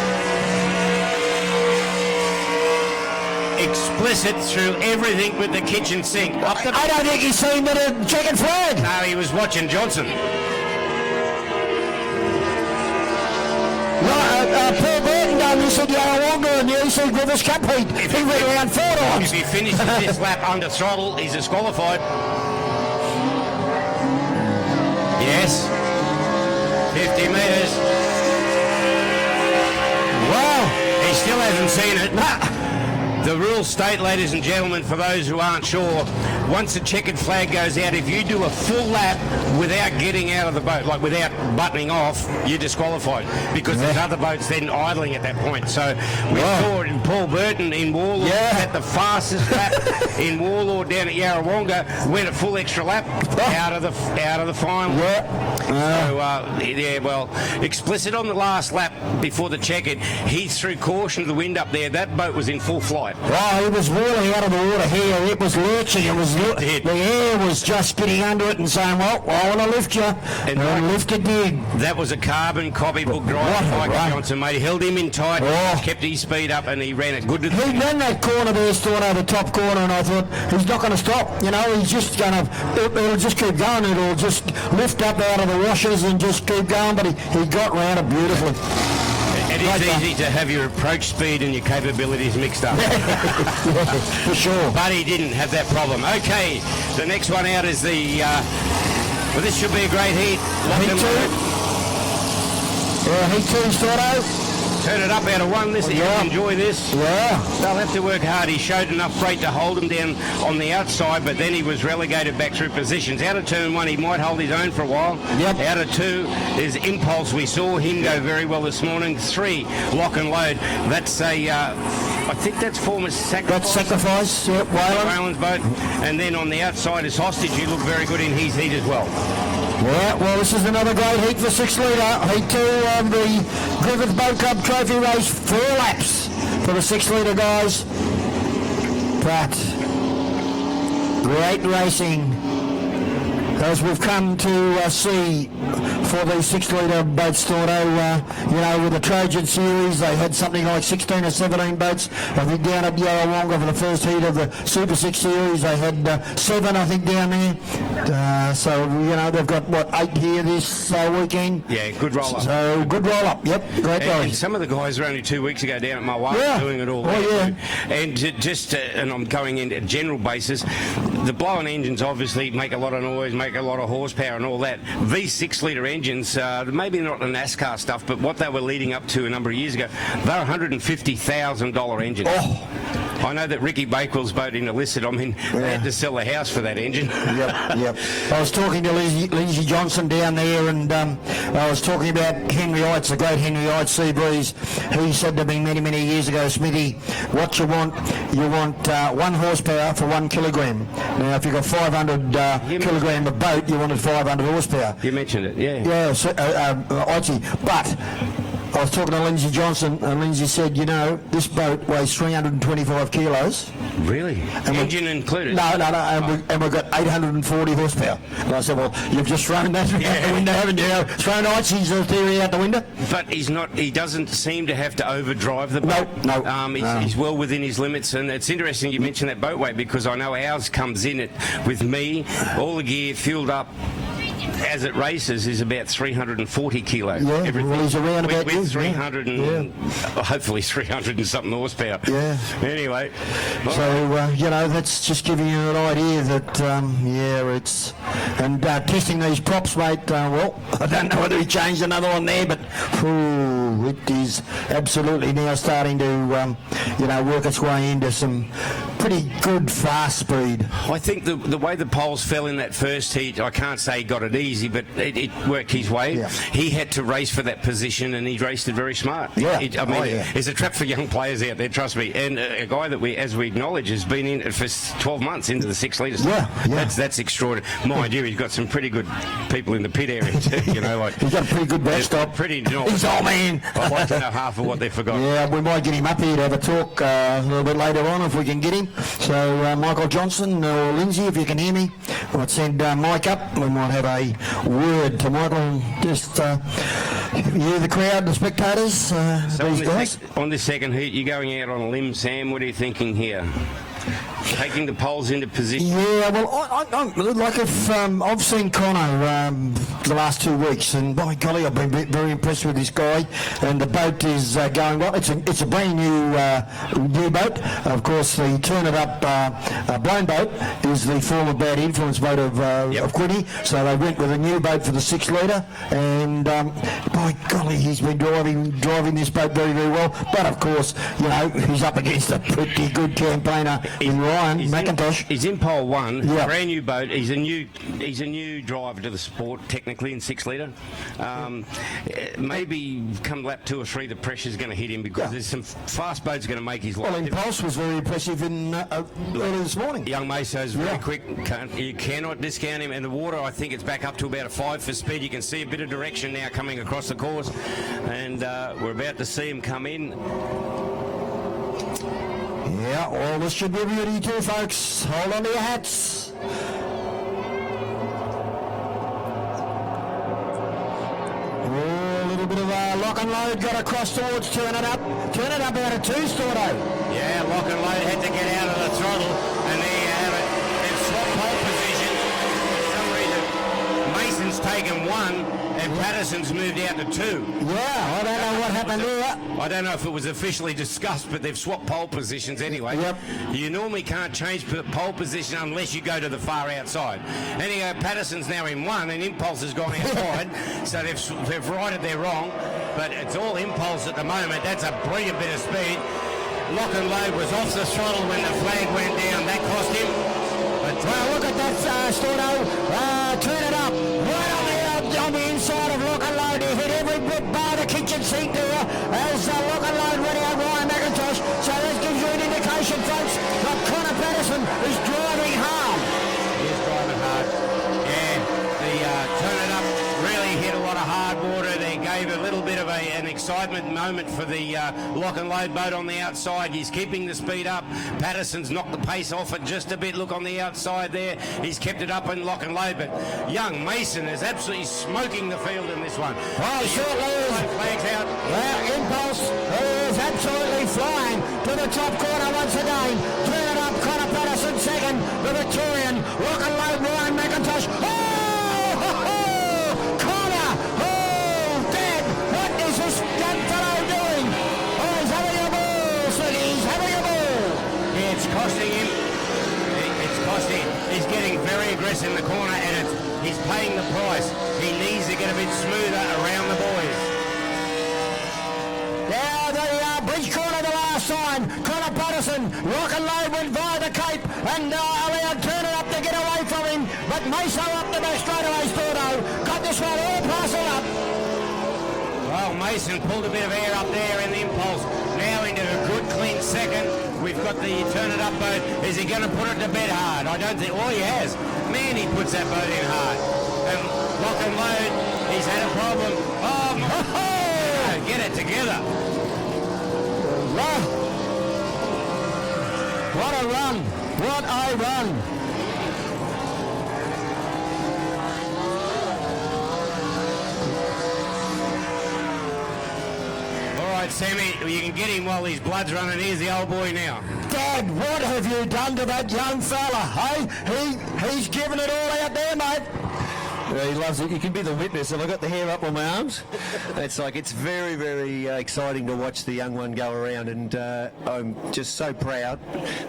Explicit through everything with the kitchen sink. I don't think he's seen the checkered flag. No, he was watching Johnson. Paul Burton done this at Yarrawonga in the EC Griffiths Cup heat. He went around 4 times. If he finishes this lap under throttle, he's disqualified. Yes. 50 metres. Wow. He still hasn't seen it. The rules state, ladies and gentlemen, for those who aren't sure, once the checkered flag goes out, if you do a full lap without getting out of the boat, like without buttoning off, you're disqualified because there's other boats then idling at that point. So we saw it in Paul Burton in Warlord at the fastest lap in Warlord down at Yarrawonga, went a full extra lap out of the final. So explicit on the last lap before the checkered, he threw caution to the wind up there. That boat was in full flight. Oh, it was really out of the water here. It was lurching. The air was just getting under it and saying, well, I want to lift you. And lift it did. That was a carbon copybook driver, Mikey Johnson, mate. He held him in tight, kept his speed up, and he ran it good to the He ran that corner there, Storno, the top corner, and I thought, he's not going to stop. You know, he's just going to, it'll just keep going. It'll just lift up out of the washers and just keep going. But he got round it beautifully. It is easy to have your approach speed and your capabilities mixed up. For sure. But he didn't have that problem. Okay, the next one out is the... well, this should be a great heat. Heat 2, Storno. Turn it up out of 1. Listen, you'll enjoy this. Yeah. They'll have to work hard. He showed enough freight to hold him down on the outside, but then he was relegated back through positions. Out of turn 1, he might hold his own for a while. Yep. Out of 2, there's Impulse. We saw him go very well this morning. 3, Lock and Load. That's a... I think that's former Sacrifice. That's Sacrifice, yep, Whalen's boat. And then on the outside is Hostage. He looked very good in his heat as well. Yeah, well, this is another great heat for 6 litre. Heat 2 of the Griffith Boat Club Trophy Race. 4 laps for the 6 litre guys. But great racing as we've come to see for the 6 litre boats, Storno. You know, with the Trojan Series, they had something like 16 or 17 boats. I think down at Yarrawonga for the first heat of the Super 6 Series, they had 7, I think, down there. So, you know, they've got, 8 here this weekend? Yeah, good roll-up. So, good roll-up, yep, great going. And some of the guys were only 2 weeks ago down at my wife doing it all. And and I'm going into general basis, the blown engines obviously make a lot of noise, make a lot of horsepower and all that. These 6 litre engines, maybe not the NASCAR stuff, but what they were leading up to a number of years ago, they're $150,000 engines. Oh. I know that Ricky Bakewell's boat in illicit, I mean, they had to sell the house for that engine. Yep. I was talking to Lindsay Johnson down there, and I was talking about Henry Heights, the great Henry Heights Seabreeze. He said to me many years ago, Smithy, what you want 1 horsepower for 1 kilogram. Now, if you've got 500 kilogram of boat, you wanted 500 horsepower. You mentioned it, yeah. Yeah, so, but I was talking to Lindsay Johnson, and Lindsay said, you know, this boat weighs 325 kilos. Really? Engine included? No, and we've got 840 horsepower. And I said, well, you've just thrown that out the window, haven't you? Thrown Itchy's theory out the window? But he doesn't seem to have to overdrive the boat. No. He's well within his limits, and it's interesting you mentioned that boat weight, because I know ours comes in with me, all the gear fueled up, as it races, is about 340 kilo. Yeah, well, he's around about with 300 and hopefully 300 and something horsepower. Yeah. Anyway. So, you know, that's just giving you an idea that, it's... And testing these props, mate, well, I don't know whether he changed another one there, but it is absolutely now starting to, work its way into some pretty good fast speed. I think the way the poles fell in that first heat, I can't say he got it easy, but it worked his way. Yeah. He had to race for that position, and he raced it very smart. Yeah. It's a trap for young players out there, trust me. And a guy that as we acknowledge, has been in it for 12 months into the 6 litres. Yeah. That's extraordinary. Mind you, he's got some pretty good people in the pit area too. You know, like he's got a pretty good backstop. He's old man. I'd like to know half of what they've forgotten. Yeah, we might get him up here to have a talk a little bit later on if we can get him. So Michael Johnson or Lindsay, if you can hear me, might send Mike up. We might have a a word to Michael. Just you, the crowd, the spectators, So these guys. on this second heat, you're going out on a limb, Sam. What are you thinking here? Taking the poles into position. Yeah, well, I like if I've seen Connor the last 2 weeks, and by golly, I've been very impressed with this guy. And the boat is going well. It's a brand new boat. Of course, the Turn It Up blown boat is the former bad influence boat of Quinny. So they went with a new boat for the 6 litre, and by golly, he's been driving this boat very, very well. But of course, you know, he's up against a pretty good campaigner in Ryan McIntosh. He's in pole 1, Yeah. brand new boat. He's a new driver to the sport, technically in 6 litre. Maybe come lap 2 or 3, the pressure's going to hit him because there's some fast boats going to make his life. Well, Impulse was very impressive in early this morning. Young Meso's very quick. You cannot discount him. And the water, I think it's back up to about a 5 for speed. You can see a bit of direction now coming across the course, and we're about to see him come in. Yeah, well, this should be a beauty too, folks. Hold on to your hats. Oh, a little bit of lock and load got across towards Turn It Up. Turn It Up out of 2, Stordo. Yeah, lock and load had to get out of the throttle, and there you have it. They've swapped pole position. For some reason, Mason's taken 1, and Patterson's moved out to 2. Yeah, I don't know what happened there. I don't know if it was officially discussed, but they've swapped pole positions anyway. Yep. You normally can't change pole position unless you go to the far outside. Anyhow, Patterson's now in 1, and Impulse has gone outside, so they've righted their wrong, but it's all Impulse at the moment. That's a brilliant bit of speed. Lock and load was off the throttle when the flag went down. That cost him. But well, look at that, Stordo. Turn It Up. Right on the inside of Lock and Load. He hit every bit bar the kitchen sink there as Lock and Load went out Ryan McIntosh. So that gives you an indication, folks, that Connor Patterson is driving hard. He is driving hard. Yeah, the Turn It Up really hit a lot of hard water. They gave a little bit of an excitement moment for the Lock and Load boat on the outside. He's keeping the speed up. Patterson's knocked the pace off it just a bit. Look on the outside there. He's kept it up in Lock and Load, but young Mason is absolutely smoking the field in this one. Well, certainly is. Flags out. Well, Impulse is absolutely flying to the top corner once again. Turn It Up, Connor Patterson second. The Victorian, Lock and Load, Ryan McIntosh. Connor! Oh, Dad! What is this young fellow doing? Oh, he's having a ball, Sliggy. He's having a ball. Yeah, it's costing him. It's costing him. He's getting very aggressive in the corner, and he's paying the price. He needs to get a bit smoother around the boys. Now the bridge corner, the last sign. Connor Patterson, Lock and Load went via the Cape and allowed Turn It Up to get away from him. But Meso up the back straight away, Stordo. Got this one all parcelled up. Well, Mason pulled a bit of air up there in the Impulse. Now into a good clean second. We've got the Turn It Up boat. Is he going to put it to bed hard? I don't think. Oh, he has. Man, he puts that boat in hard. And Lock and Load, he's had a problem. Oh, no, get it together. What a run. What a run. All right, Sammy, you can get him while his blood's running. Here's the old boy now. Dad, what have you done to that young fella, hey? He's given it all out there, mate. Yeah, he loves it. You can be the witness. Have I got the hair up on my arms? It's very, very exciting to watch the young one go around, and I'm just so proud.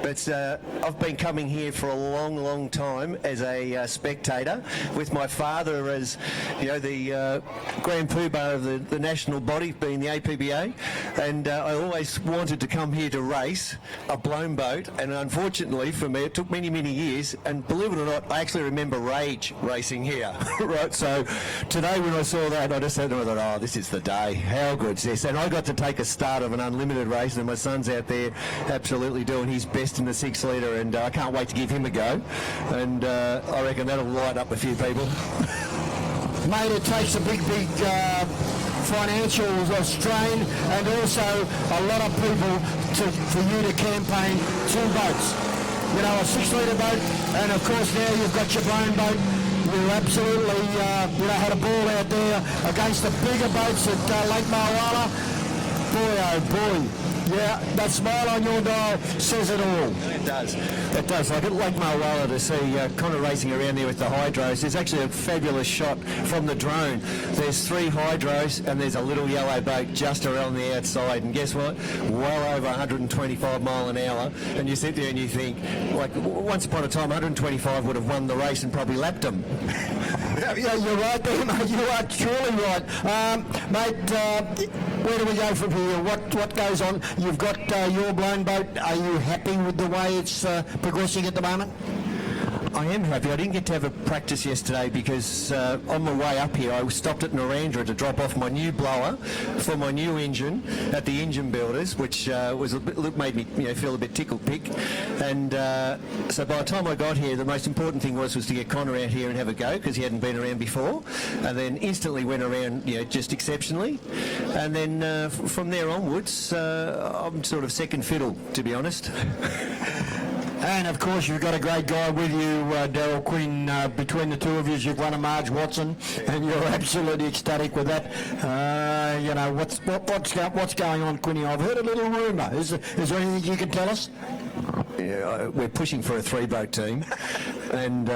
But I've been coming here for a long, long time as a spectator, with my father as, you know, the Grand Poobah of the national body, being the APBA, and I always wanted to come here to race a blown boat, and unfortunately for me, it took many, many years. And believe it or not, I actually remember Rage racing here. Right, so today when I saw that, I just said to myself, oh, this is the day. How good's this? And I got to take a start of an unlimited race, and my son's out there absolutely doing his best in the 6 litre, and I can't wait to give him a go. And I reckon that'll light up a few people. Mate, it takes a big financial strain, and also a lot of people for you to campaign 2 boats. You know, a 6 litre boat, and of course now you've got your blown boat. you absolutely had a ball out there against the bigger boats at Lake Marwala. Boy, oh boy. Yeah, that smile on your dial says it all. It does. It does. Like at Lake Marwala to see Connor racing around there with the hydros. There's actually a fabulous shot from the drone. There's 3 hydros and there's a little yellow boat just around the outside. And guess what? Well over 125 mile an hour. And you sit there and you think, like, once upon a time, 125 would have won the race and probably lapped them. Yeah, you're right there, mate. You are truly right. Mate, where do we go from here? What goes on? You've got your blown boat. Are you happy with the way it's progressing at the moment? I am happy. I didn't get to have a practice yesterday because on my way up here I stopped at Narendra to drop off my new blower for my new engine at the engine builders, which made me feel a bit tickled pink. And so by the time I got here, the most important thing was to get Connor out here and have a go because he hadn't been around before, and then instantly went around just exceptionally. And then from there onwards, I'm sort of second fiddle, to be honest. And of course, you've got a great guy with you, Daryl Quinn. Between the two of you, you've won a Marge Watson, and you're absolutely ecstatic with that. What's going on, Quinny? I've heard a little rumour. Is there anything you can tell us? Yeah, we're pushing for a 3-boat team, and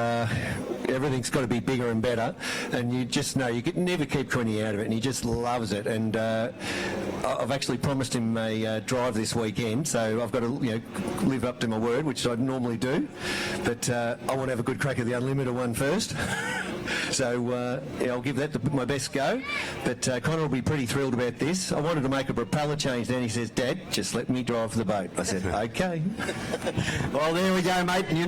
everything's got to be bigger and better. And you just know you can never keep Quinny out of it, and he just loves it. And I've actually promised him a drive this weekend, so I've got to live up to my word, which I normally do. But I want to have a good crack at the unlimited one first. So I'll give that my best go. But Connor will be pretty thrilled about this. I wanted to make a propeller change. Then he says, "Dad, just let me drive the boat." I said, "Okay." Well, there we go, mate. And he's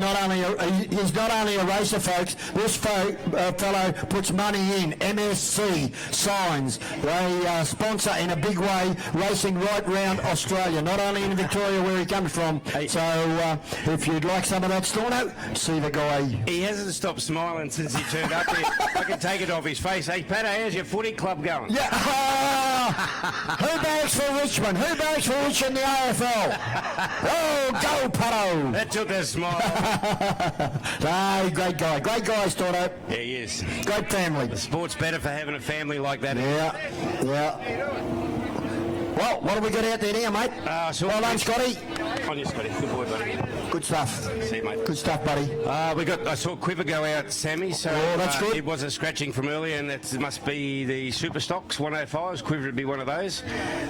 not only a racer, folks. This fellow puts money in. MSC Signs. They sponsor in a big way racing right round Australia, not only in Victoria where he comes from. So if you'd like some of that Storno, see the guy. He hasn't stopped smiling since he turned up here. I can take it off his face. Hey, Pato, how's your footy club going? Yeah. Who bags for Richmond? Who bags for Richmond in the AFL? Oh, go, Pato. That took a smile. Hey, great guy. Great guy, Storno. Yeah, he is. Great family. The sport's better for having a family like that. Yeah. Well, what have we got out there now, mate? Well done, Scotty. On you, Scotty. Good boy, buddy. Good stuff. See you, mate. Good stuff, buddy. I saw Quiver go out, Sammy, so that's good. It was a scratching from earlier, and that must be the Superstocks 105s. Quiver would be one of those.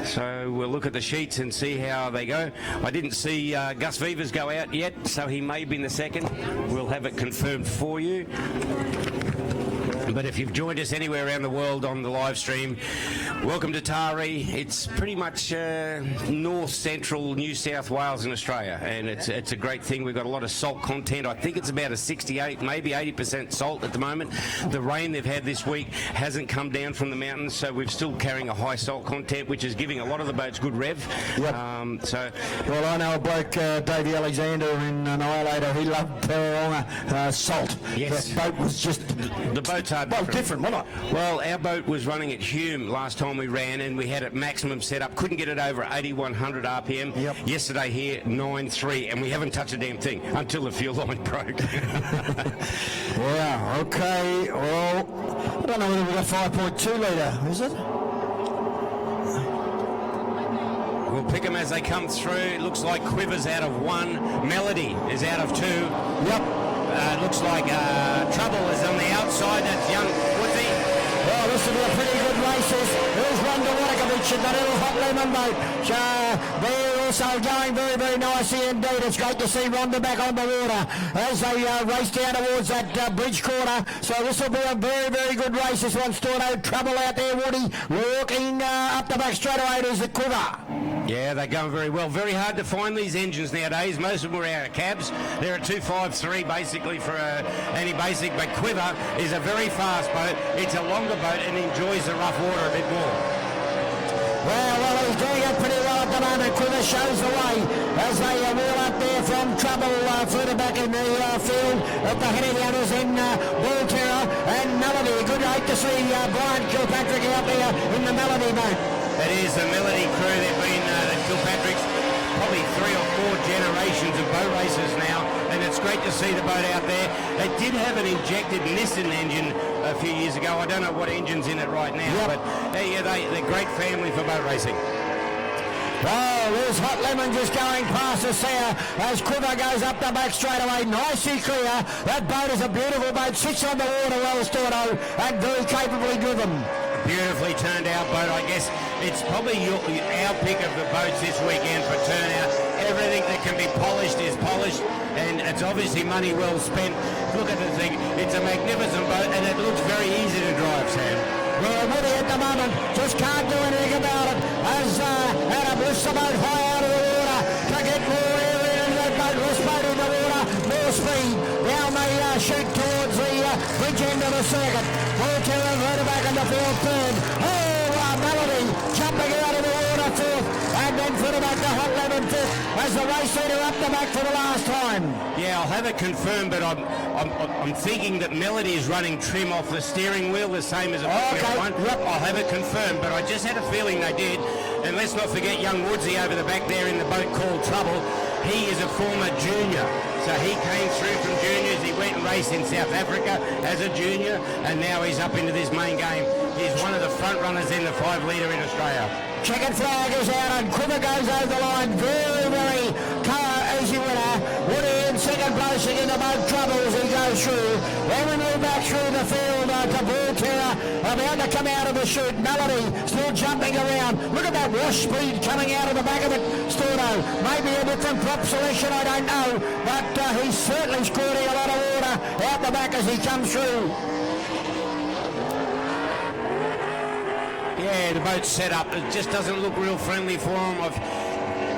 So we'll look at the sheets and see how they go. I didn't see Gus Vivas go out yet, so he may be in the second. We'll have it confirmed for you. But if you've joined us anywhere around the world on the live stream, welcome to Taree. It's pretty much north-central New South Wales in Australia, and it's a great thing. We've got a lot of salt content. I think it's about a 68, maybe 80% salt at the moment. The rain they've had this week hasn't come down from the mountains, so we're still carrying a high salt content, which is giving a lot of the boats good rev. Yep. Well, I know a bloke, Davey Alexander in Annihilator, he loved Tauranga salt. Yes. The boat was just... The boats are different, wasn't it? Well, our boat was running at Hume last time we ran, and we had it maximum set up. Couldn't get it over 8,100 RPM. Yep. Yesterday here, 9.3, and we haven't touched a damn thing until the fuel line broke. Yeah, okay. Well, I don't know whether we've got 5.2 litre, is it? We'll pick them as they come through. It looks like Quiver's out of 1. Melody is out of 2. Yep. Looks like Trouble is on the outside. That's young Woodsy. Well, this will be a pretty good races. Here's Rhonda Wanakovich in the little hot lemon boat. They're also going very, very nicely indeed. It's great to see Rhonda back on the water as they race down towards that bridge corner. So this will be a very, very good race. This one's Storno. Trouble out there, Woody, walking up the back straightaway to the Quiver. Yeah, they're going very well. Very hard to find these engines nowadays. Most of them are out of cabs. They're a 253 basically for any basic, but Quiver is a very fast boat. It's a longer boat and enjoys the rough water a bit more. Well, he's doing it pretty well at the moment. Quiver shows the way as they wheel up there from Trouble further back in the field. At the head of the others in Bull Terror and Melody. Good hope to see Brian Kilpatrick out there in the Melody boat. It is the Melody crew. They've been the Kilpatricks. probably 3 or 4 generations of boat racers now, and it's great to see the boat out there. They did have an injected Nissan engine a few years ago. I don't know what engine's in it right now, but yeah, they're great family for boat racing. Oh, there's Hot Lemon just going past us there as Quiver goes up the back straight away. Nicely clear. That boat is a beautiful boat. Sits on the water well, Storno, and very capably driven. Beautifully turned out boat. I guess it's probably our pick of the boats this weekend for turnout. Everything that can be polished is polished, and it's obviously money well spent. Look at the thing. It's a magnificent boat, and it looks very easy to drive, Sam. Well, Woody at the moment just can't do anything about it as Adam lifts the boat high out of the water to get more air into that boat. Lifts boat in the water, more speed. Down they shoot towards the bridge end of the circuit. Volterra right back in the fourth turn. Melody jumping out of the water fourth, and then put it back to Hot Lemon fifth as the race leader up the back for the last time. Yeah, I'll have it confirmed, but I'm thinking that Melody is running trim off the steering wheel, the same as a one. I'll have it confirmed, but I just had a feeling they did. And let's not forget young Woodsy over the back there in the boat called Trouble. He is a former junior, so he came through from juniors. He went and raced in South Africa as a junior, and now he's up into this main game. He's one of the front runners in the 5 litre in Australia. Checkered flag is out and Quiver goes over the line. Very, very easy winner. Woody in second place again, the boat Trouble as he goes through. Then we move back through the field to Volterra. About to come out of the chute. Melody still jumping around. Look at that wash speed coming out of the back of it, Storno. Maybe a different prop selection, I don't know. But he's certainly squirting a lot of water out the back as he comes through. Yeah, the boat's set up. It just doesn't look real friendly for them.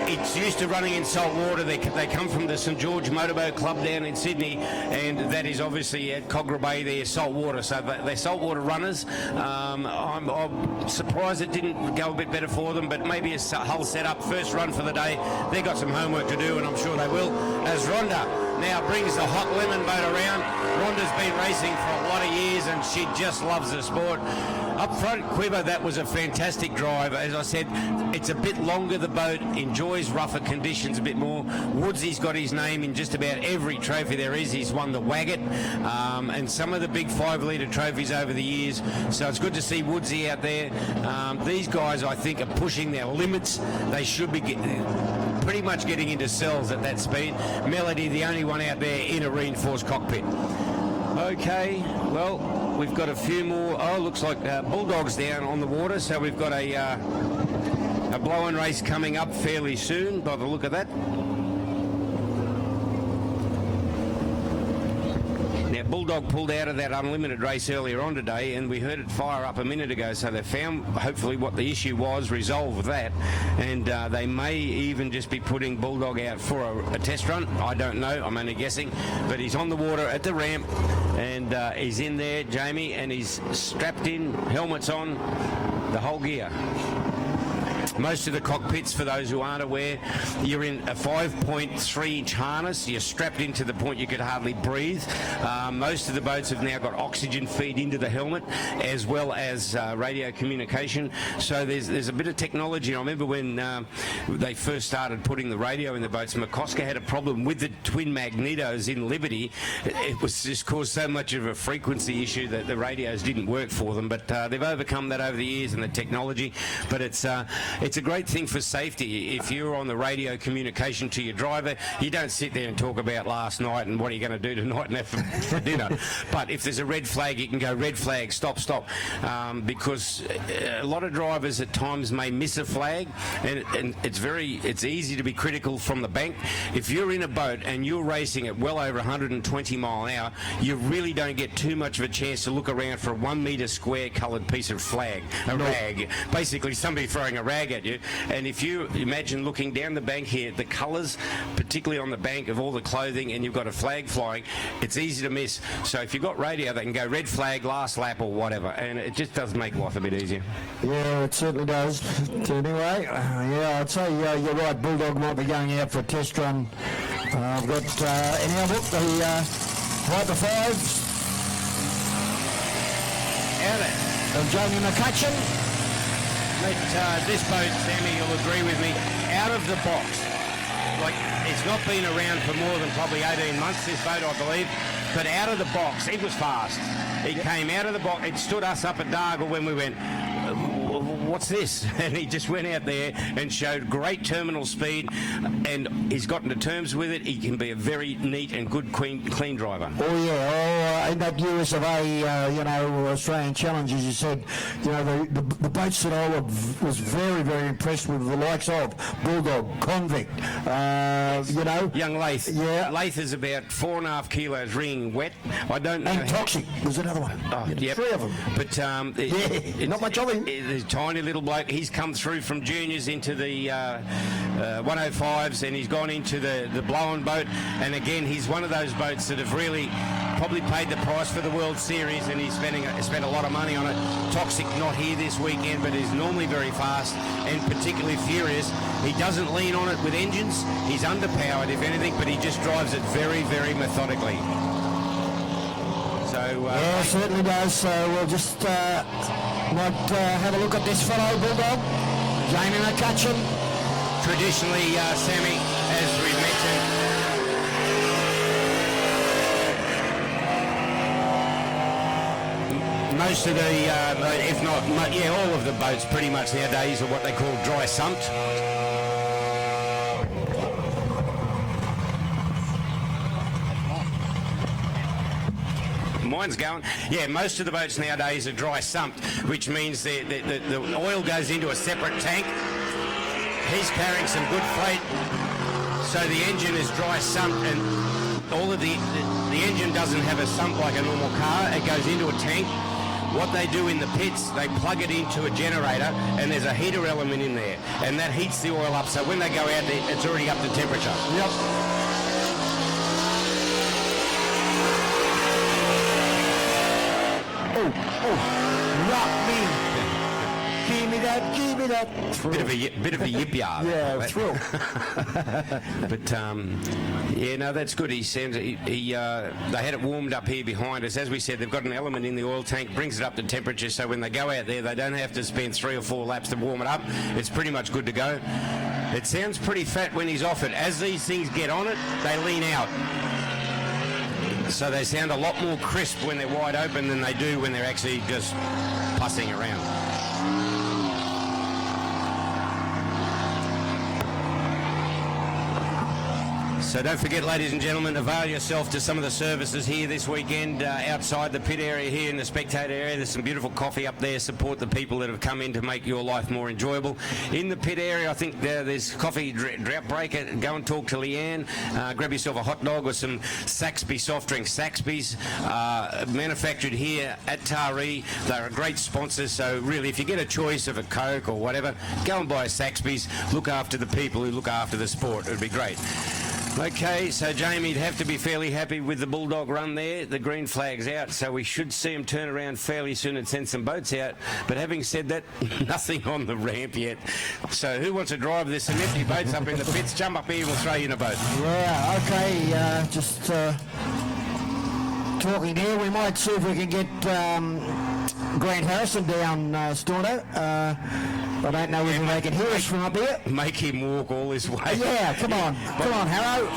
It's used to running in salt water. They come from the St George Motorboat Club down in Sydney, and that is obviously at Cogra Bay. They're saltwater, so they're saltwater runners. I'm surprised it didn't go a bit better for them, but maybe a hull set up. First run for the day. They've got some homework to do, and I'm sure they will. As Rhonda now brings the Hot Lemon boat around. Rhonda's been racing for a lot of years, and she just loves the sport. Up front, Quiver, that was a fantastic drive. As I said, it's a bit longer, the boat, enjoys rougher conditions a bit more. Woodsy's got his name in just about every trophy there is. He's won the Waggot and some of the big 5 litre trophies over the years. So it's good to see Woodsy out there. These guys, I think, are pushing their limits. They should be pretty much getting into cells at that speed. Melody, the only one out there in a reinforced cockpit. Okay, well, we've got a few more. Oh, looks like Bulldog's down on the water, so we've got a blow-in race coming up fairly soon by the look of that. Now, Bulldog pulled out of that unlimited race earlier on today, and we heard it fire up a minute ago, so they found hopefully what the issue was, resolved that, and they may even just be putting Bulldog out for a test run. I don't know, I'm only guessing, but he's on the water at the ramp, and he's in there, Jamie, and he's strapped in, helmets on, the whole gear. Most of the cockpits, for those who aren't aware, you're in a 5.3-inch harness. You're strapped in to the point you could hardly breathe. Most of the boats have now got oxygen feed into the helmet, as well as radio communication. So there's a bit of technology. I remember when they first started putting the radio in the boats, McCosker had a problem with the twin magnetos in Liberty. It was just caused so much of a frequency issue that the radios didn't work for them. But they've overcome that over the years and the technology. But it's a great thing for safety. If you're on the radio communication to your driver, you don't sit there and talk about last night and what are you going to do tonight and have for dinner. But if there's a red flag, you can go red flag, stop, because a lot of drivers at times may miss a flag, and it's easy to be critical from the bank. If you're in a boat and you're racing at well over 120 mile an hour, you really don't get too much of a chance to look around for a 1 metre square coloured piece of flag, rag. Basically somebody throwing a rag at you. And if you imagine looking down the bank here, the colours, particularly on the bank of all the clothing, and you've got a flag flying, it's easy to miss. So if you've got radio, they can go red flag, last lap or whatever, and it just does make life a bit easier. Yeah, it certainly does. Anyway, yeah, I'd say you're right, Bulldog might be going out for a test run. I've got in our book the Viper 5s. Of Jamie McCutcheon. This boat, Sammy, you'll agree with me, out of the box, like, it's not been around for more than probably 18 months, this boat, I believe. But out of the box, it was fast. It came out of the box. It stood us up at Dargle when we went, what's this? And he just went out there and showed great terminal speed, and he's gotten to terms with it. He can be a very neat and good clean driver. Oh yeah, in that US of A, Australian Challenge, as you said, the boats that I was very, very impressed with, the likes of Bulldog, Convict, Young Lath. Yeah. Lath is about 4.5 kilos ringing wet. I don't know. And Toxic, there's another one. Oh, yep. 3 of them. But not much of him. He's a tiny little bloke. He's come through from juniors into the 105s, and he's gone into the blow-on boat. And again, he's one of those boats that have really probably paid the price for the World Series, and he's spent a lot of money on it. Toxic not here this weekend, but is normally very fast and particularly furious. He doesn't lean on it with engines. He's underpowered, if anything, but he just drives it very, very methodically. So yeah, certainly does. So we'll just might have a look at this fellow, Bulldog, Jamie McCutcheon. Traditionally, Sammy, as we mentioned, most of the, if not, all of the boats pretty much nowadays are what they call dry sumped. Mine's going. Yeah, most of the boats nowadays are dry sumped, which means the oil goes into a separate tank. He's carrying some good freight, so the engine is dry sumped, and all of the engine doesn't have a sump like a normal car. It goes into a tank. What they do in the pits, they plug it into a generator, and there's a heater element in there, and that heats the oil up. So when they go out there, it's already up to temperature. Yep. Rock me. Give me that. Bit of a yip yard. Yeah, thrill. But that's good. He sends. They had it warmed up here behind us. As we said, they've got an element in the oil tank, brings it up to temperature, so when they go out there, they don't have to spend 3 or 4 laps to warm it up. It's pretty much good to go. It sounds pretty fat when he's off it. As these things get on it, they lean out. So they sound a lot more crisp when they're wide open than they do when they're actually just pussing around. So don't forget, ladies and gentlemen, avail yourself to some of the services here this weekend outside the pit area here in the spectator area. There's some beautiful coffee up there. Support the people that have come in to make your life more enjoyable. In the pit area, I think there's coffee drought breaker. Go and talk to Leanne. Grab yourself a hot dog or some Saxby soft drinks. Saxby's manufactured here at Taree. They're a great sponsor, so really if you get a choice of a Coke or whatever, go and buy a Saxby's. Look after the people who look after the sport. It would be great. Okay, so Jamie'd have to be fairly happy with the Bulldog run there. The green flag's out, so we should see him turn around fairly soon and send some boats out. But having said that, nothing on the ramp yet. So who wants to drive? There's some empty boats up in the pits. Jump up here, we'll throw you in a boat. Yeah, okay, just talking here. We might see if we can get Grant Harrison down, Storno. I don't know whether they can hear us from up here. Make him walk all this way. Yeah, come on, Harrow. 8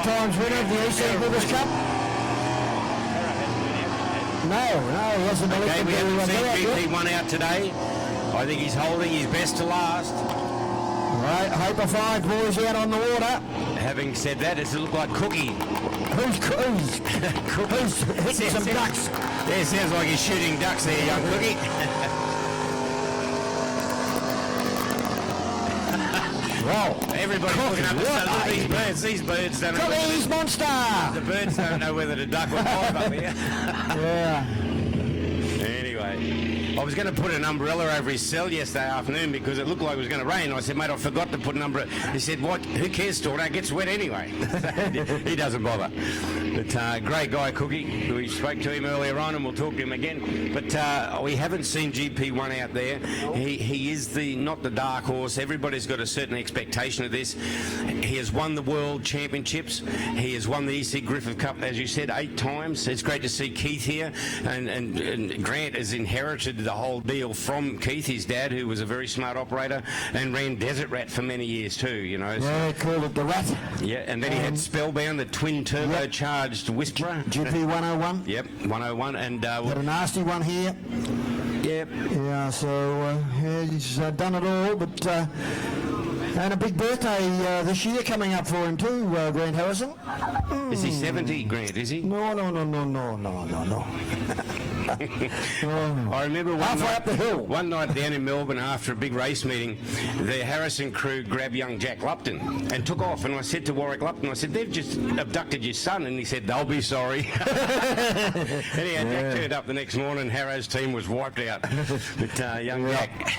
times winner of the EC Rivers Cup. No, he hasn't. Okay, we haven't seen BP1 out today. I think he's holding his best to last. Right, Hoper 5 boys out on the water. Having said that, does it look like Cookie? Who's hitting some ducks? Yeah, sounds like he's shooting ducks there, young Cookie. Wow. Everybody's looking up at these birds. These birds don't know. Cookie's monster! The birds don't know whether to duck or dive up here. Yeah. Anyway, I was going to put an umbrella over his cell yesterday afternoon because it looked like it was going to rain. I said, mate, I forgot to put an umbrella. He said, what? Who cares, Storno? It gets wet anyway. He doesn't bother. But great guy, Cookie. We spoke to him earlier on and we'll talk to him again. But we haven't seen GP1 out there. He is not the dark horse. Everybody's got a certain expectation of this. He has won the World Championships. He has won the EC Griffith Cup, as you said, 8 times. It's great to see Keith here. And Grant has inherited inherited the whole deal from Keith, his dad, who was a very smart operator and ran Desert Rat for many years too, you know. So, Yeah, called it the Rat. yeah, and then he had Spellbound, the twin turbocharged Whisperer. GP 101. Yep, 101, and Got a nasty one here. yep. Yeah, so yeah, he's done it all, but and a big birthday this year coming up for him too, Grant Harrison. Is he 70, Grant? Is he? No. I remember Halfway up the hill. one night down in Melbourne after a big race meeting, the Harrison crew grabbed young Jack Lupton and took off. And I said to Warwick Lupton, I said, they've just abducted your son. And he said, they'll be sorry. Anyhow, Jack turned up the next morning. Harrow's team was wiped out. But young Jack.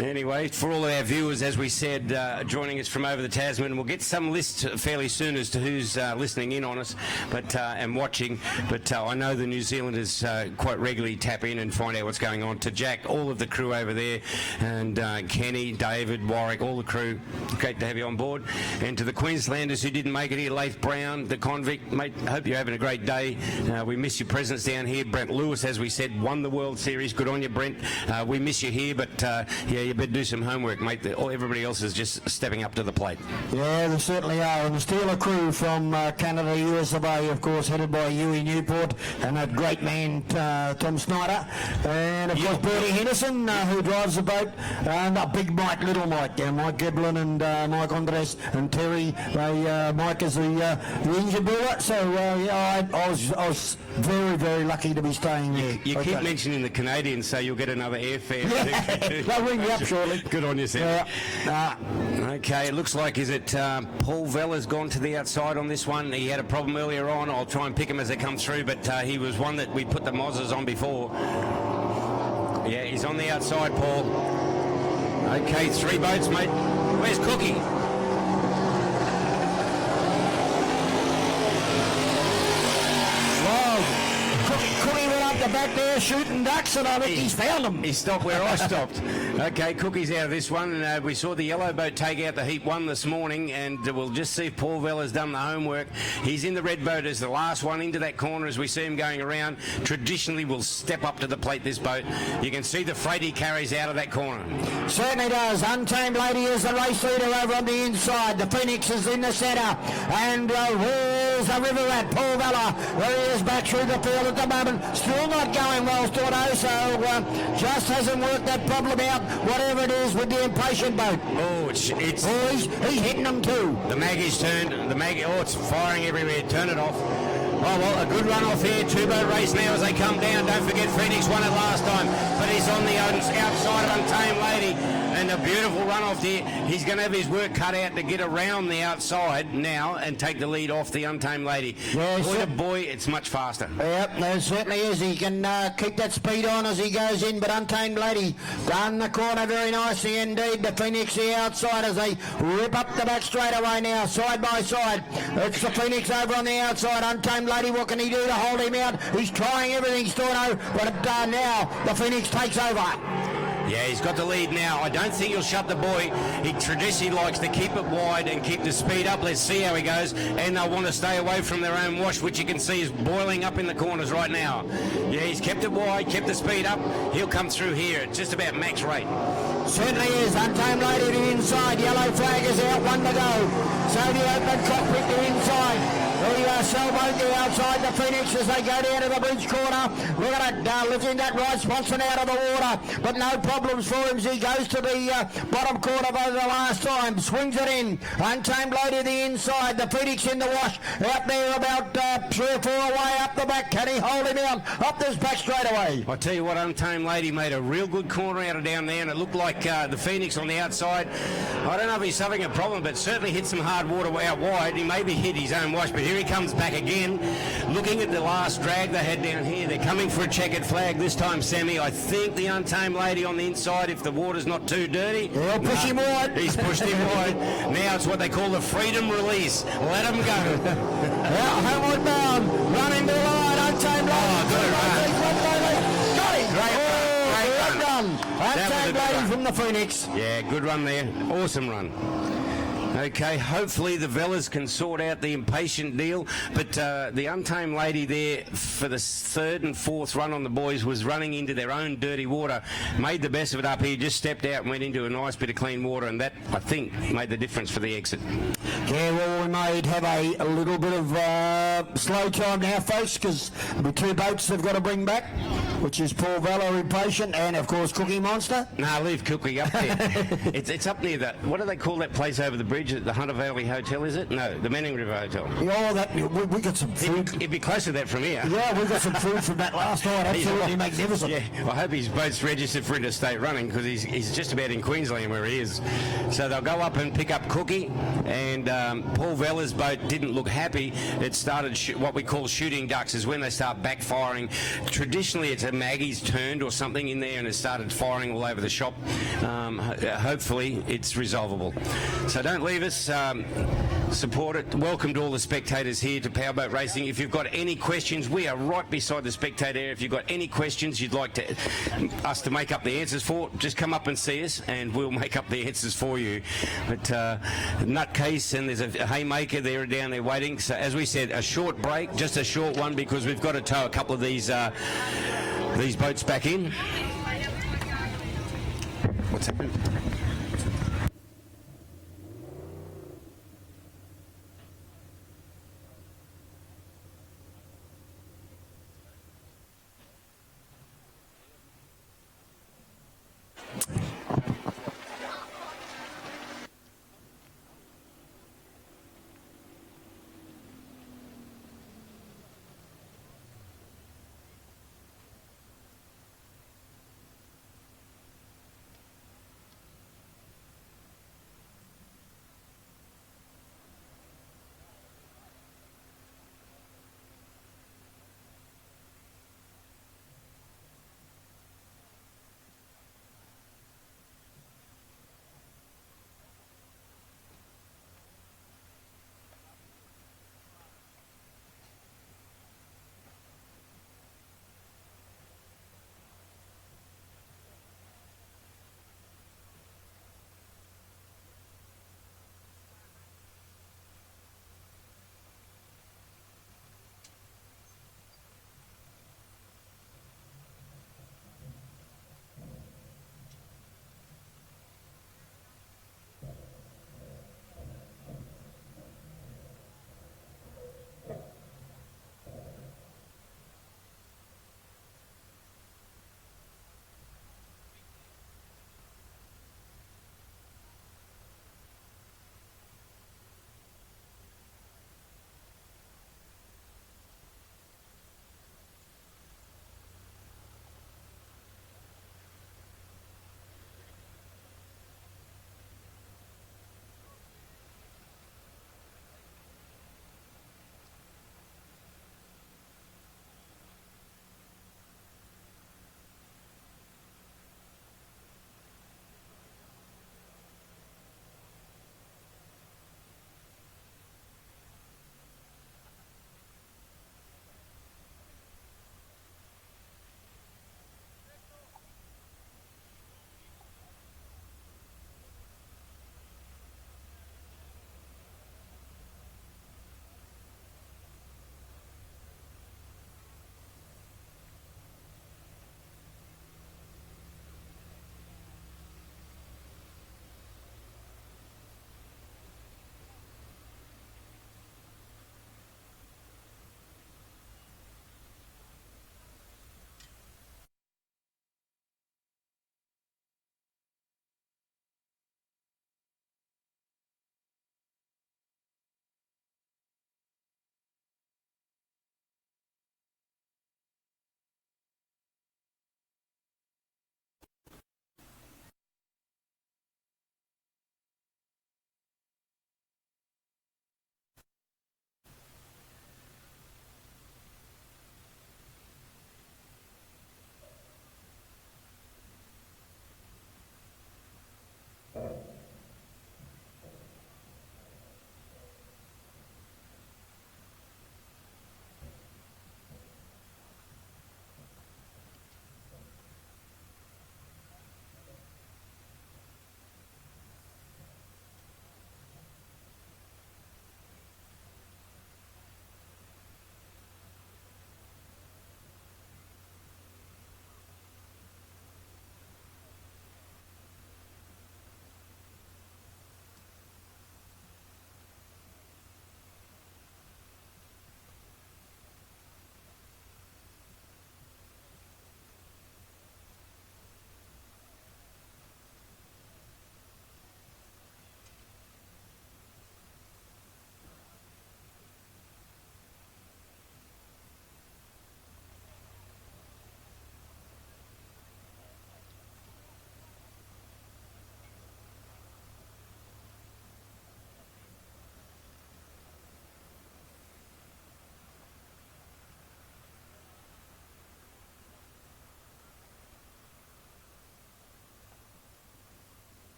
Anyway, for all of our viewers, as we said, joining us from over the Tasman, we'll get some lists fairly soon as to who's listening in on us, but and watching. But I know the New Zealanders quite regularly tap in and find out what's going on. To Jack, all of the crew over there, and Kenny, David, Warwick, all the crew, great to have you on board. And to the Queenslanders who didn't make it here, Leif Brown, the convict, mate, hope you're having a great day. We miss your presence down here. Brent Lewis, as we said, won the World Series. Good on you, Brent. We miss you here, but yeah, you better do some homework, mate. Everybody else is just stepping up to the plate. Yeah, they certainly are. And the Steeler crew from Canada, US of A, of course, headed by Huey Newport and that great man, Tom Snyder. And, of course, Bertie Henderson, who drives the boat. And Big Mike, Little Mike, Mike Giblin and Mike Andres and Terry. Mike is the engine builder. So, yeah, I was very, very lucky to be staying there. You keep mentioning the Canadians, so you'll get another airfare. They'll ring you up shortly. Good on you, Sam. Okay, it looks like, is it Paul Vella's gone to the outside on this one? He had a problem earlier on. I'll try and pick him as they come through, but he was one that we put the Mozzers on before. Yeah, he's on the outside, Paul. Okay, 3 boats, mate. Where's Cookie? Cookie went up the back there shooting ducks, and I think he's found them. He stopped where I stopped. Okay, Cookie's out of this one, and we saw the yellow boat take out the Heat 1 this morning, and we'll just see if Paul Vella's done the homework. He's in the red boat as the last one into that corner as we see him going around. Traditionally, will step up to the plate, this boat. You can see the freight he carries out of that corner. Certainly does. Untamed Lady is the race leader over on the inside. The Phoenix is in the centre. And where's the River Rat? Paul Vella. There he is back through the field at the moment. Still not going well, Stordo. So just hasn't worked that problem out, whatever it is with the impatient boat. Oh, it's he's hitting them too. The Maggie's turned. It's firing everywhere. Turn it off. Oh, well, a good run off here. 2-boat race now as they come down. Don't forget Phoenix won it last time, but he's on the outside of Untamed Lady. And a beautiful run off there. He's going to have his work cut out to get around the outside now and take the lead off the Untamed Lady. Yeah, boy to boy, it's much faster. Yep, there certainly is. He can keep that speed on as he goes in, but Untamed Lady done the corner very nicely indeed. The Phoenix the outside as they rip up the back straightaway now, side by side. It's the Phoenix over on the outside. Untamed Lady, what can he do to hold him out? He's trying everything, Storno, but now the Phoenix takes over. Yeah, he's got the lead now. I don't think he'll shut the buoy. He traditionally likes to keep it wide and keep the speed up. Let's see how he goes. And they'll want to stay away from their own wash, which you can see is boiling up in the corners right now. Yeah, he's kept it wide, kept the speed up. He'll come through here. It's just about max rate. Certainly is. Untamed Lady to the inside. Yellow flag is out, 1 to go. So the open cockpit to inside. The sailboat the outside, the Phoenix as they go down to the bridge corner. Look at it, lifting that right sponson out of the water, but no problems for him as he goes to the bottom corner over the last time. Swings it in. Untamed Lady the inside, the Phoenix in the wash. Out there about 3 or 4 away up the back. Can he hold him out? Up this back straight away. I tell you what, Untamed Lady made a real good corner out of down there, and it looked like the Phoenix on the outside. I don't know if he's having a problem, but certainly hit some hard water out wide. He maybe hit his own wash, but here he comes back again. Looking at the last drag they had down here, they're coming for a checkered flag this time, Sammy. I think the Untamed Lady on the inside, if the water's not too dirty. They'll push him wide. He's pushed him wide. Now it's what they call the freedom release. Let him go. Homeward bound, running the line, Untamed Lady. Oh, good run. Got him. Great run. Untamed Lady from the Phoenix. Yeah, good run there. Awesome run. Okay, hopefully the Vellas can sort out the impatient deal, but the Untamed lady there for the third and fourth run on the boys was running into their own dirty water, made the best of it up here, just stepped out and went into a nice bit of clean water, and that, I think, made the difference for the exit. Yeah, well, we might have a little bit of slow time now, folks, because the two boats they've got to bring back, which is Paul Vella, Impatient, and, of course, Cookie Monster. No, leave Cookie up there. it's up near the, what do they call that place over the bridge at the Hunter Valley Hotel, is it? No, the Manning River Hotel. Oh, that, we got some food. It'd be close to that from here. Yeah, we got some food from that last night. Absolutely magnificent. Yeah, I hope his boat's registered for interstate running, because he's just about in Queensland where he is. So they'll go up and pick up Cookie, and Paul Vella's boat didn't look happy. It started what we call shooting ducks, is when they start backfiring. Traditionally, it's a Maggie's turned or something in there, and it started firing all over the shop. Hopefully, it's resolvable. So don't leave us. Support it. Welcome to all the spectators here to Powerboat Racing. If you've got any questions, we are right beside the spectator area. If you've got any questions you'd like us to make up the answers for, just come up and see us and we'll make up the answers for you. But Nutcase, and there's a Haymaker there down there waiting. So as we said, a short break, just a short one, because we've got to tow a couple of these boats back in. What's happened?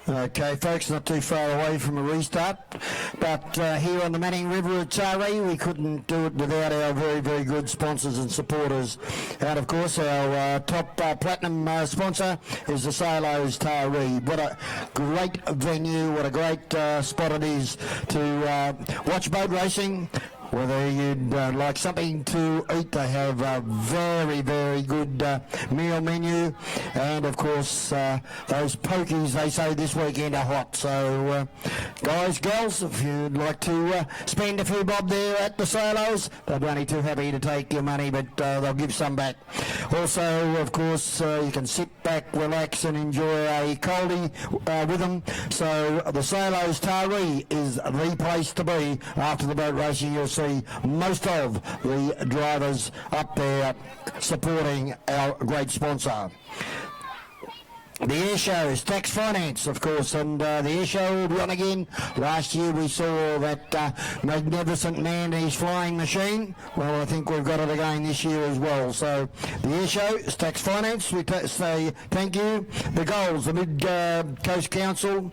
Okay, folks, not too far away from a restart, but here on the Manning River at Taree, we couldn't do it without our very, very good sponsors and supporters. And of course, our top platinum sponsor is the Silos Taree. What a great venue, what a great spot it is to watch boat racing. Whether you'd like something to eat, they have a very, very good meal menu, and of course those pokies they say this weekend are hot. So guys, girls, if you'd like to spend a few bob there at the silos, they'll be only too happy to take your money, but they'll give some back. Also, of course, you can sit back, relax and enjoy a coldie with them. So the Silos Taree is the place to be after the boat racing. You'll see most of the drivers up there supporting our great sponsor. The air show is tax finance, of course, and the air show will be on again. Last year we saw that magnificent man, his flying machine. Well, I think we've got it again this year as well. So the air show is tax finance. We say thank you. The goals, the Mid-Coast Council,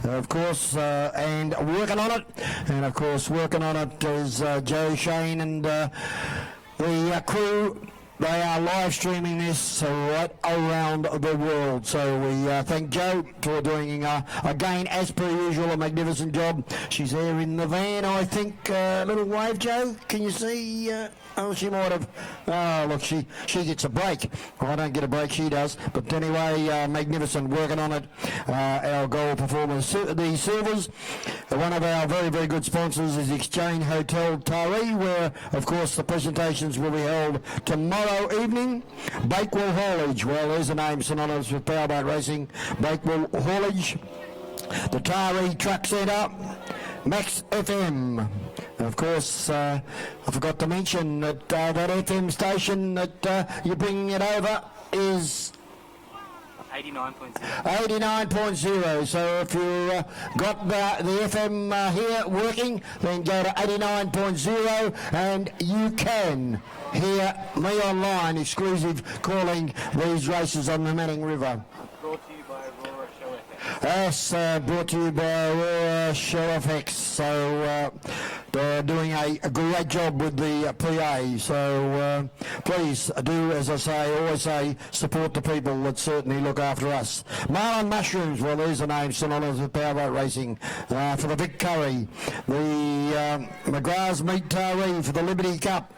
of course, and working on it. And of course, working on it is Joe, Shane, and the crew. They are live streaming this right around the world. So we thank Jo for doing, again, as per usual, a magnificent job. She's there in the van, I think. Little wave, Jo. Can you see? Oh, she might have. Oh, look, she gets a break. I don't get a break, she does. But anyway, magnificent, working on it. Our goal performers, the Silvers. One of our very, very good sponsors is Exchange Hotel Taree, where, of course, the presentations will be held tomorrow evening. Bakewell Haulage. Well, there's a name synonymous with powerboat racing. Bakewell Haulage. The Taree Truck Centre. Max FM. And of course, I forgot to mention that that FM station that you're bringing it over is 89.0. 89.0. So if you've got the FM here working, then go to 89.0 and you can hear me online, exclusive calling these races on the Manning River. Brought to you by Aurora Show FM. Yes, brought to you by Aurora Show FX. So they're doing a great job with the PA. So please do, as I say, always say, support the people that certainly look after us. Marlin Mushrooms, well, there's a name synonymous with powerboat racing. For the Vic Curry, the McGrath's Meat Taree for the Liberty Cup,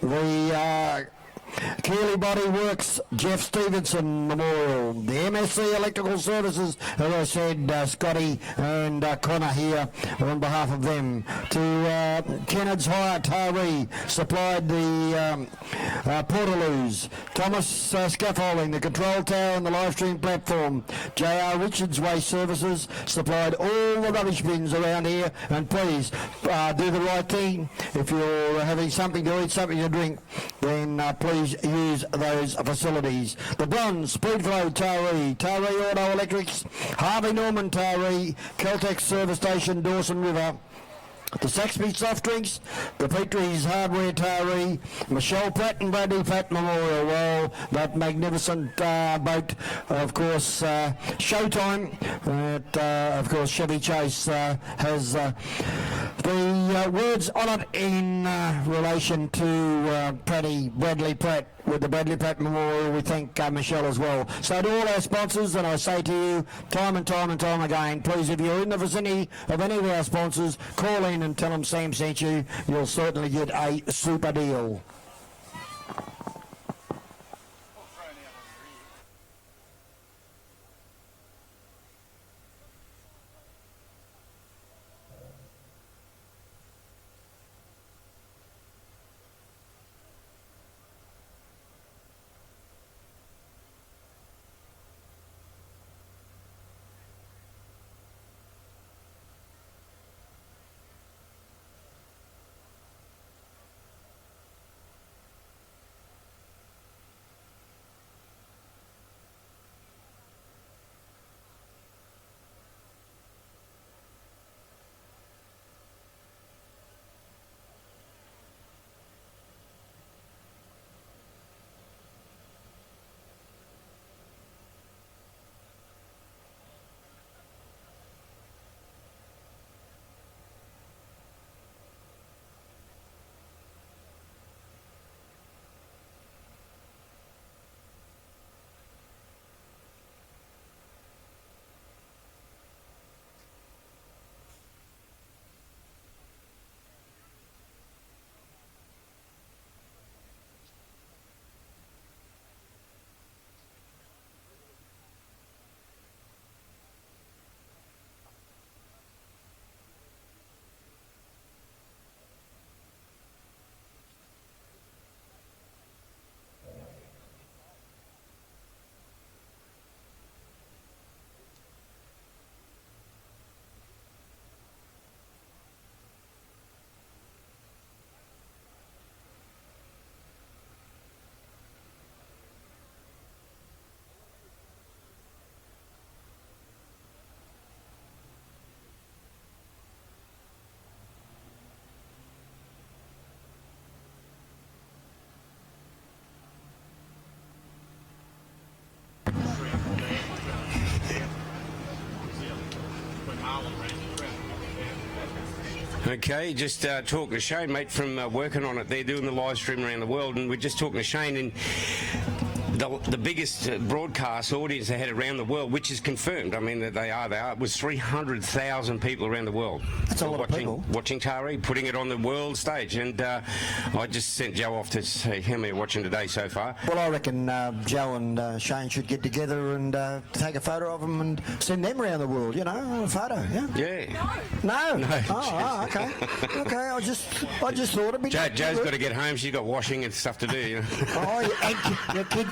the Keely Body Works Jeff Stevenson Memorial, the MSC Electrical Services, as I said, Scotty and Connor here on behalf of them. To Kennard's Hire Taree supplied the Portaloos, Thomas Scaffolding, the control tower and the live stream platform. J.R. Richards Waste Services supplied all the rubbish bins around here, and please do the right thing. If you're having something to eat, something to drink, then please use those facilities. The Bronze, Speedflow Taree, Taree Auto Electrics, Harvey Norman Taree, Caltex Service Station, Dawson River, the Saxby Soft Drinks, the Petrie's Hardware Taree, Michelle Pratt and Bradley Pratt Memorial. Well, that magnificent boat, of course, Showtime, of course, Chevy Chase has the words on it in relation to Bradley Pratt. With the Bradley Pratt Memorial, we thank Michelle as well. So to all our sponsors, and I say to you time and time and time again, please, if you're in the vicinity of any of our sponsors, call in and tell them Sam sent you. You'll certainly get a super deal. Okay, just talking to Shane, mate, from working on it. They're doing the live stream around the world, and we're just talking to Shane, and the biggest broadcast audience they had around the world, which is confirmed, I mean, that they are, was 300,000 people around the world. That's a lot of people. Watching Tari, putting it on the world stage. And I just sent Joe off to say how many are watching today so far. Well, I reckon Joe and Shane should get together and take a photo of them and send them around the world, you know, a photo, yeah? Yeah. No? No. Oh, okay. Okay, I just thought it'd be... Joe's got to get home. She's got washing and stuff to do, you know. Oh, your kid...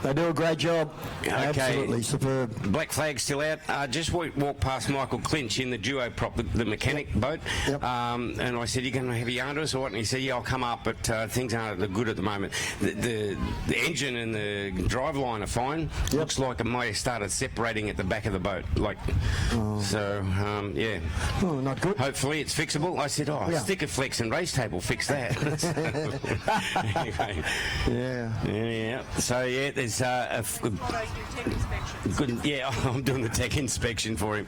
They do a great job. Okay. Absolutely superb. Black flag still out. Just walked past Michael Clinch in the duo prop, the mechanic boat. Yep. And I said, "You going to have a yarn to us or what?" And he said, "Yeah, I'll come up, but things aren't that good at the moment. The engine and the driveline are fine. Yep. Looks like it might have started separating at the back of the boat. Yeah. Oh, not good. Hopefully it's fixable." I said, Yeah. stick a flex and race table, fix that. Anyway. Yeah. So there's good. Yeah, I'm doing the tech inspection for him.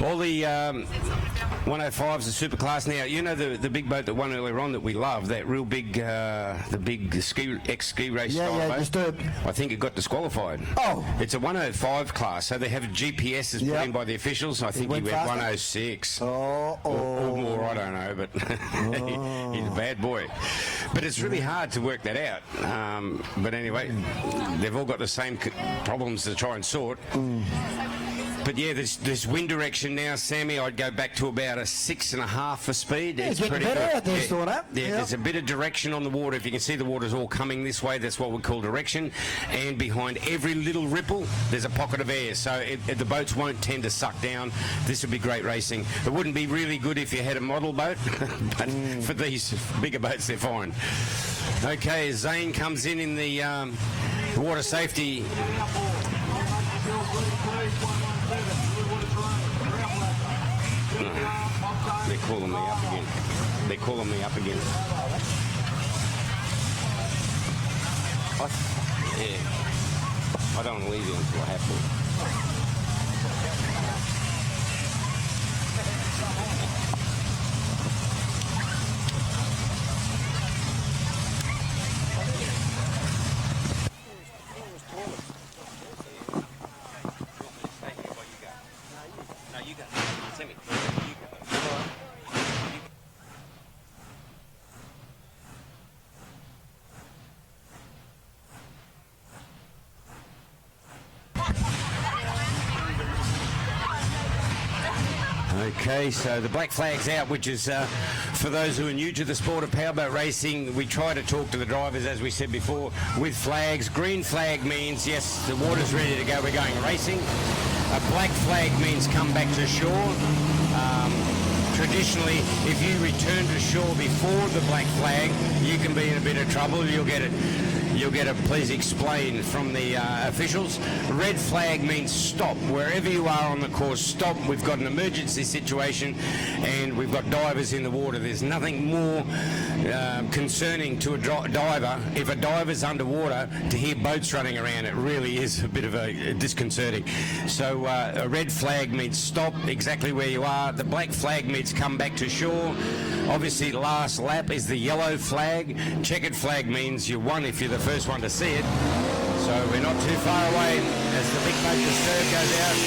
All the 105s are super class now. You know the big boat that won earlier on that we love, that real big, the big ski race style boat. Disturbed. I think it got disqualified. Oh. It's a 105 class, so they have GPSs put in by the officials. I think he went 106. Or more, I don't know, but he's a bad boy. But it's really hard to work that out. But anyway, they've all got the same problems to try and sort. But yeah, there's wind direction now, Sammy. I'd go back to about a 6.5 for speed. It's getting better out there, sort of. Yeah, there's a bit of direction on the water. If you can see the water's all coming this way, that's what we call direction. And behind every little ripple, there's a pocket of air. So the boats won't tend to suck down. This would be great racing. It wouldn't be really good if you had a model boat, but for these bigger boats, they're fine. Okay, Zane comes in the water safety. They're calling me up again. I don't want to leave you until I have to. Okay, so the black flag's out, which is for those who are new to the sport of powerboat racing. We try to talk to the drivers, as we said before, with flags. Green flag means, yes, the water's ready to go, we're going racing. A black flag means come back to shore. Traditionally, if you return to shore before the black flag, you can be in a bit of trouble. You'll get it please explain from the officials. Red flag means stop. Wherever you are on the course, stop. We've got an emergency situation and we've got divers in the water. There's nothing more concerning to a diver. If a diver's underwater, to hear boats running around, it really is a bit of a disconcerting. So a red flag means stop exactly where you are. The black flag means come back to shore. Obviously, last lap is the yellow flag. Checkered flag means you won if you're the first one to see it. So we're not too far away as the big boat Disturb goes out.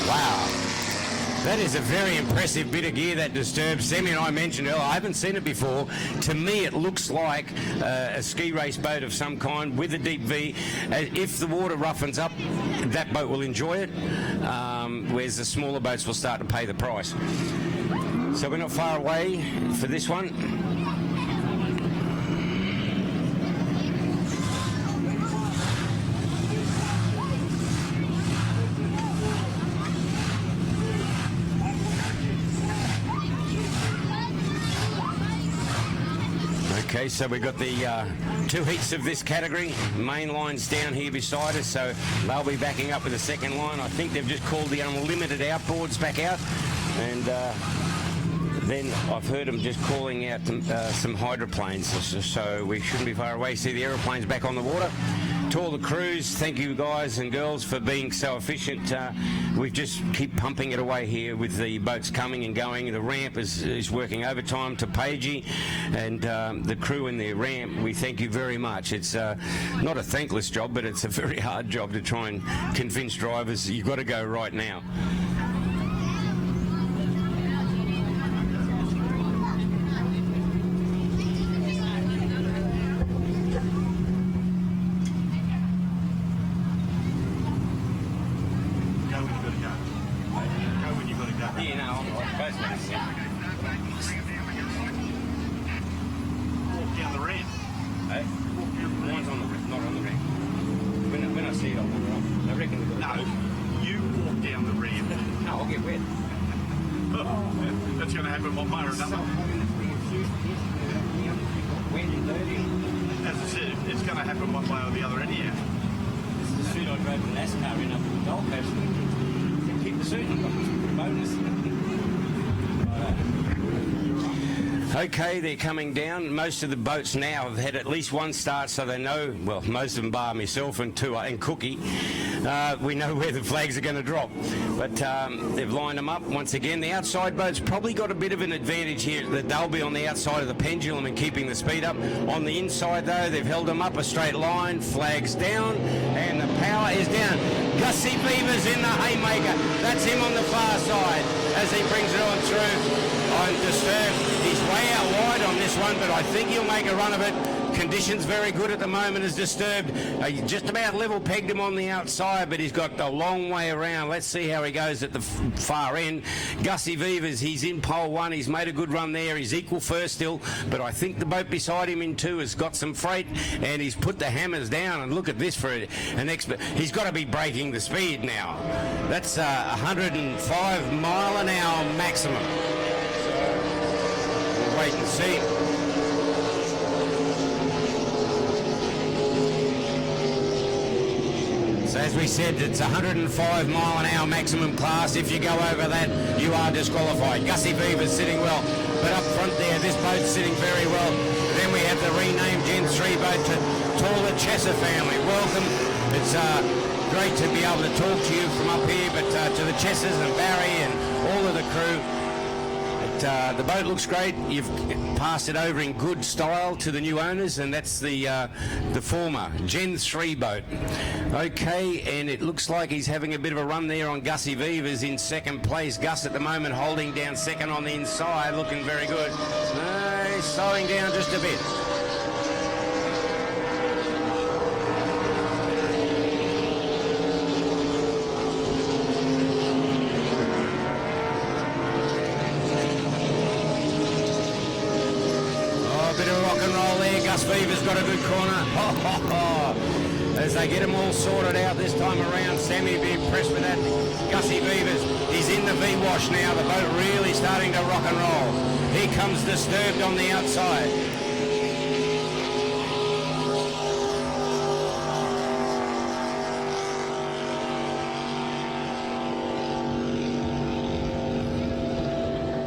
Wow. That is a very impressive bit of gear, that Disturb. Sammy and I mentioned earlier, I haven't seen it before. To me, it looks like a ski race boat of some kind with a deep V. If the water roughens up, that boat will enjoy it, whereas the smaller boats will start to pay the price. So we're not far away for this one. Okay, so we've got the two heats of this category. Main line's down here beside us, so they'll be backing up with the second line. I think they've just called the unlimited outboards back out, and then I've heard them just calling out some hydroplanes, so we shouldn't be far away. See the aeroplanes back on the water. To all the crews, thank you guys and girls for being so efficient. We just keep pumping it away here with the boats coming and going. The ramp is working overtime to Pagey, and the crew in the ramp, we thank you very much. It's not a thankless job, but it's a very hard job to try and convince drivers you've got to go right now. That's going to happen one way or another. As I said, it's going to happen one way or the other anyhow. This is the suit I drove the NASCAR in up to the Gold Coast. Keep the suit and bonus. Okay, they're coming down. Most of the boats now have had at least one start, so they know, well, most of them bar myself and Cookie, we know where the flags are going to drop. But they've lined them up once again. The outside boats probably got a bit of an advantage here, that they'll be on the outside of the pendulum and keeping the speed up. On the inside, though, they've held them up a straight line, flags down, and the power is down. Gussie Beaver's in the haymaker. That's him on the far side as he brings it on through. I'm disturbed. He's way out wide on this one, but I think he'll make a run of it. Conditions very good at the moment as Disturbed. He just about level pegged him on the outside, but he's got a long way around. Let's see how he goes at the far end. Gussie Beavers, he's in pole one. He's made a good run there. He's equal first still, but I think the boat beside him in two has got some freight, and he's put the hammers down. And look at this for an expert. He's got to be breaking the speed now. That's 105 mile an hour maximum. We'll wait and see. So as we said, it's 105 mile an hour maximum class. If you go over that, you are disqualified. Gussie Beaver's sitting well, but up front there, this boat's sitting very well. Then we have the renamed Gen 3 boat to all the Chesser family. Welcome. It's great to be able to talk to you from up here, but to the Chessers and Barry and all of the crew. The boat looks great. You've passed it over in good style to the new owners, and that's the former Gen 3 boat. Okay, and it looks like he's having a bit of a run there on Gussie Beavers in second place. Gus at the moment holding down second on the inside, looking very good. He's slowing down just a bit. Beaver's got a good corner. As they get them all sorted out this time around, Sammy will be impressed with that. Gussie Beavers, he's in the V-wash now. The boat really starting to rock and roll. Here comes Disturbed on the outside.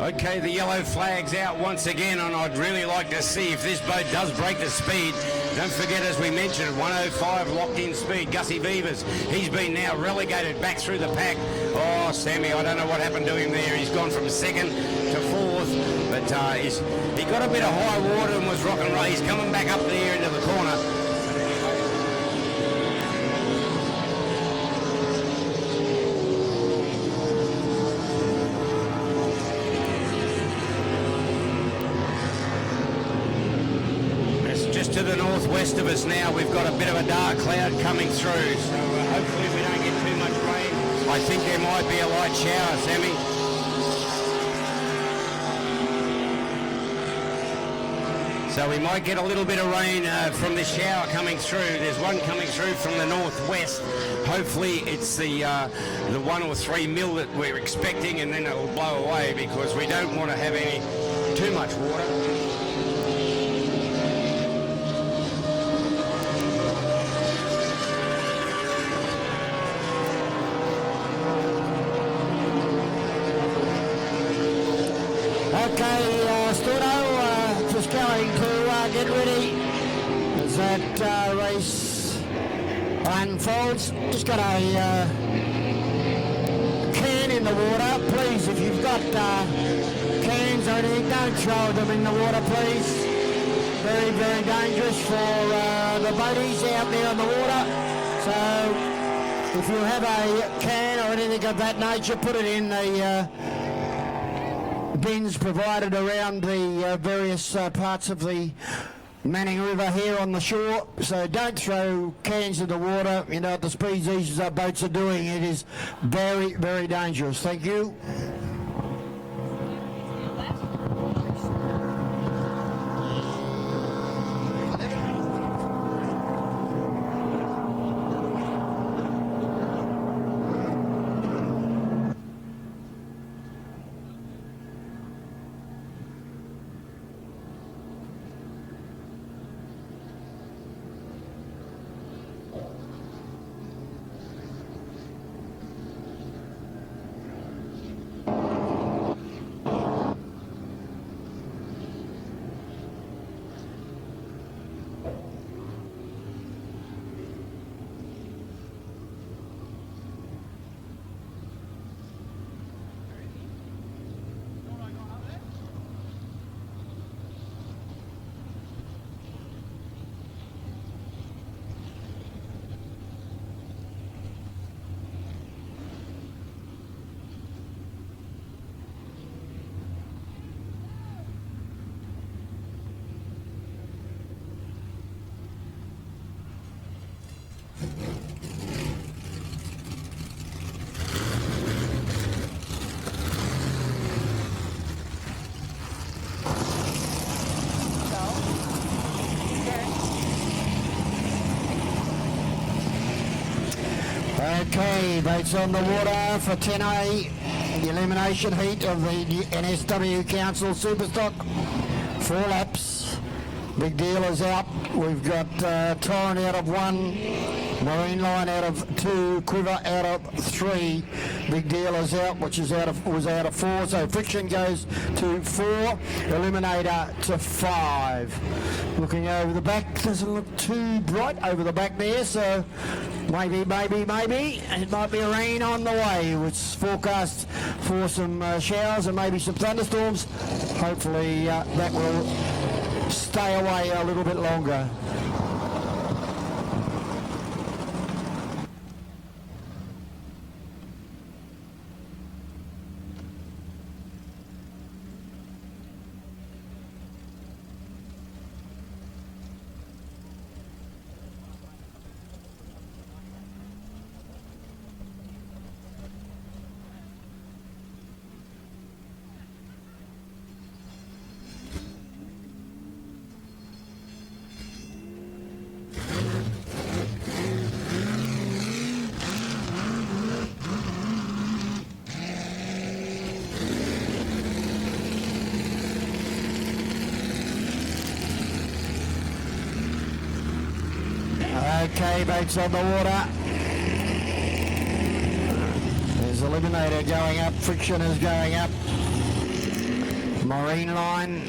Okay, the yellow flag's out once again, and I'd really like to see if this boat does break the speed. Don't forget, as we mentioned, 105 locked-in speed. Gussie Beavers, he's been now relegated back through the pack. Oh, Sammy, I don't know what happened to him there. He's gone from second to fourth, but he got a bit of high water and was rock and roll. He's coming back up there into the corner. To the northwest of us now, we've got a bit of a dark cloud coming through, so hopefully we don't get too much rain. I think there might be a light shower, Sammy. So we might get a little bit of rain from this shower coming through. There's one coming through from the northwest. Hopefully it's the 1 or 3 mil that we're expecting, and then it'll blow away because we don't want to have too much water. Okay, that race unfolds. Just got a can in the water. Please, if you've got cans or anything, don't throw them in the water, please. Very, very dangerous for the boaties out there on the water. So if you have a can or anything of that nature, put it in the bins provided around the various parts of the Manning River here on the shore. So don't throw cans in the water. You know, at the speeds these boats are doing, it is very, very dangerous. Thank you. Okay, boats on the water for 10A, the elimination heat of the NSW Council Superstock. 4 laps. Big Deal is out. We've got Torrent out of 1, Marine Line out of 2, Quiver out of 3. Big Deal is out, which is was out of 4. So Friction goes to 4, Eliminator to 5. Looking over the back, doesn't look too bright over the back there, so maybe it might be rain on the way, which is forecast for some showers and maybe some thunderstorms. Hopefully that will stay away a little bit longer. Okay, boats on the water. There's Eliminator going up, Friction is going up. Marine Line,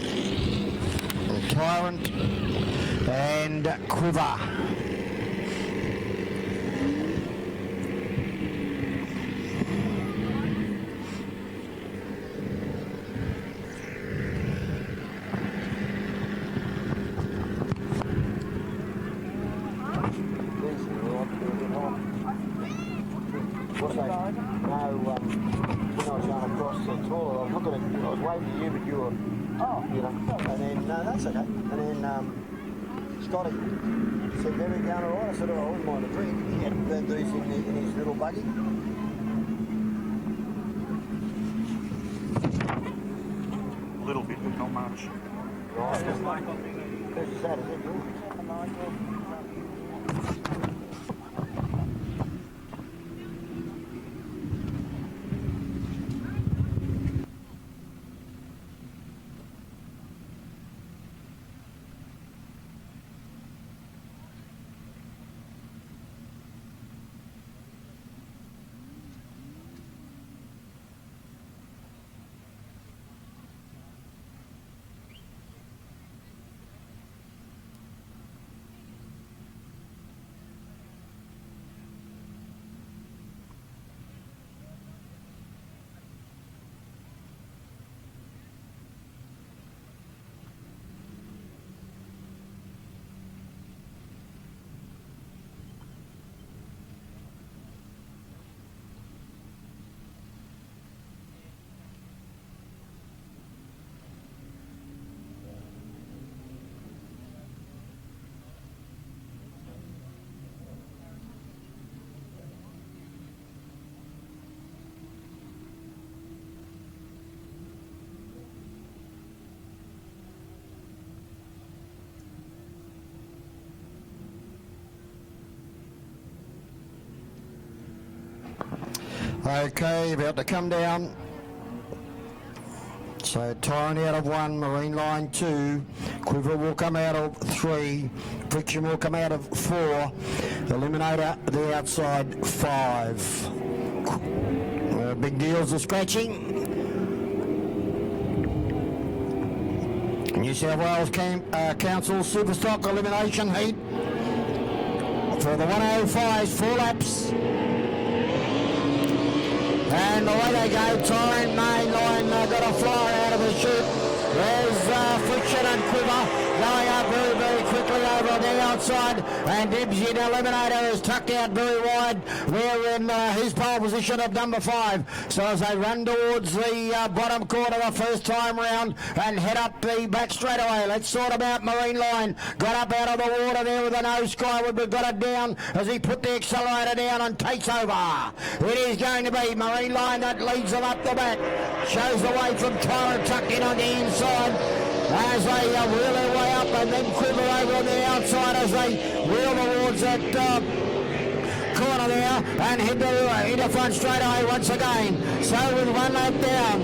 Tyrant, and Quiver. Scotty said, "Very going all right." I said, "Oh, I wouldn't mind a drink." He had burned these in his little buggy. A little bit, but not much. Right. Who's that? Is it you? Okay, about to come down. So Tyrant out of 1, Marine Line 2, Quiver will come out of 3, Friction will come out of 4, Eliminator the outside 5. Big deals are scratching. New South Wales Council Superstock elimination heat for the 105s, 4 laps. And away they go, Tyrant Main Line got a flyer out of the chute. There's Friction and Quiver going up very, very quickly over on the outside. And Dibs in Eliminator is tucked out very wide. We're in his pole position of number 5. So as they run towards the bottom corner the first time round and head up the back straightaway. Let's sort them out. Marine Line got up out of the water there with a nose skyward, but got it down as he put the accelerator down and takes over. It is going to be Marine Line that leads them up the back. Shows the way from Tyrant tucked in on the inside. As they wheel their way up and then Quiver over on the outside as they wheel towards that corner there and head into front straight away once again. So with 1 lap down,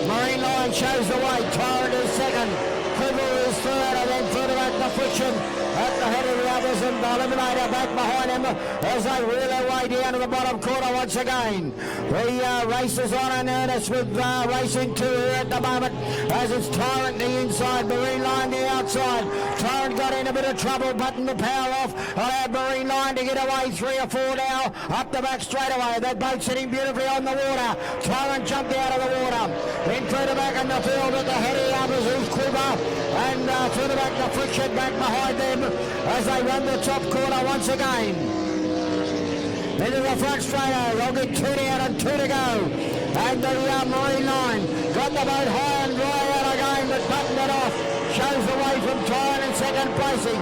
Marine Line shows the way. Tyrant is second, Quiver is third, and then further back the Friction at the head of the others, and the Eliminator back behind him as they wheel their way down to the bottom corner once again. The race is on in earnest with racing 2 here at the moment as it's Tyrant the inside, Marine Line the outside. Tyrant got in a bit of trouble, buttoned the power off, allowed Marine Line to get away 3 or 4 now, up the back straight away. That boat sitting beautifully on the water. Tyrant jumped out of the water. Then further back in the field at the head of the others is Quiver, and further back the Friction back behind them as they run the top corner once again. Into the front straighter, they'll get 2 down and 2 to go. And the Marine Line got the boat high and dry out again, but buttoned it off. Shows the way from Tyrant in second placing.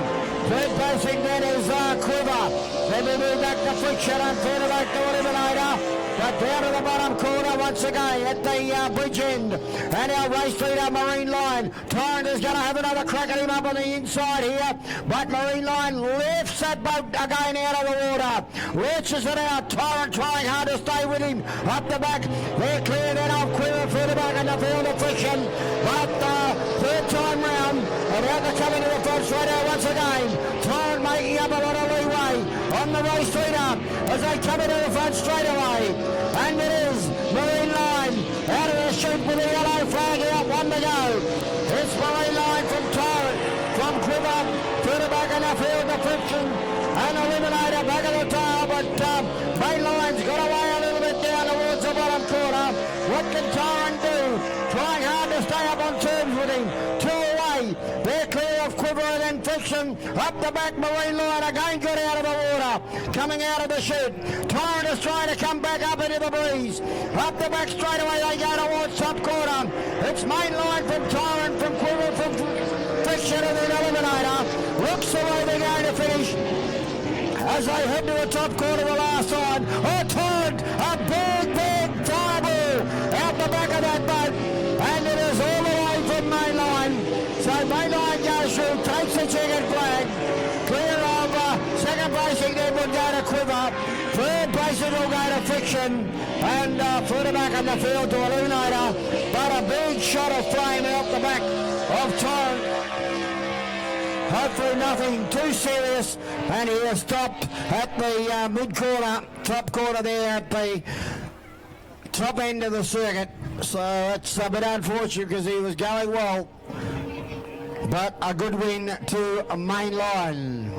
Third placing then is Quiver. Then we move back to Friction and further back to Eliminator. But down to the bottom corner once again at the bridge end. And our race leader, Marine Line. Tyrant is going to have another crack at him up on the inside here. But Marine Line lifts that boat again out of the water. Lurches it out. Tyrant trying hard to stay with him. Up the back. They're clear then off Quiver further back in the field of Friction. But third time round. And out to come into the front straight out once again. Tyrant making up a lot of leeway on the race leader as they come into the front straight away. And it is Marine Line out of the chute with a yellow flag out, 1 to go. It's Marine Line from Tyrant, from Quiver, further back in the field, the Friction, and Eliminator back at the tail, but Main Line's got away a little bit down towards the bottom corner. What can Tyrant do? Trying hard to stay up on terms with him. 2 away. They're clear of Quiver and then Friction. Up the back, Marine Line again got out of the water. Coming out of the chute. Tyrant is trying to come back up into the breeze. Up the back straight away they go towards top corner. It's Main Line from Tyrant, from Quiver, from Friction and then Eliminator. Looks the way they're going to finish. As they head to the top corner the last time. Oh, Tyrant, a big, big fireball out the back of that boat. And it is all the way from Main Line. So Main Line goes through, takes the checkered flag. Clear of second placing then will go to Quiver. Third placing will go to Friction. And further back in the field to Eliminator. But a big shot of flame out the back of Tyrant. Hopefully nothing too serious, and he has stopped at the mid-corner, top corner there at the top end of the circuit. So it's a bit unfortunate because he was going well, but a good win to Main Line.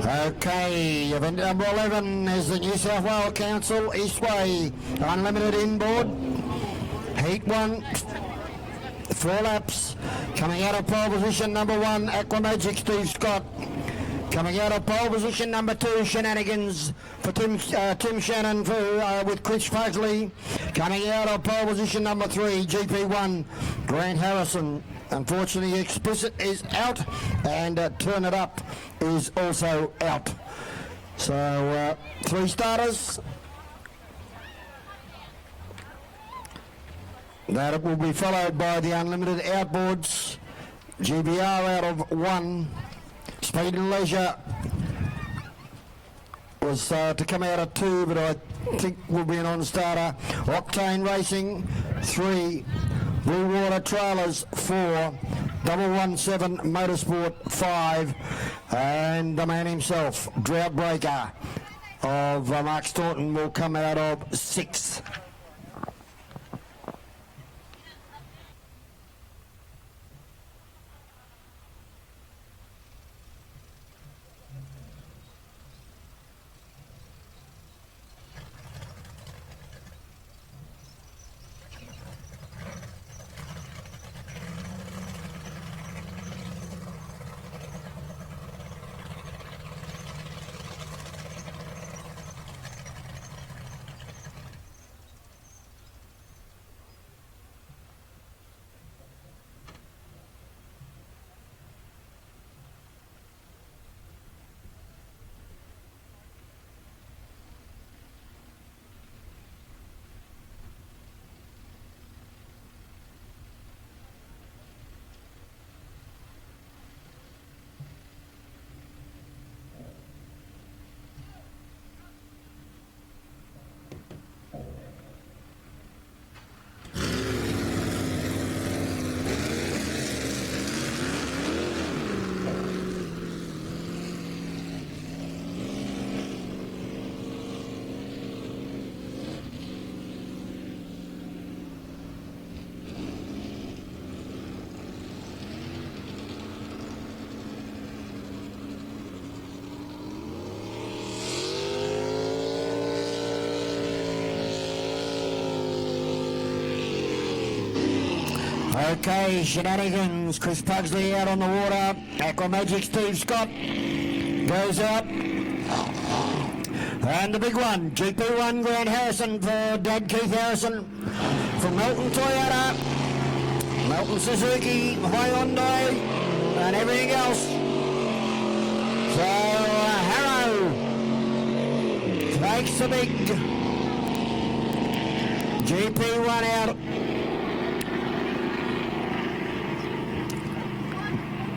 Okay, event number 11 is the New South Wales Council Eastway Unlimited Inboard. Heat 1, 4 laps. Coming out of pole position number 1, Aquamagic Steve Scott. Coming out of pole position number 2, Shenanigans for Tim Shannon with Chris Pugsley. Coming out of pole position number 3, GP1, Grant Harrison. Unfortunately, Explicit is out, and Turn It Up is also out. So 3 starters. That will be followed by the Unlimited Outboards. GBR out of 1. Speed and Leisure was to come out of 2, but I think will be an on-starter. Octane Racing 3. Blue Water Trailers 4. 117 Motorsport 5. And the man himself, Drought Breaker of Mark Staunton, will come out of 6. Okay, Shenanigans, Chris Pugsley out on the water. Aquamagic Steve Scott goes out. And the big one, GP1 Grant Harrison for Dad Keith Harrison. From Melton Toyota, Melton Suzuki, Hyundai, and everything else. So Harrow takes the big GP1 out.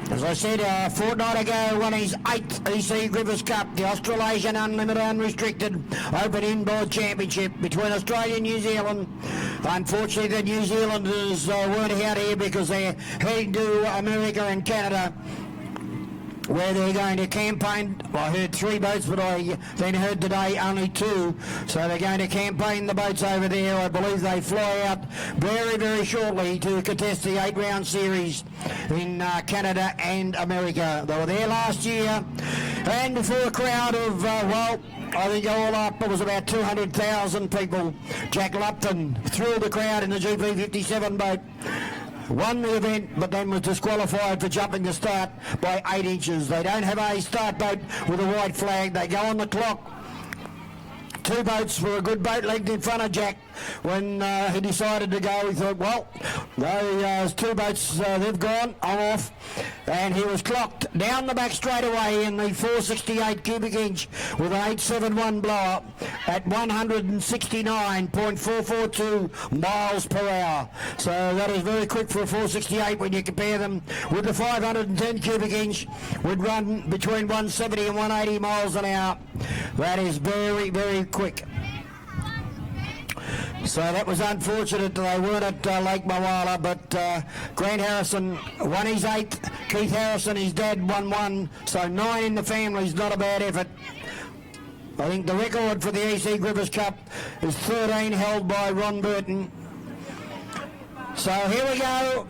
As I said, a fortnight ago, won his 8th EC Griffiths Cup, the Australasian Unlimited Unrestricted Open Inboard Championship between Australia and New Zealand. Unfortunately, the New Zealanders weren't out here because they're heading to America and Canada, where they're going to campaign. I heard 3 boats, but I then heard today only 2. So they're going to campaign the boats over there. I believe they fly out very, very shortly to contest the 8-round series in Canada and America. They were there last year, and before a crowd of, I think all up, it was about 200,000 people. Jack Lupton thrilled the crowd in the GP57 boat. Won the event, but then was disqualified for jumping the start by 8 inches. They don't have a start boat with a white flag. They go on the clock. 2 boats were a good boat length in front of Jack. When he decided to go, he thought, well, those 2 boats, they've gone, I'm off. And he was clocked down the back straight away in the 468 cubic inch with an 871 blower at 169.442 miles per hour. So that is very quick for a 468 when you compare them with the 510 cubic inch, would run between 170 and 180 miles an hour. That is very, very quick. So that was unfortunate that they weren't at Lake Mawala, but Grant Harrison won his 8th. Keith Harrison, his dad, won 1. So 9 in the family is not a bad effort. I think the record for the EC Griffiths Cup is 13, held by Ron Burton. So here we go.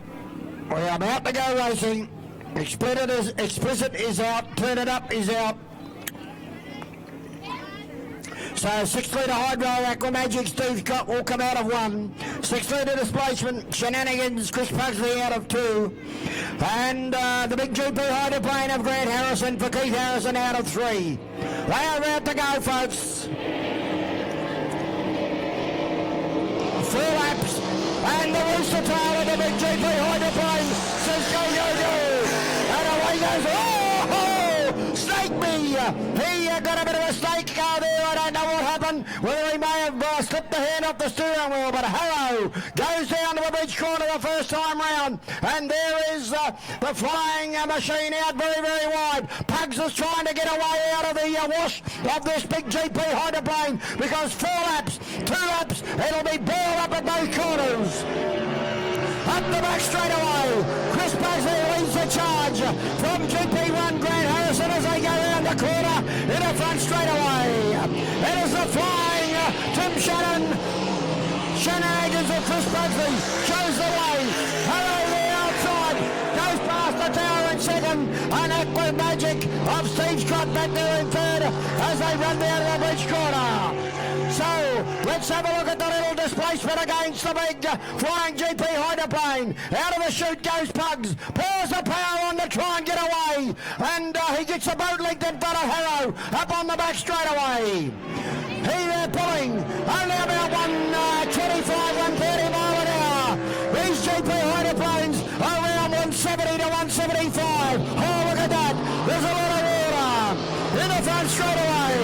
We're about to go racing. Explicit is out. Turn It Up is out. So 6 litre Hydro, Aquamagic, Steve Scott will come out of 1. 6 litre Displacement, Shenanigans, Chris Pugsley out of 2. And the big GP Hydroplane of Grant Harrison for Keith Harrison out of 3. They are about to go, folks. 4 laps. And the rooster tail of the big GP Hydroplane says go, go, go. And away goes. Oh, snake me. He got a bit of a snake there. I don't know what happened. Whether he may have slipped the hand off the steering wheel. But Harrow goes down to the beach corner the first time round. And there is the flying machine out very, very wide. Pugs is trying to get away out of the wash of this big GP Hydroplane because 4 laps, 2 laps, it'll be ball up at both corners. Up the back straight away. Chris Pugsley leads the charge from GP1 Grant Harrison as they go round the corner in the front straight away. It is the flying Tim Shenanigans of Chris Pugsley shows the way. Hello there outside. Goes past the tower in second. And Aquamagic of Steve Scott back there in third as they run down to the bridge corner. So, let's have a look at the little displacement against the big flying GP Hydroplane. Out of the chute goes Pugs. Pours the power on to try and get away. And he gets a boat length in front of Harrow. Up on the back straight away. He there pulling. Only about 125, 130 mile an hour. These GP Hydroplanes are around 170 to 175. Oh, look at that. There's a lot of water. In the front straight away.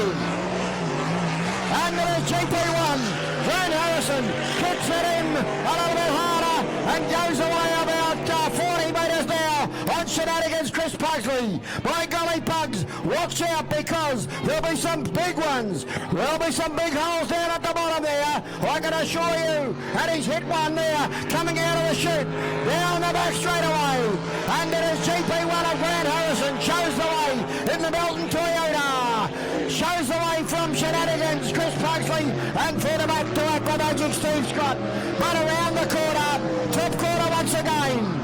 And there's GP1, Grant Harrison kicks it in a little bit harder and goes away about 40 metres now on Shenanigans Chris Pugsley. By golly, Pugs, watch out because there'll be some big ones. There'll be some big holes down at the bottom there, I can assure you. And he's hit one there, coming out of the chute, down the back straight away. And it is GP1 of Grant Harrison, shows the way in the Melton Toyota. Shows the way from Shenanigans, Chris Pugsley, and further back to Aquamagic, Steve Scott. But around the corner, top corner once again.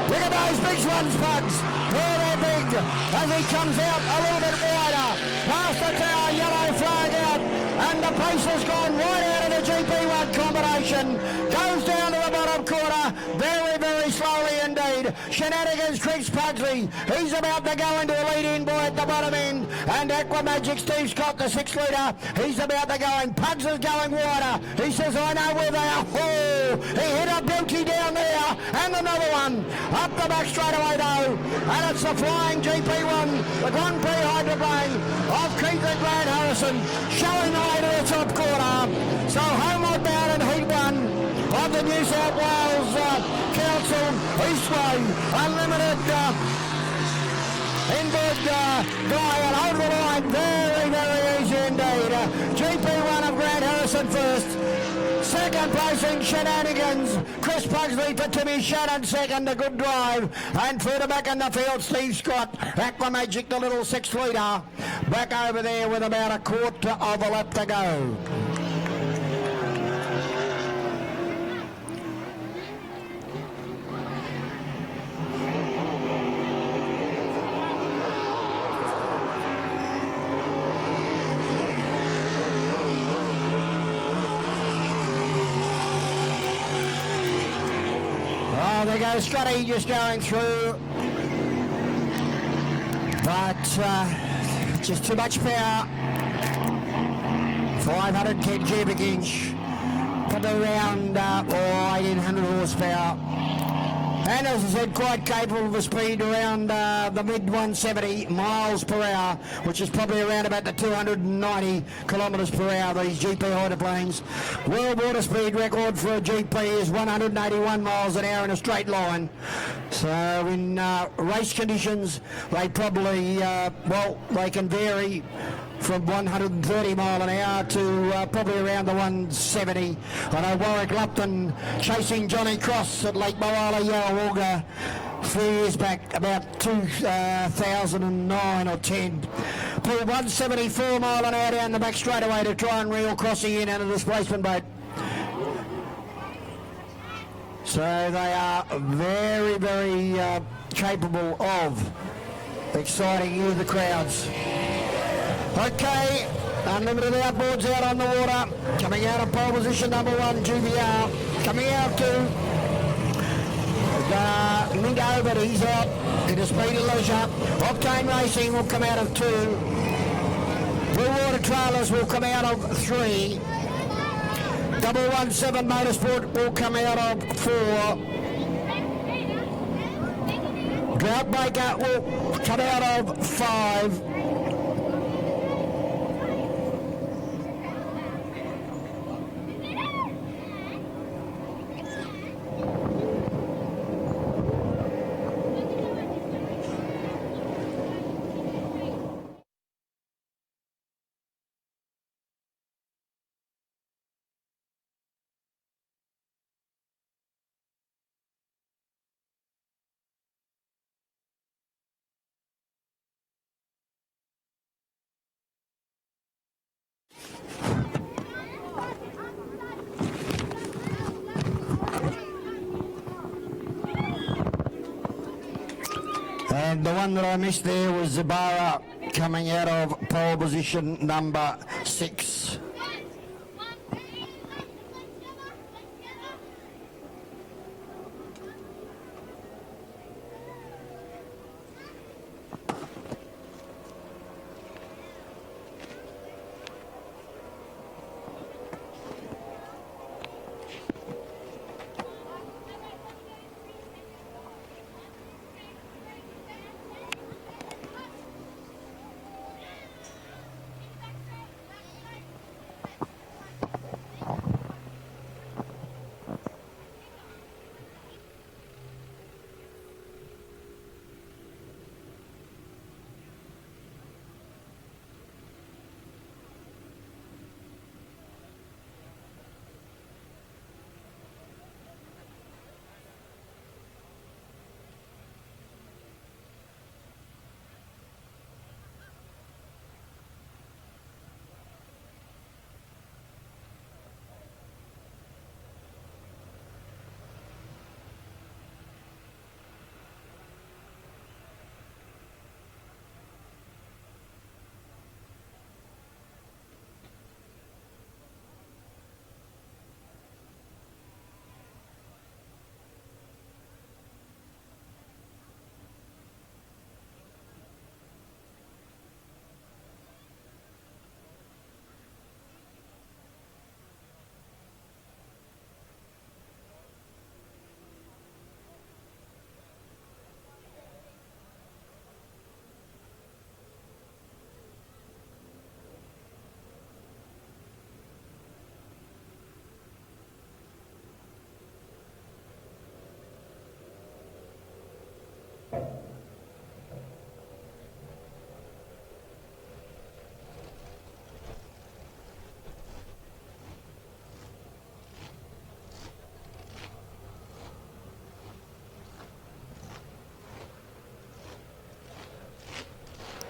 Look at those big ones, Pugs. Oh, they're big. As he comes out a little bit wider. Past the tower, yellow flag out. And the pace has gone right out of the GP1 combination. Goes down to the bottom corner. Very, very slowly indeed. Shenanigans, Chris Pugsley. He's about to go into a lead-in boy at the bottom end. And Aquamagic, Steve Scott, the 6 litre. He's about to go in. Pugs is going wider. He says, I know where they are. Oh, he hit a beauty down there. And another one. Up the back straight away though. And it's the flying GP1, the Grand Prix Hydroplane of Keith and Grant Harrison, showing the way to the top corner. So homeward bound in Heat 1 of the New South Wales Council Eastway Unlimited inboard guy and over the line. Very, very easy indeed. GP1 of Grant Harrison first. Second placing Shenanigans, Chris Pugsley for Timmy Shannon second, a good drive. And further back in the field, Steve Scott, Aquamagic, the little 6 litre, back over there with about a quarter of a lap to go. There goes Scotty just going through, but just too much power. 510 cubic inch, probably around 1800 horsepower. And as I said, quite capable of a speed around the mid 170 miles per hour, which is probably around about the 290 kilometres per hour, these GP hydroplanes. World water speed record for a GP is 181 miles an hour in a straight line. So in race conditions, they probably, they can vary from 130 mile an hour to probably around the 170. I know Warwick Lupton chasing Johnny Cross at Lake Moala, Yarrawonga, a few years back, about 2009 or 10. Pulled 174 mile an hour down the back straightaway to try and reel Crossy in out of the displacement boat. So they are very, very capable of exciting you, the crowds. Okay, Unlimited outboards out on the water. Coming out of pole position number 1, GBR. Coming out to Mink over, he's out into Speed and Leisure. Octane Racing will come out of 2. Blue Water Trailers will come out of 3. 117 Motorsport will come out of 4. Drought Breaker will come out of 5. And the one that I missed there was Zabara coming out of pole position number 6.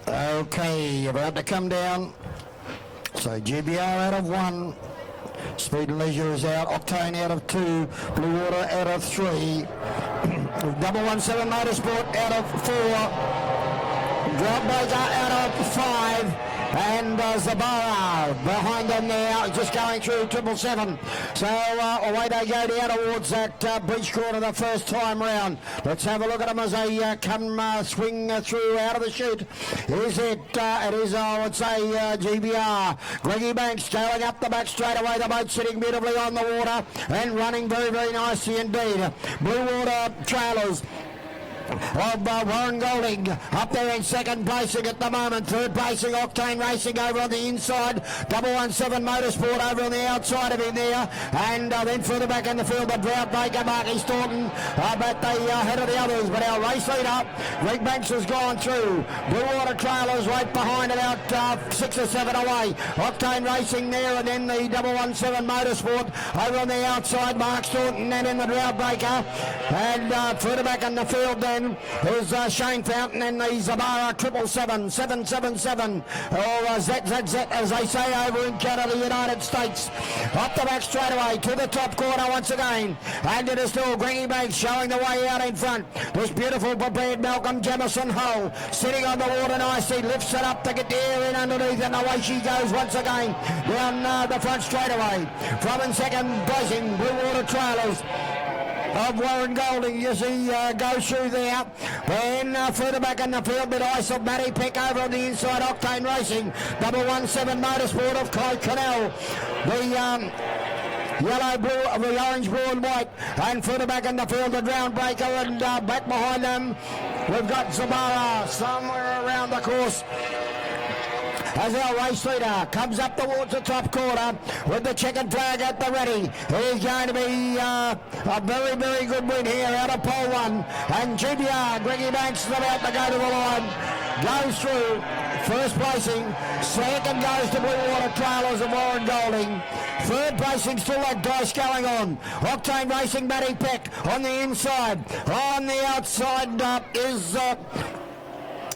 Okay, about to come down. So GBR out of 1. Speed and Leisure is out. Octane out of 2. Blue Water out of 3. 117 Motorsport out of 4. Drought Breaker out of 5. And Zabara behind them now, just going through 777. So away they go down towards that breach corner the first time round. Let's have a look at them as they come swing through out of the chute. Is it? It is, I would say, GBR. Greggy Banks going up the back straight away. The boat sitting beautifully on the water and running very, very nicely indeed. Blue Water Trailers of Warren Golding up there in second placing at the moment. Third placing Octane Racing over on the inside. 117 Motorsport over on the outside of him there. And then further back in the field, the Drought Breaker, Marky Staunton at the head of the others. But our race leader, Greg Banks, has gone through. Blue Water Trailers right behind, about 6 or 7 away. Octane Racing there, and then the 117 Motorsport over on the outside, Mark Staunton, and in the Drought Breaker. And further back in the field then, then is Shane Fountain and the Zabara 777, or ZZZ as they say over in Canada, United States. Up the back straight away to the top corner once again, and it is still Gringy Banks showing the way out in front. This beautiful prepared Malcolm Jamison Hull sitting on the water nicely, lifts it up to get the air in underneath, and away she goes once again down the front straight away. From in second placing, Blue Water Trailers of Warren Golding, you see, goes through there. Then further back in the field, but ice of Matty Peck over on the inside, Octane Racing, 117 Motorsport of Clyde Canal. The yellow, blue, the orange, blue and white, and further back in the field, the Groundbreaker, and back behind them, we've got Zabara somewhere around the course. As our race leader comes up towards the top corner with the checkered flag at the ready. He's going to be a very, very good win here out of pole 1. And GBR, Greggy Banks is about to go to the line. Goes through. First placing. Second goes to Blue Water Trailers of Warren Golding. Third placing, still that dice going on. Octane Racing, Matty Peck on the inside. On the outside is... the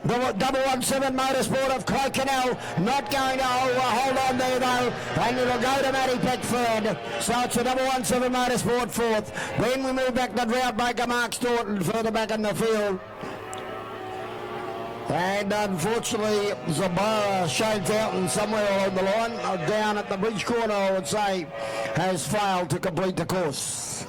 117 Motorsport of Clyde Canal not going to hold on there though, and it'll go to Matty Peck third. So it's a 117 Motorsport fourth. Then we move back to Groundbreaker Mark Staunton further back in the field. And unfortunately, Zabara, Shane Fountain, somewhere along the line, down at the bridge corner, I would say, has failed to complete the course.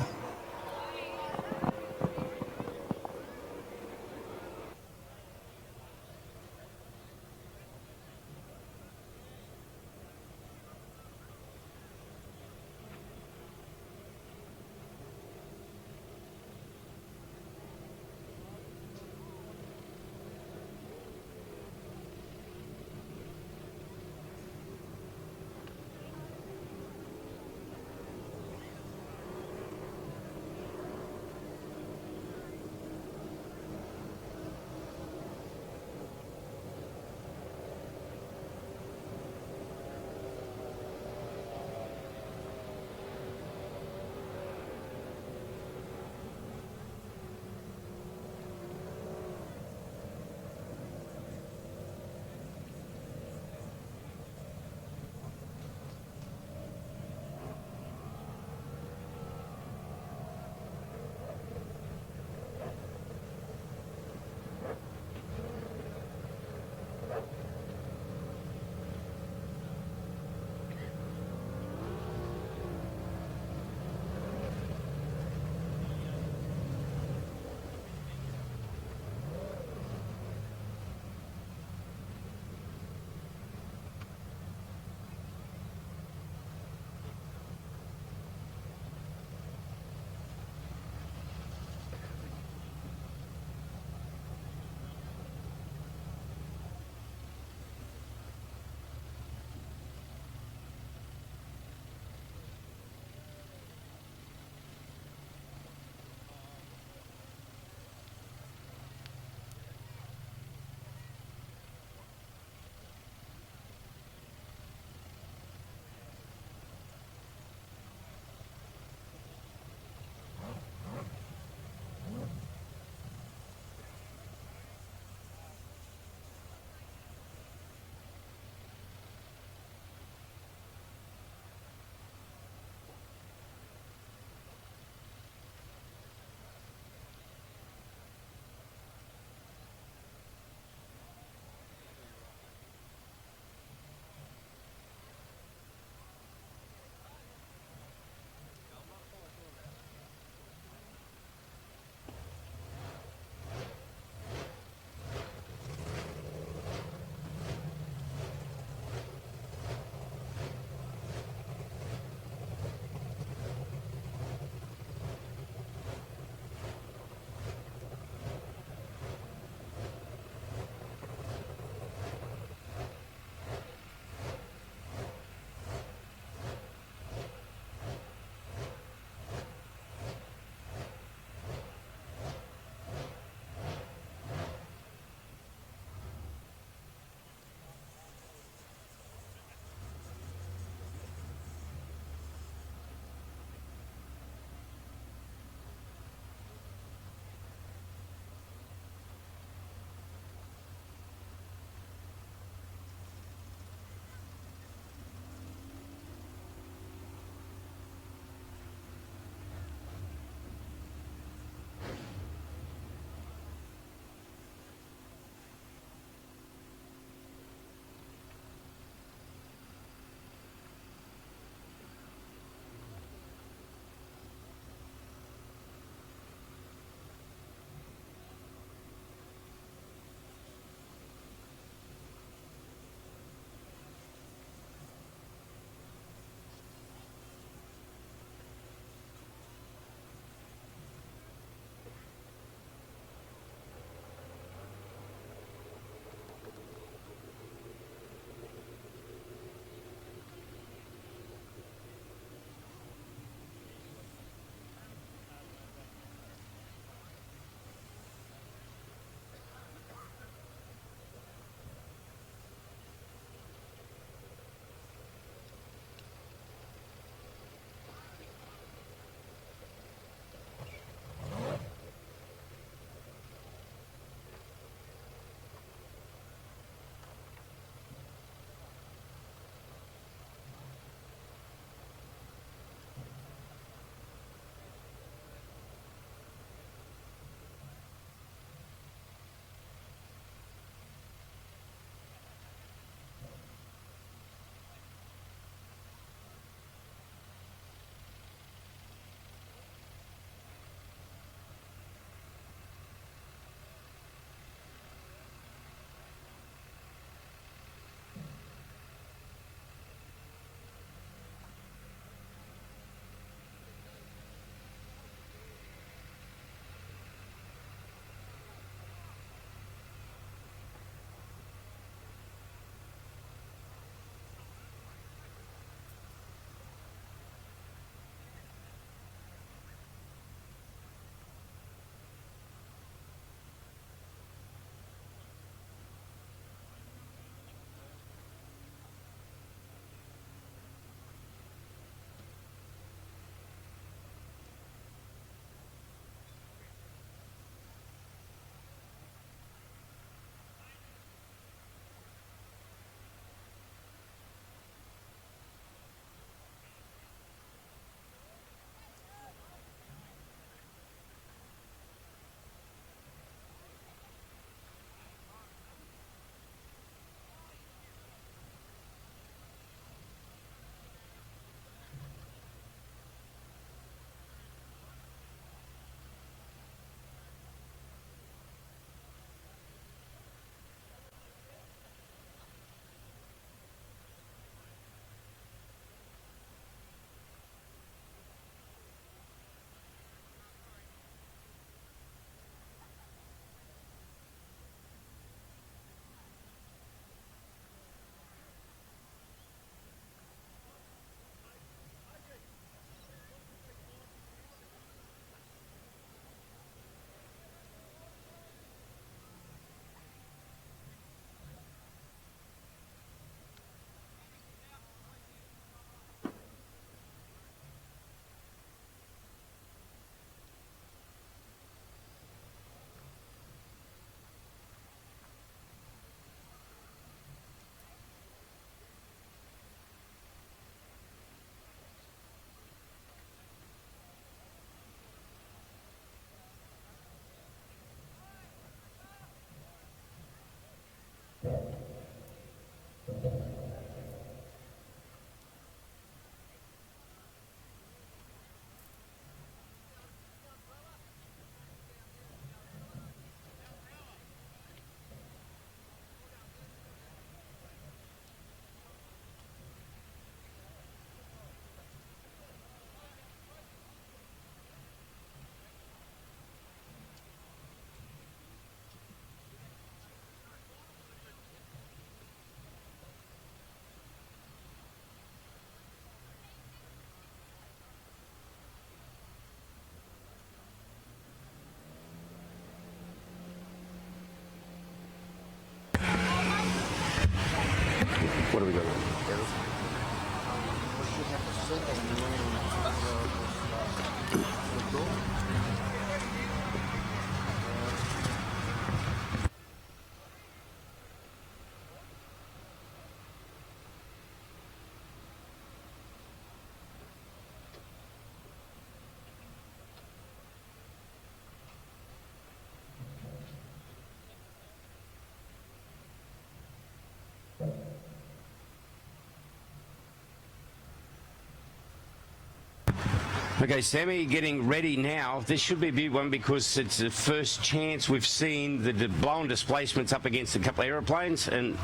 Okay, Sammy, getting ready now. This should be a big one because it's the first chance we've seen the blown displacements up against a couple of aeroplanes. And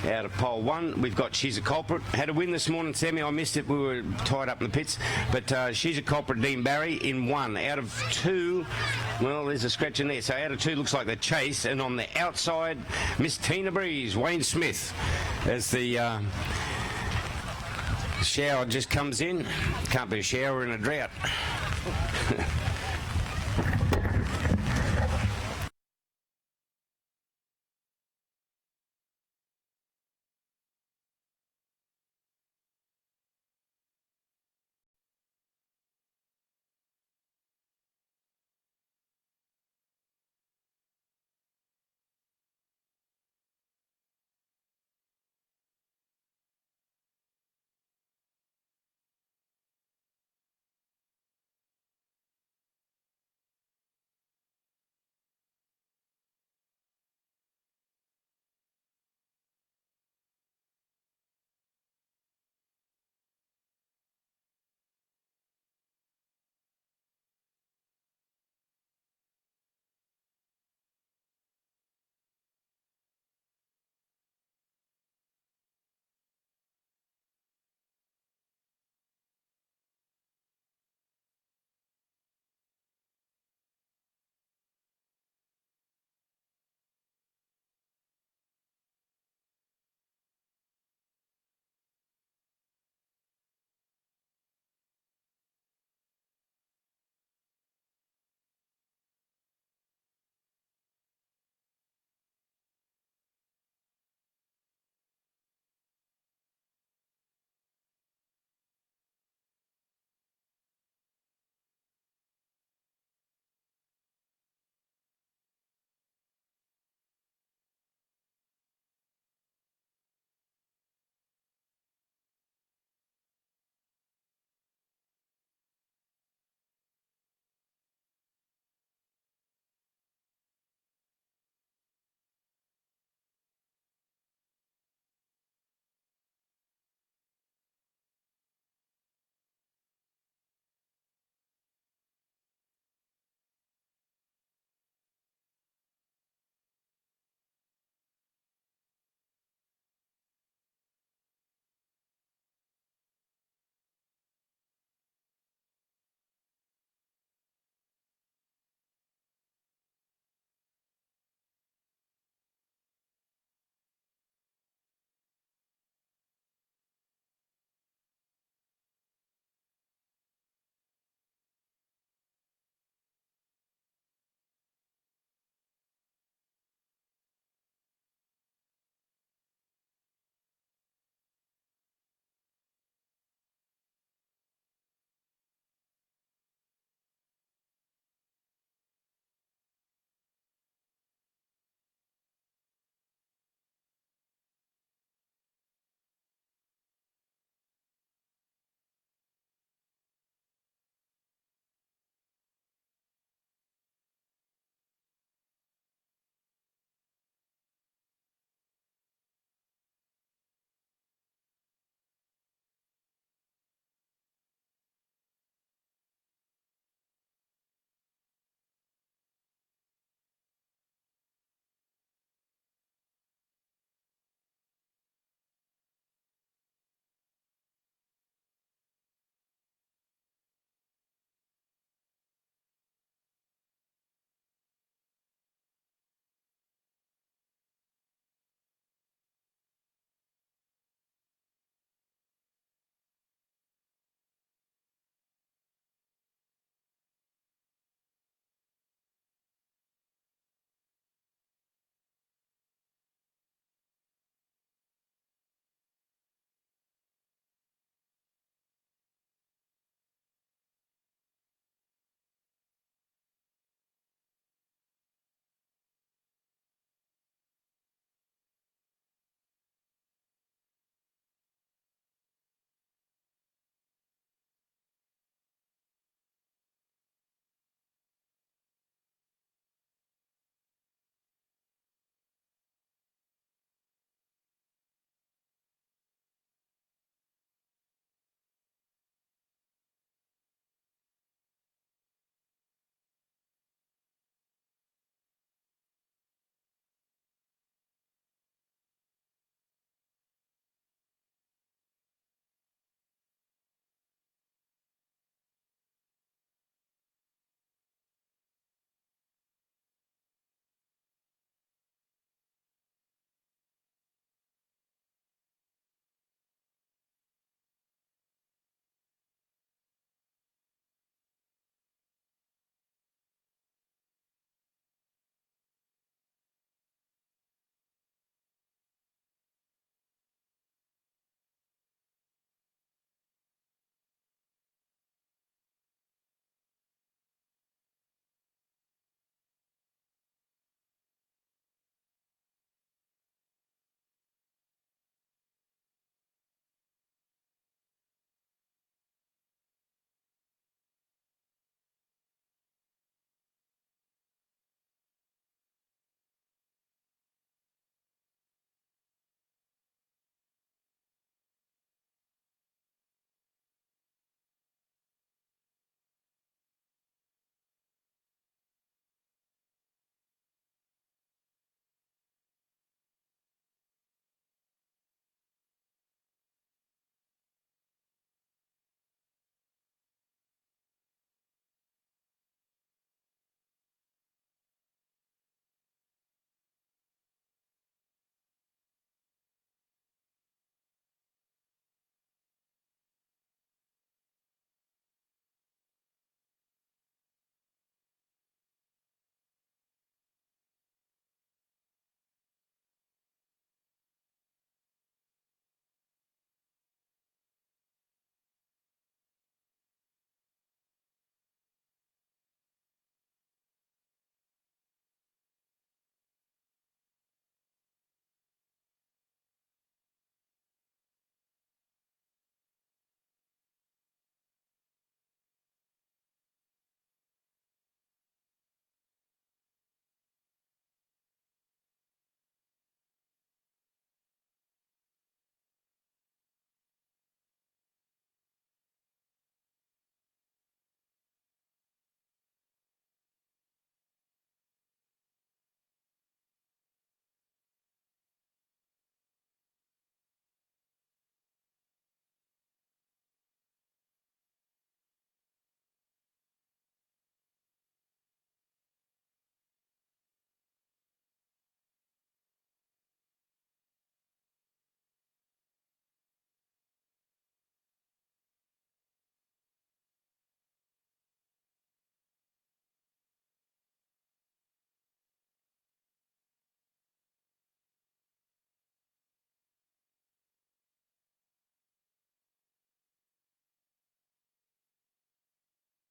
out of pole 1, we've got She's a Culprit. Had a win this morning, Sammy. I missed it. We were tied up in the pits. But She's a Culprit, Dean Barry, in 1. Out of 2, well, there's a scratch in there. So out of 2 looks like the chase. And on the outside, Miss Tina Breeze, Wayne Smith, as the shower just comes in. Can't be a shower in a drought.